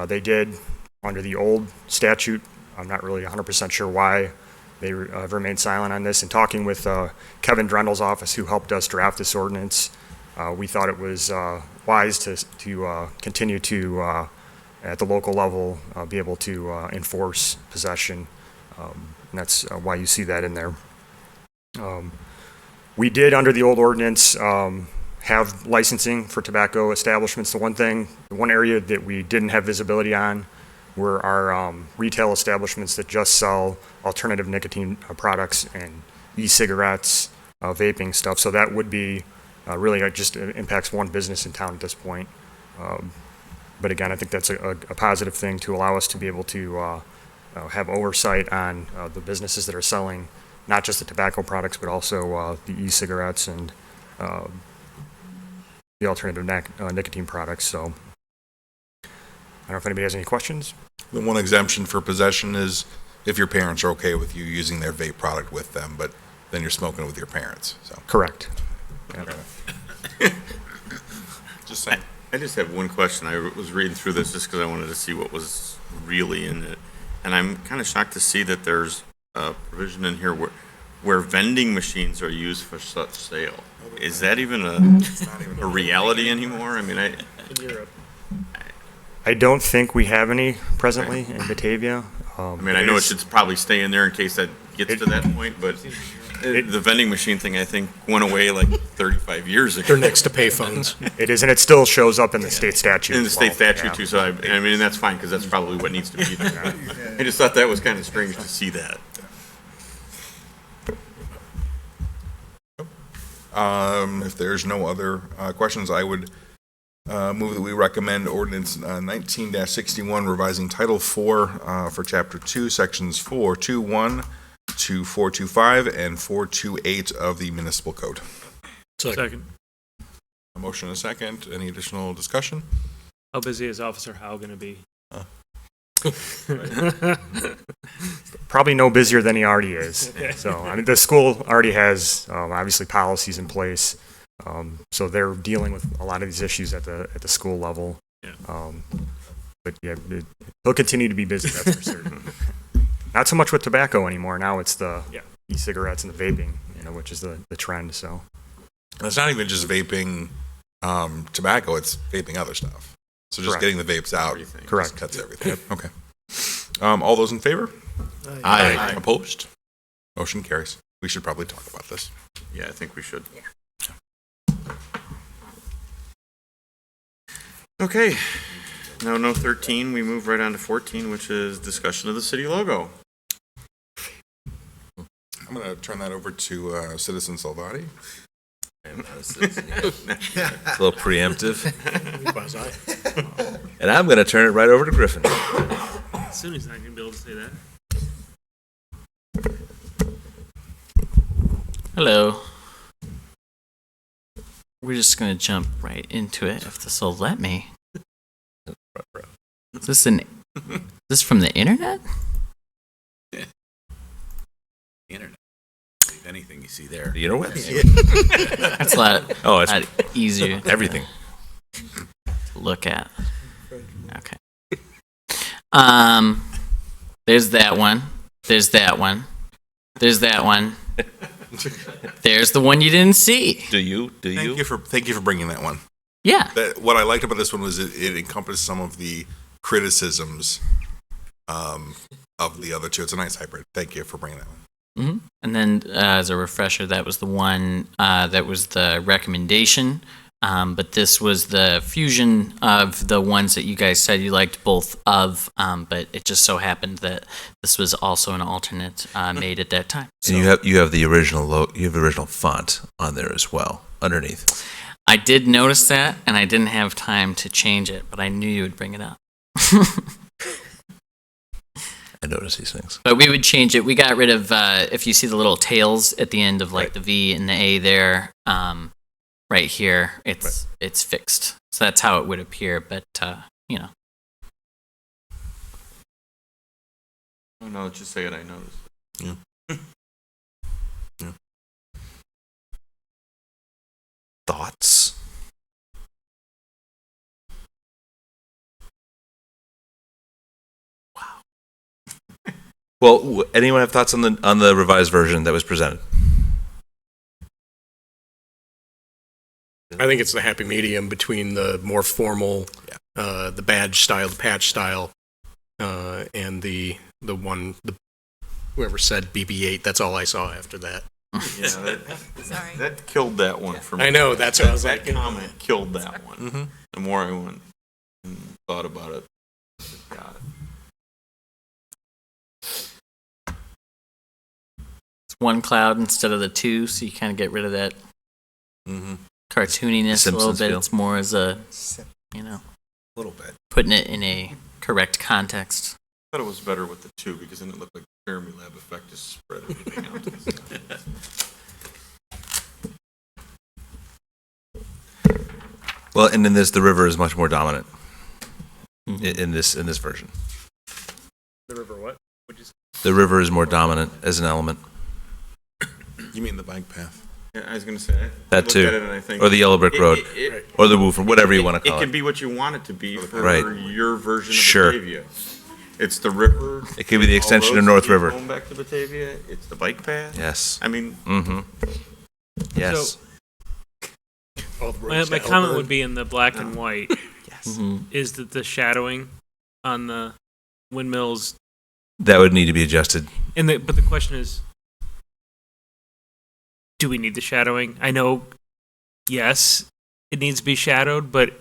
They did under the old statute. I'm not really 100% sure why they remained silent on this. And talking with Kevin Drendel's office, who helped us draft this ordinance, we thought it was wise to continue to, at the local level, be able to enforce possession. And that's why you see that in there. We did, under the old ordinance, have licensing for tobacco establishments. The one area that we didn't have visibility on were our retail establishments that just sell alternative nicotine products and e-cigarettes, vaping stuff. So that would be really just impacts one business in town at this point. But again, I think that's a positive thing to allow us to be able to have oversight on the businesses that are selling not just the tobacco products, but also the e-cigarettes and the alternative nicotine products. So I don't know if anybody has any questions. The one exemption for possession is if your parents are okay with you using their vape product with them, but then you're smoking with your parents. So correct. Just saying. I just have one question. I was reading through this just because I wanted to see what was really in it. And I'm kind of shocked to see that there's a provision in here where vending machines are used for such sale. Is that even a reality anymore? I mean, I don't think we have any presently in Batavia. I mean, I know it should probably stay in there in case that gets to that point, but the vending machine thing, I think, went away like 35 years ago. They're next to payphones. It is, and it still shows up in the state statute. In the state statute too, so I mean, that's fine, because that's probably what needs to be there. I just thought that was kind of strange to see that. If there's no other questions, I would move that we recommend ordinance 19-61, revising Title 4 for Chapter 2, Sections 421 to 425 and 428 of the Municipal Code. Second. A motion and a second. Any additional discussion? How busy is Officer Howe going to be? Probably no busier than he already is. So, I mean, the school already has obviously policies in place. So they're dealing with a lot of these issues at the school level. But yeah, he'll continue to be busy, that's for certain. Not so much with tobacco anymore. Now it's the e-cigarettes and the vaping, which is the trend. So And it's not even just vaping tobacco; it's vaping other stuff. So just getting the vapes out, correct, cuts everything. Okay. All those in favor? Aye. Opposed? Motion carries. We should probably talk about this. Yeah, I think we should. Okay. Now, no 13, we move right on to 14, which is discussion of the city logo. I'm going to turn that over to Citizen Salvati. It's a little preemptive. And I'm going to turn it right over to Griffin. Soon he's not going to be able to say that. Hello. We're just going to jump right into it if this will let me. Is this from the internet? Yeah. The internet. Anything you see there. The interwebs. That's a lot, it's lot easier. Everything. To look at. Okay. There's that one. There's that one. There's that one. There's the one you didn't see. Do you? Thank you for bringing that one. Yeah. What I liked about this one was it encompassed some of the criticisms of the other two. It's a nice hybrid. Thank you for bringing that one. Mm-hmm. And then, as a refresher, that was the one that was the recommendation. But this was the fusion of the ones that you guys said you liked both of. But it just so happened that this was also an alternate made at that time. So And you have the original you have the original font on there as well underneath. I did notice that, and I didn't have time to change it, but I knew you would bring it up. I notice these things. But we would change it. We got rid of, if you see the little tails at the end of like the V and the A there, right here, it's fixed. So that's how it would appear, but, you know. Oh, no, just say it, I noticed. Yeah. Yeah. Thoughts? Well, anyone have thoughts on the revised version that was presented? I think it's the happy medium between the more formal, the badge style, the patch style, and whoever said BB-8. That's all I saw after that. Yeah, that killed that one for me. I know, that's what I was like. That comment killed that one. Mhm. The more I went and thought about it, got it. It's one cloud instead of the two, so you kind of get rid of that cartooniness a little Simpsons bit. feel. It's more as a, A little bit. putting it in a correct context. I thought it was better with the two because then it looked like the Fermilab effect just spread everything out. to the side. Well, and in this, the river is much more dominant in this version. The river what? What'd you say? The river is more dominant as an element. You mean the bike path? Yeah, I was going to say That looked too. at it and I think Or the yellow brick road. Or the woofer, whatever you want to It call can it. be what you want it to be for Right. your version of Sure. Batavia. It's the river. It could be the all extension of roads North lead River. Home back to Batavia. It's the bike path. Yes. I mean, Yes. My comment would be in the black and white. Yes. Is that the shadowing on the windmills? That would need to be adjusted. But the question is, do we need the shadowing? I know, yes, it needs to be shadowed, but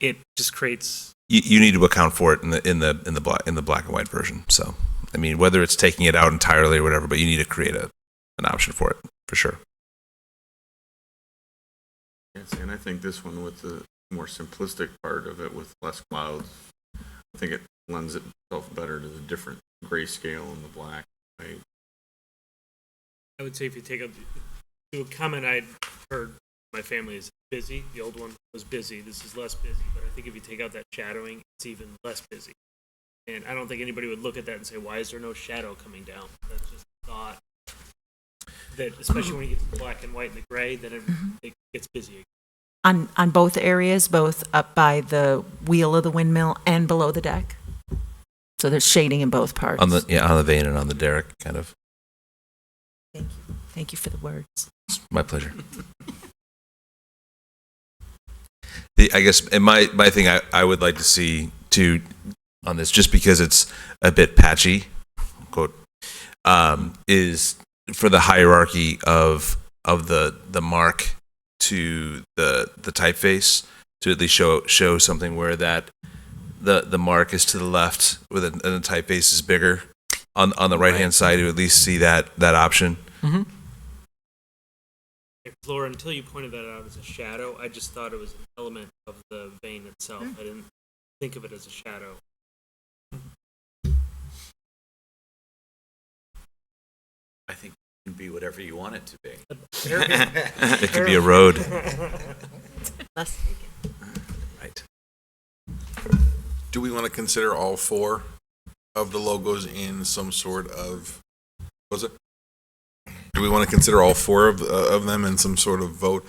it just creates. You need to account for it in the black and white version. So, I mean, whether it's taking it out entirely or whatever, but you need to create an option for it for sure. yes, and I think this one with the more simplistic part of it with less clouds, I think it lends itself better to the different grayscale and the black. Right? I would say if you take up to a comment I'd heard, my family is busy. The old one was busy. This is less busy, but I think if you take out that shadowing, it's even less busy. And I don't think anybody would look at that and say, "Why is there no shadow coming down?" That's just a thought. That especially when you get to the black and white and the gray, then it gets busy. On both areas, both up by the wheel of the windmill and below the deck. So there's shading in both parts. On the vane and on the derrick, kind of. Thank you for the words. It's my pleasure. I guess and my thing I would like to see too on this, just because it's a bit patchy, quote, is for the hierarchy of the mark to the typeface to at least show something where that the mark is to the left with and the typeface is bigger on the right hand side, to at least see that option. Mm-hmm. Laura, until you pointed that out as a shadow, I just thought it was an element of the vein itself. I didn't think of it as a shadow. I think it can be whatever you want it to be. It could be a road. Right. Do we want to consider all four of the logos in some sort of, do we want to consider all four of them in some sort of vote?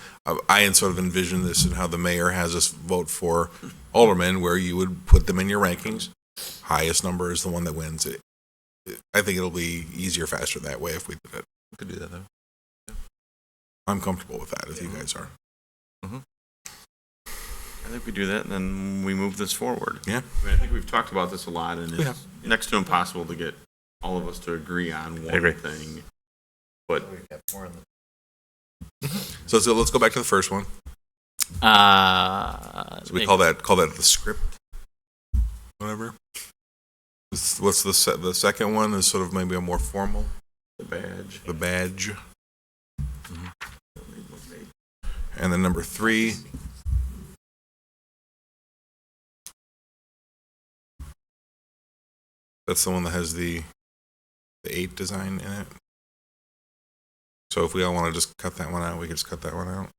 I sort of envision this and how the mayor has us vote for aldermen, where you would put them in your rankings. Highest number is the one that wins it. I think it'll be easier, faster that way if we did it. We could do that though. I'm comfortable with that if you guys are. I think we do that, and then we move this forward. Yeah. I mean, I think we've talked about this a lot, and We it's next to impossible to get all of us to agree on one agree. thing. But So let's go back to the first one. So we call that the script, whatever. What's the second one is sort of maybe a more formal. The badge. The badge. And then number 3. That's the one that has the 8 design in it. So if we all want to just cut that one out, we can just cut that one out.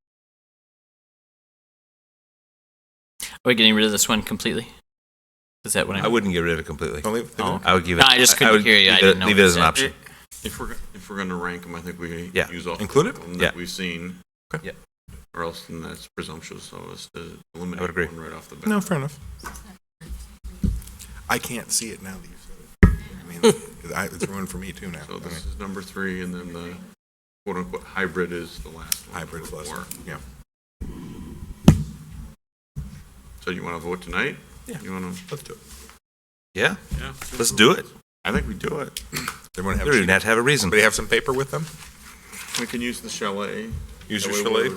Are we getting rid of this one completely? Is that what I wouldn't get rid of it completely. Don't leave it. Oh. I would give it. No, I just couldn't would hear you. I leave didn't know leave what it you as an said. option. If we're gonna rank them, I think we Yeah. use all Include it? of them Yeah. that we've seen. Okay. Yeah. Or else then that's presumptuous of us to eliminate I would agree. one right off the bat. No, fair enough. I can't see it now that you said it. I mean, it's ruined for me too now. So this is number 3, and then the quote-unquote hybrid is the last one. Hybrid is last one, yeah. So you want to vote tonight? Yeah. You want to? Let's do it. Yeah. Yeah. Let's do it. I think we do it. Everyone have We don't even have to have a reason. Anybody have some paper with them? We can use the chalet. Use your That chalet. way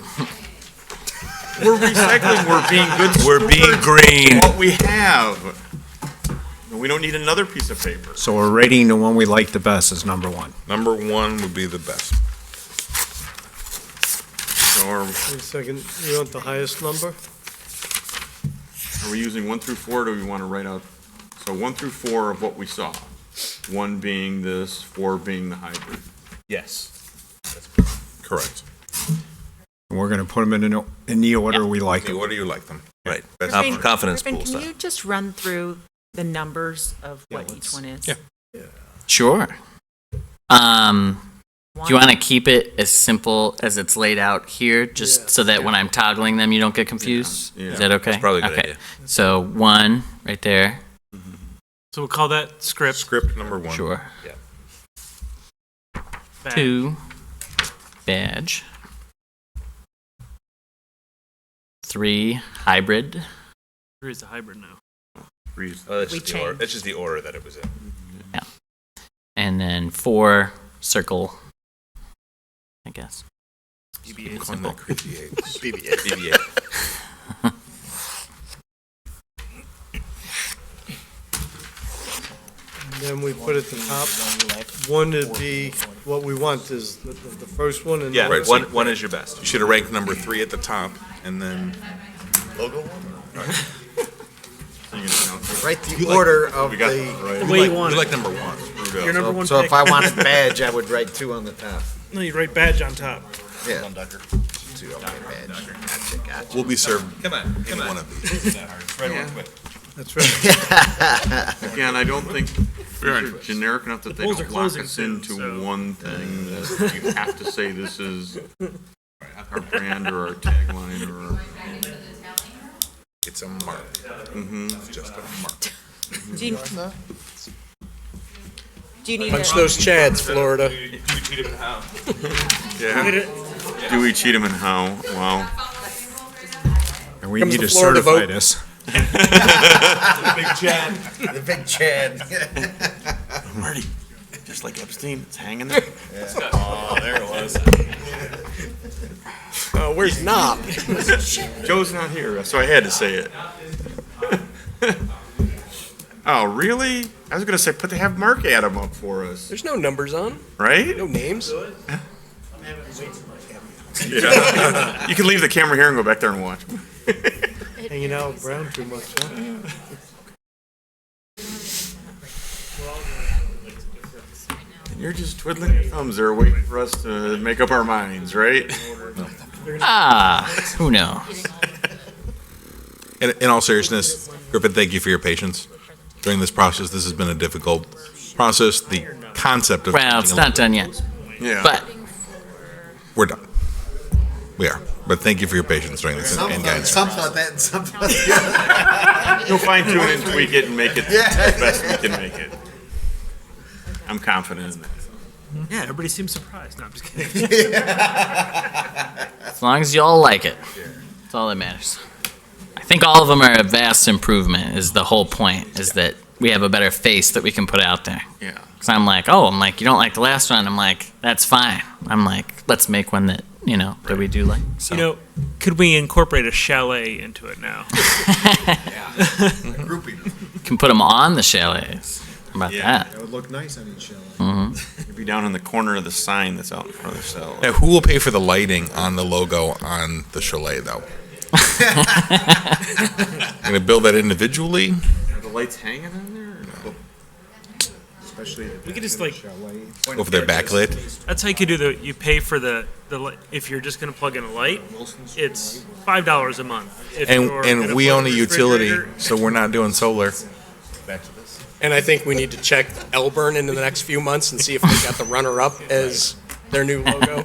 We're recycling. We're being good. We're being stewards green. of what we have. We don't need another piece of paper. So we're rating the one we like the best as number 1. Number 1 would be the best. So are Wait a second, you want the highest number? we using 1 through 4? Or do we want to write out? So 1 through 4 of what we saw. 1 being this, 4 being the hybrid. Yes. Correct. And we're going to put them in the order we like them. What do you like them? Right. Best Confidence Griffin, pool can stuff. you just run through the numbers of what each one is? Yeah. Sure. Do you want to keep it as simple as it's laid out here, just so that when I'm toggling them, you don't get confused? Yeah. Is that okay? That's probably a good Okay. idea. So 1 right there. So we'll call that script. Script number 1. Sure. Bad. 2 badge. 3 hybrid. 3 is the hybrid now. Oh, that's We just the order. changed. That's just the order that it was in. And then 4 circle, I guess. I'm calling that crazy eights. BB-8. And then we put at the top, 1 would be what we want is the first one. And Yeah, the right. One is your best. You should have ranked number 3 at the top, and then Logo one? Right the order of We got the. that right. The way you want you it. like number 1. Your number 1 So pick. if I wanted badge, I would write 2 on the top. No, you'd write badge on top. Yeah. 2, okay, badge. Gotcha. We'll be served Come on. in one of these. That's right. Again, I don't think these are generic enough that they polls are don't lock closing us soon, into so- one thing that you have to say this is our brand or our tagline or. It's a mark. It's just a mark. Do you, do you need Punch a, those Chads, Florida. Yeah. Do we cheat them and how? Wow. And we Comes need the to Florida certify vote. this. The big Chad. Marty, just like Epstein, it's hanging there. Oh, there it was. Where's Knob? Joe's not here, so I had to say it. Oh, really? I was gonna say, have Mark add them up for us, There's no numbers on, right? no names. Yeah. You can leave the camera here and go back there and watch. Hanging out with Brown too much, huh? And you're just twiddling your thumbs there, waiting for us to make up our minds, right? Who knows? In all seriousness, Griffin, thank you for your patience during this process. This has been a difficult process. The concept of Well, it's not done yet, Yeah. but we're done. We are. But thank you for your patience during this and guidance. Some thought that and some thought the other. You'll fine tune and tweak it and make it as best we can make it. I'm confident in that. Yeah, everybody seems surprised. No, I'm just kidding. as long as y'all like it, that's all that matters. I think all of them are a vast improvement. Is the whole point? Is that we have a better face that we can put out there. Yeah. Because I'm like, you don't like the last one. I'm like, that's fine. I'm like, let's make one that that we do like. So. You know, could we incorporate a chalet into it now? Can put them on the chalets. How about that? That would look nice on each show. You'd be down in the corner of the sign that's out in front of the cell. Now, who will pay for the lighting on the logo on the chalet, though? Going to build that individually? Are the lights hanging on there? Or no? Especially We could just like, Over their backlit? that's how you could do you pay for the light. If you're just going to plug in a light, it's $5 a month. If you're And gonna we plug own a in utility, refrigerator- so we're not doing solar. Back to this. And I think we need to check Elburn in the next few months and see if they got the runner-up as their new logo.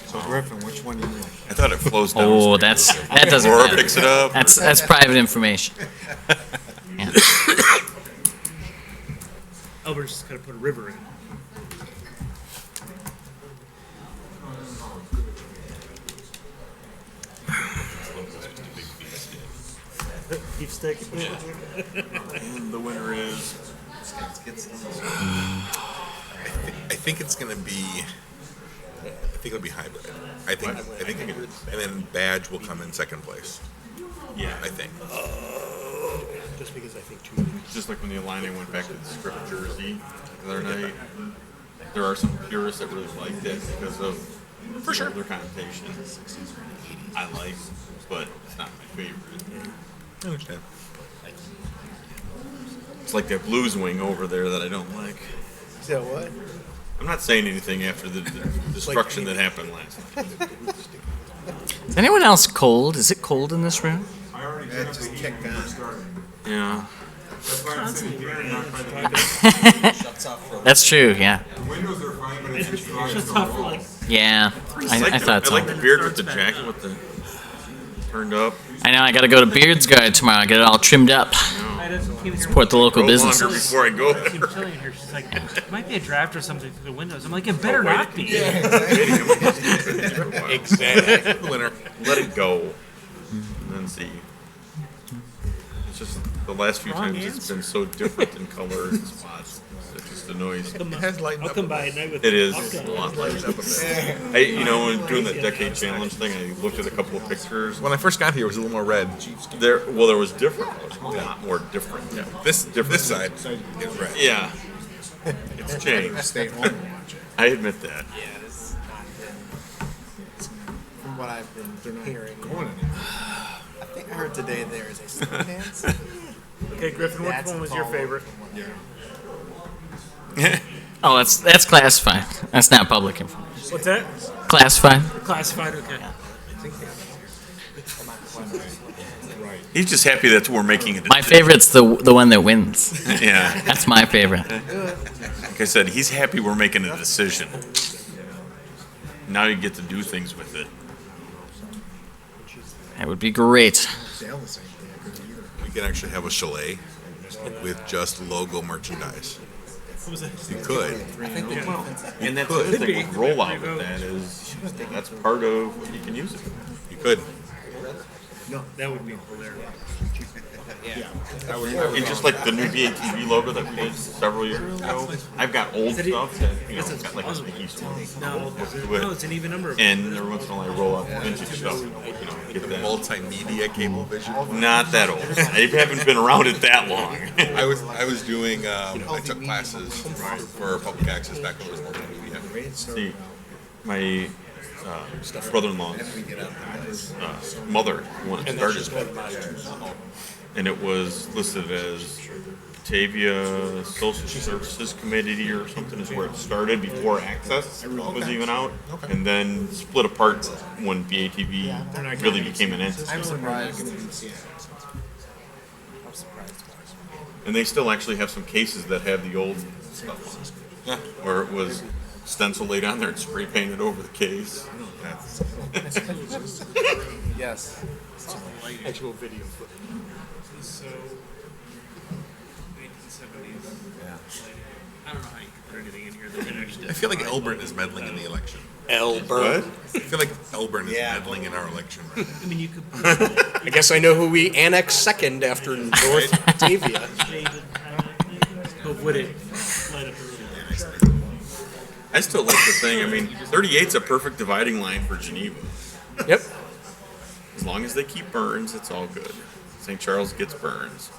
So Griffin, which one do you like? I thought it flows down. Oh, that doesn't Laura matter. picks it up. That's private information. Yeah. Albert's just gotta put a river in. Beef stick. And the winner is. I think it's going to be. I think it'll be hybrid. I think, and then Badge will come in second place. Yeah. I think. Just because I think too many. It's just like when the Illini went back to the script jersey the other night. There are some purists that really like that because of For sure. their connotations. I like, but it's not my favorite. I understand. It's like that blues wing over there that I don't like. Is that what? I'm not saying anything after the destruction that happened last night. Is anyone else cold? Is it cold in this room? That just kicked on. Yeah. That's true, yeah. Windows are fine, but it's just dry. Yeah, I thought so. I like the beard with the jacket with the turned up. I know, I gotta go to Beards Guard tomorrow, get it all trimmed up. Support the local Roll longer businesses. before I go I keep there. telling her, she's like, it might be a draft or something through the windows. I'm like, it better not be. Exactly. Winner. Let it go. And then see. It's just the last few Wrong times it's answer. been so different in color and spots. It just annoys me. It has lightened I'll up. come by at night with It is I'll a come. lot like that. When doing the decade challenge thing, I looked at a couple of pictures. When I first got here, it was a little more red. There was different. It was a lot more different. Yeah. This side is red. Yeah. It's changed. Stay home and watch it. I admit that. Yeah, it is not good. From what I've been hearing. I think I heard today there is a summer dance. Okay, Griffin, which That's one was your called- favorite? Oh, that's classified. That's not public information. What's that? Classified? Classified, okay. He's just happy that we're making it. My favorite's the one that wins. Yeah. That's my favorite. Like I said, he's happy we're making a decision. Now you get to do things with it. That would be great. We can actually have a chalet with just logo merchandise. You could. And that's the other thing with rollout with that is that's part of what you can use it. You could. That would be hilarious. And just like the new BATV logo that we did several years ago, I've got old stuff that, got like a sticky No, to it's an even number of And every once in a while I roll out vintage stuff, get that. Multimedia cable vision. Not that old. I haven't been around it that long. I was doing I took classes for public access back when it was multimedia. See, my brother-in-law's mother wanted to start it. And it was listed as Batavia Social Services Committee or something is where it started before Access was even out. And then split apart when BATV really became an entity. I'm surprised. And they still actually have some cases that have the old stuff on it. Where it was stencil laid on there and spray painted over the case. Yes. Actual video footage. So, 1970s. Yeah. I don't know how you can put anything in here that finished it. I feel like Elburn is meddling in the election. Elburn. I feel like Elburn is meddling in our election. I mean, you could put I guess I know who we annexed second after North Batavia. but would it light up the room? I still like the thing. I mean, 38's a perfect dividing line for Geneva. Yep. As long as they keep Burns, it's all good. St. Charles gets Burns.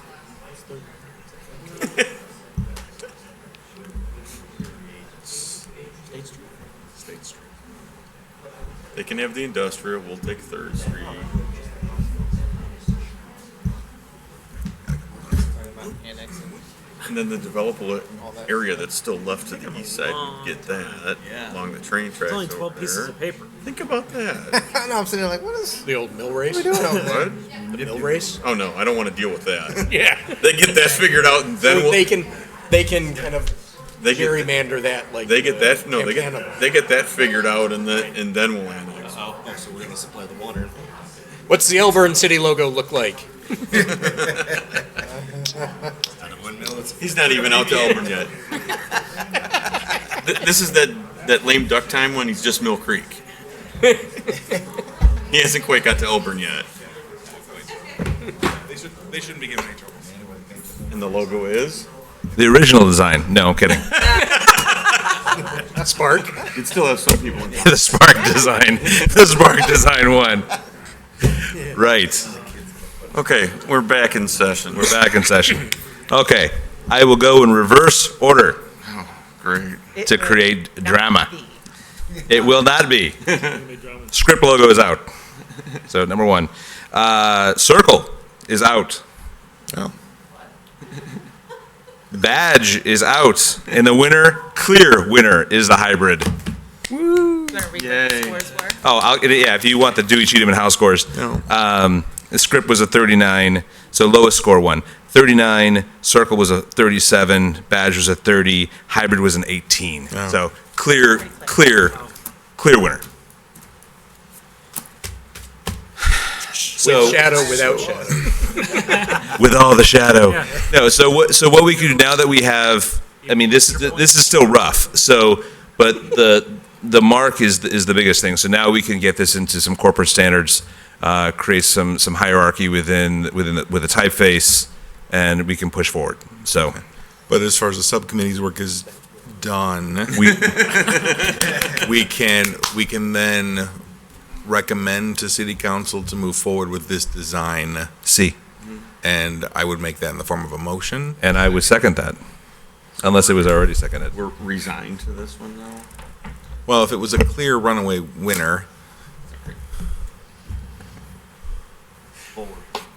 State Street. They can have the industrial. We'll take 3rd Street. And then the developable area that's still left to the east side, you get that along the train tracks. It's only over 12 pieces there. of paper. Think about that. I know, I'm sitting there like, what is? The old mill race? What? The mill race? Oh no, I don't want to deal with that. Yeah. They get that figured out, and then So we'll, they can kind of they get gerrymander that like. they get that no, Campana. they get that figured out, and then we'll annex. Oh, so we're gonna supply the water. What's the Elburn City logo look like? He's not even out to Elburn yet. This is that lame duck time when he's just Mill Creek. He hasn't quite got to Elburn yet. They shouldn't be giving any trouble. And the logo is? The original design. No, I'm kidding. Spark. You'd still have some people in The Spark design. The Spark design one. Right. Okay, we're back in session. We're back in session. Okay. I will go in reverse order Great. to create drama. It will not be. Script logo is out. So number one. Circle is out. Oh. Badge is out. And the clear winner is the hybrid. Yay. Oh, yeah, if you want the Dewey, Cheatham, and Howe scores. No. The script was a 39, so lowest score won. 39, Circle was a 37, Badge was a 30, Hybrid was an 18. Oh. So clear winner. So With shadow, without shadow. with all the shadow. No, so what we can do now that we have, I mean, this is still rough. So, but the mark is the biggest thing. So now we can get this into some corporate standards, create some hierarchy with a typeface, and we can push forward. So, But as far as the subcommittee's work is done, we can then recommend to city council to move forward with this design. see, And I would make that in the form of a motion. and I would second that, unless it was already seconded. We're resigned to this one now. Well, if it was a clear runaway winner,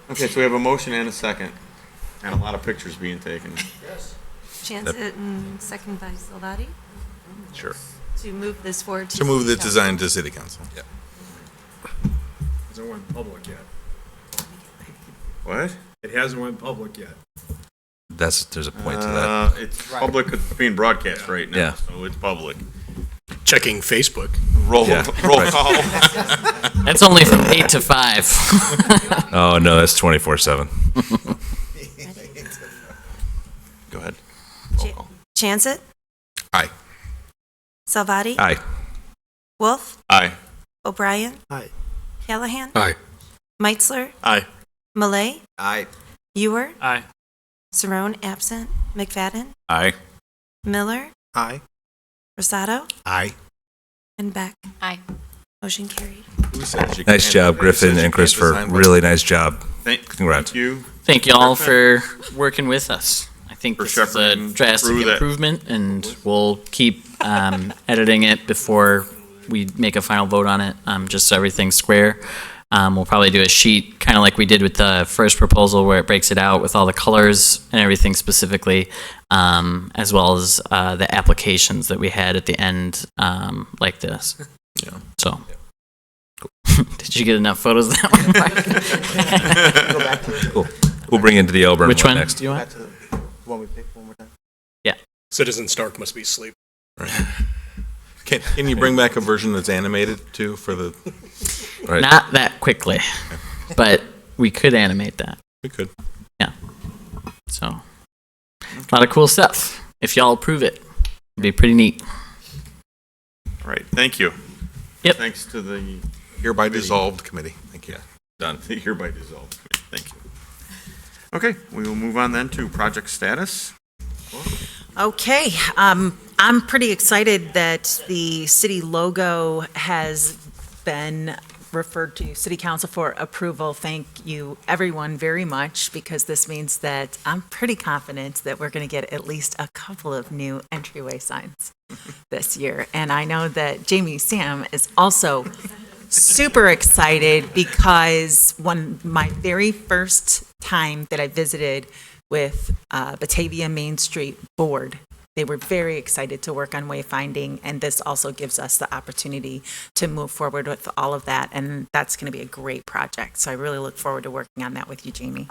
Okay, so we have a motion and a second, and a lot of pictures being taken. Chancet and second by Salvati Sure. to move this forward to. to move the city council. design to city council. Yeah. Hasn't went public yet. What? It hasn't went public yet. There's a point to that. It's public, it's being broadcast right now, Yeah. so it's public. Checking Facebook. Roll Yeah, right. call. That's only from 8 to 5. Oh no, that's 24/7. Go ahead. Roll call. Chancet, Aye. Salvati, Aye. Wolf, Aye. O'Brien, Aye. Callahan, Aye. Meitzler, Aye. Malay, Aye. Ewer, Aye. Cerrone absent, McFadden, Aye. Miller, Aye. Rosado, Aye. and Beck. Aye. Motion carried. Who says you Nice can't- job, who Griffin says you and can't Christopher. design what- Really nice job. Congrats. Thank you. Thank you all for working with us. I think For this is a shepherding drastic through that. improvement, and we'll keep editing it before we make a final vote on it, just so everything's square. We'll probably do a sheet, kind of like we did with the first proposal, where it breaks it out with all the colors and everything specifically, as well as the applications that we had at the end, like this. Yeah. So, did you get enough photos of that one, Mark? Cool. We'll bring into the Elburn Which one next. do you want? One we pick one more time. Citizen Stark must be asleep. Can you bring back a version that's animated too for the? Right. Not that quickly, but we could animate that. We could. Yeah. So, a lot of cool stuff. If y'all approve it, it'd be pretty neat. All right, thank you. Yep. Thanks to the Hereby dissolved committee. Thank you. done, the hereby dissolved. Thank you. Okay, we will move on then to project status. Okay, I'm pretty excited that the city logo has been referred to City Council for approval. Thank you, everyone, very much, because this means that I'm pretty confident that we're going to get at least a couple of new entryway signs this year. And I know that Jamie Sam is also super excited because my very first time that I visited with Batavia Main Street Board. They were very excited to work on wayfinding, and this also gives us the opportunity to move forward with all of that, and that's going to be a great project. So I really look forward to working on that with you, Jamie.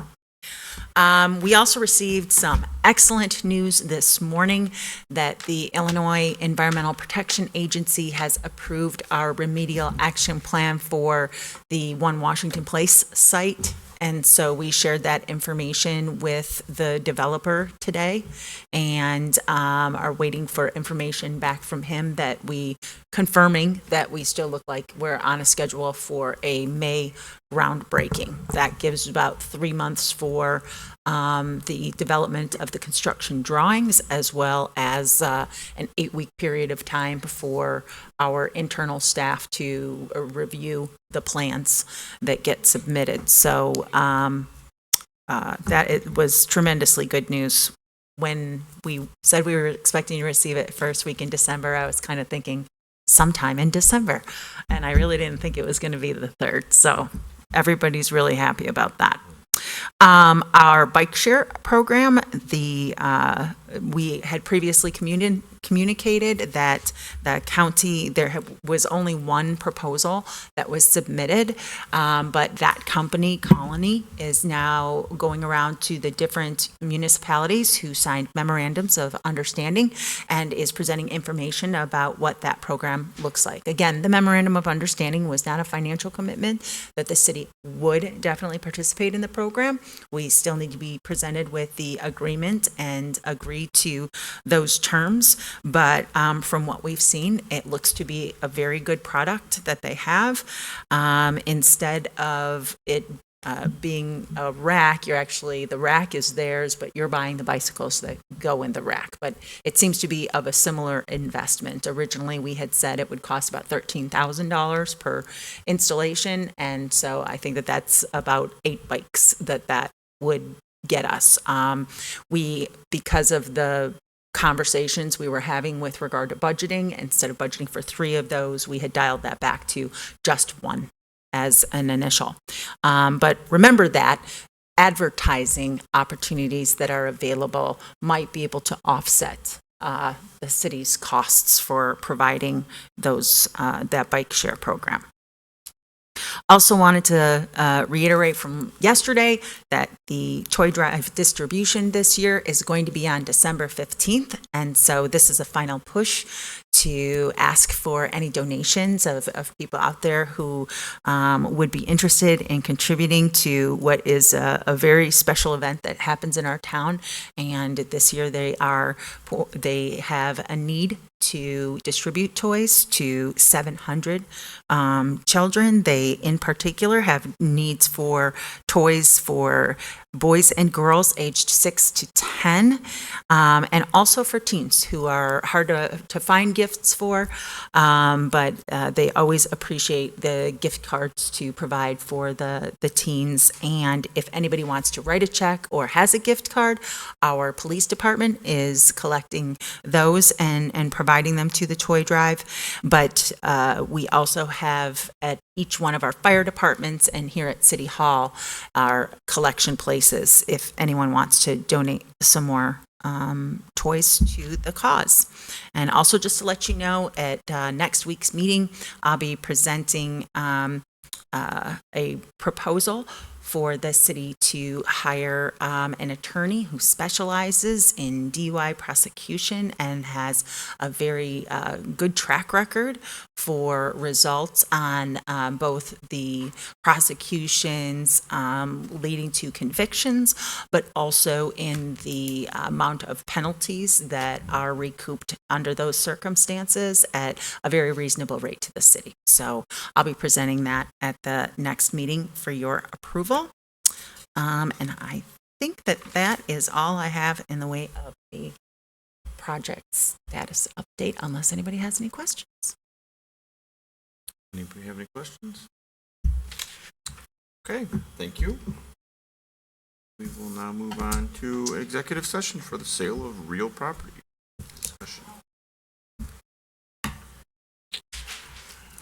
We also received some excellent news this morning that the Illinois Environmental Protection Agency has approved our remedial action plan for the One Washington Place site. And so we shared that information with the developer today and are waiting for information back from him confirming that we still look like we're on a schedule for a May groundbreaking. That gives about 3 months for the development of the construction drawings, as well as an 8-week period of time before our internal staff to review the plans that get submitted. So it was tremendously good news. When we said we were expecting to receive it first week in December, I was kind of thinking sometime in December, and I really didn't think it was going to be the 3rd. So everybody's really happy about that. Our bike share program, we had previously communicated that the county, there was only one proposal that was submitted, but that company, Colony, is now going around to the different municipalities who signed memorandums of understanding and is presenting information about what that program looks like. Again, the memorandum of understanding was not a financial commitment, that the city would definitely participate in the program. We still need to be presented with the agreement and agree to those terms. But from what we've seen, it looks to be a very good product that they have. Instead of it being a rack, the rack is theirs, but you're buying the bicycles that go in the rack. But it seems to be of a similar investment. Originally, we had said it would cost about $13,000 per installation. And so I think that that's about 8 bikes that would get us. Because of the conversations we were having with regard to budgeting, instead of budgeting for 3 of those, we had dialed that back to just 1 as an initial. But remember that advertising opportunities that are available might be able to offset the city's costs for providing that bike share program. Also wanted to reiterate from yesterday that the toy drive distribution this year is going to be on December 15th. And so this is a final push to ask for any donations of people out there who would be interested in contributing to what is a very special event that happens in our town. And this year they have a need to distribute toys to 700 children. They, in particular, have needs for toys for boys and girls aged 6 to 10, and also for teens who are hard to find gifts for, but they always appreciate the gift cards to provide for the teens. And if anybody wants to write a check or has a gift card, our police department is collecting those and providing them to the toy drive. But we also have at each one of our fire departments and here at City Hall our collection places if anyone wants to donate some more toys to the cause. And also just to let you know, at next week's meeting, I'll be presenting a proposal for the city to hire an attorney who specializes in DUI prosecution and has a very good track record for results on both the prosecutions leading to convictions, but also in the amount of penalties that are recouped under those circumstances at a very reasonable rate to the city. So I'll be presenting that at the next meeting for your approval. And I think that is all I have in the way of the project status update, unless anybody has any questions. Anybody have any questions? Okay, thank you. We will now move on to executive session for the sale of real property. Discussion.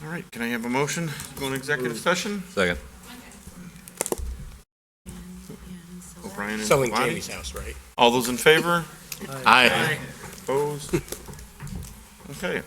All right, can I have a motion to go into executive session? Second. Brian and Selling Lonnie. Jamie's house, right? All those in favor? Aye. Opposed? Okay.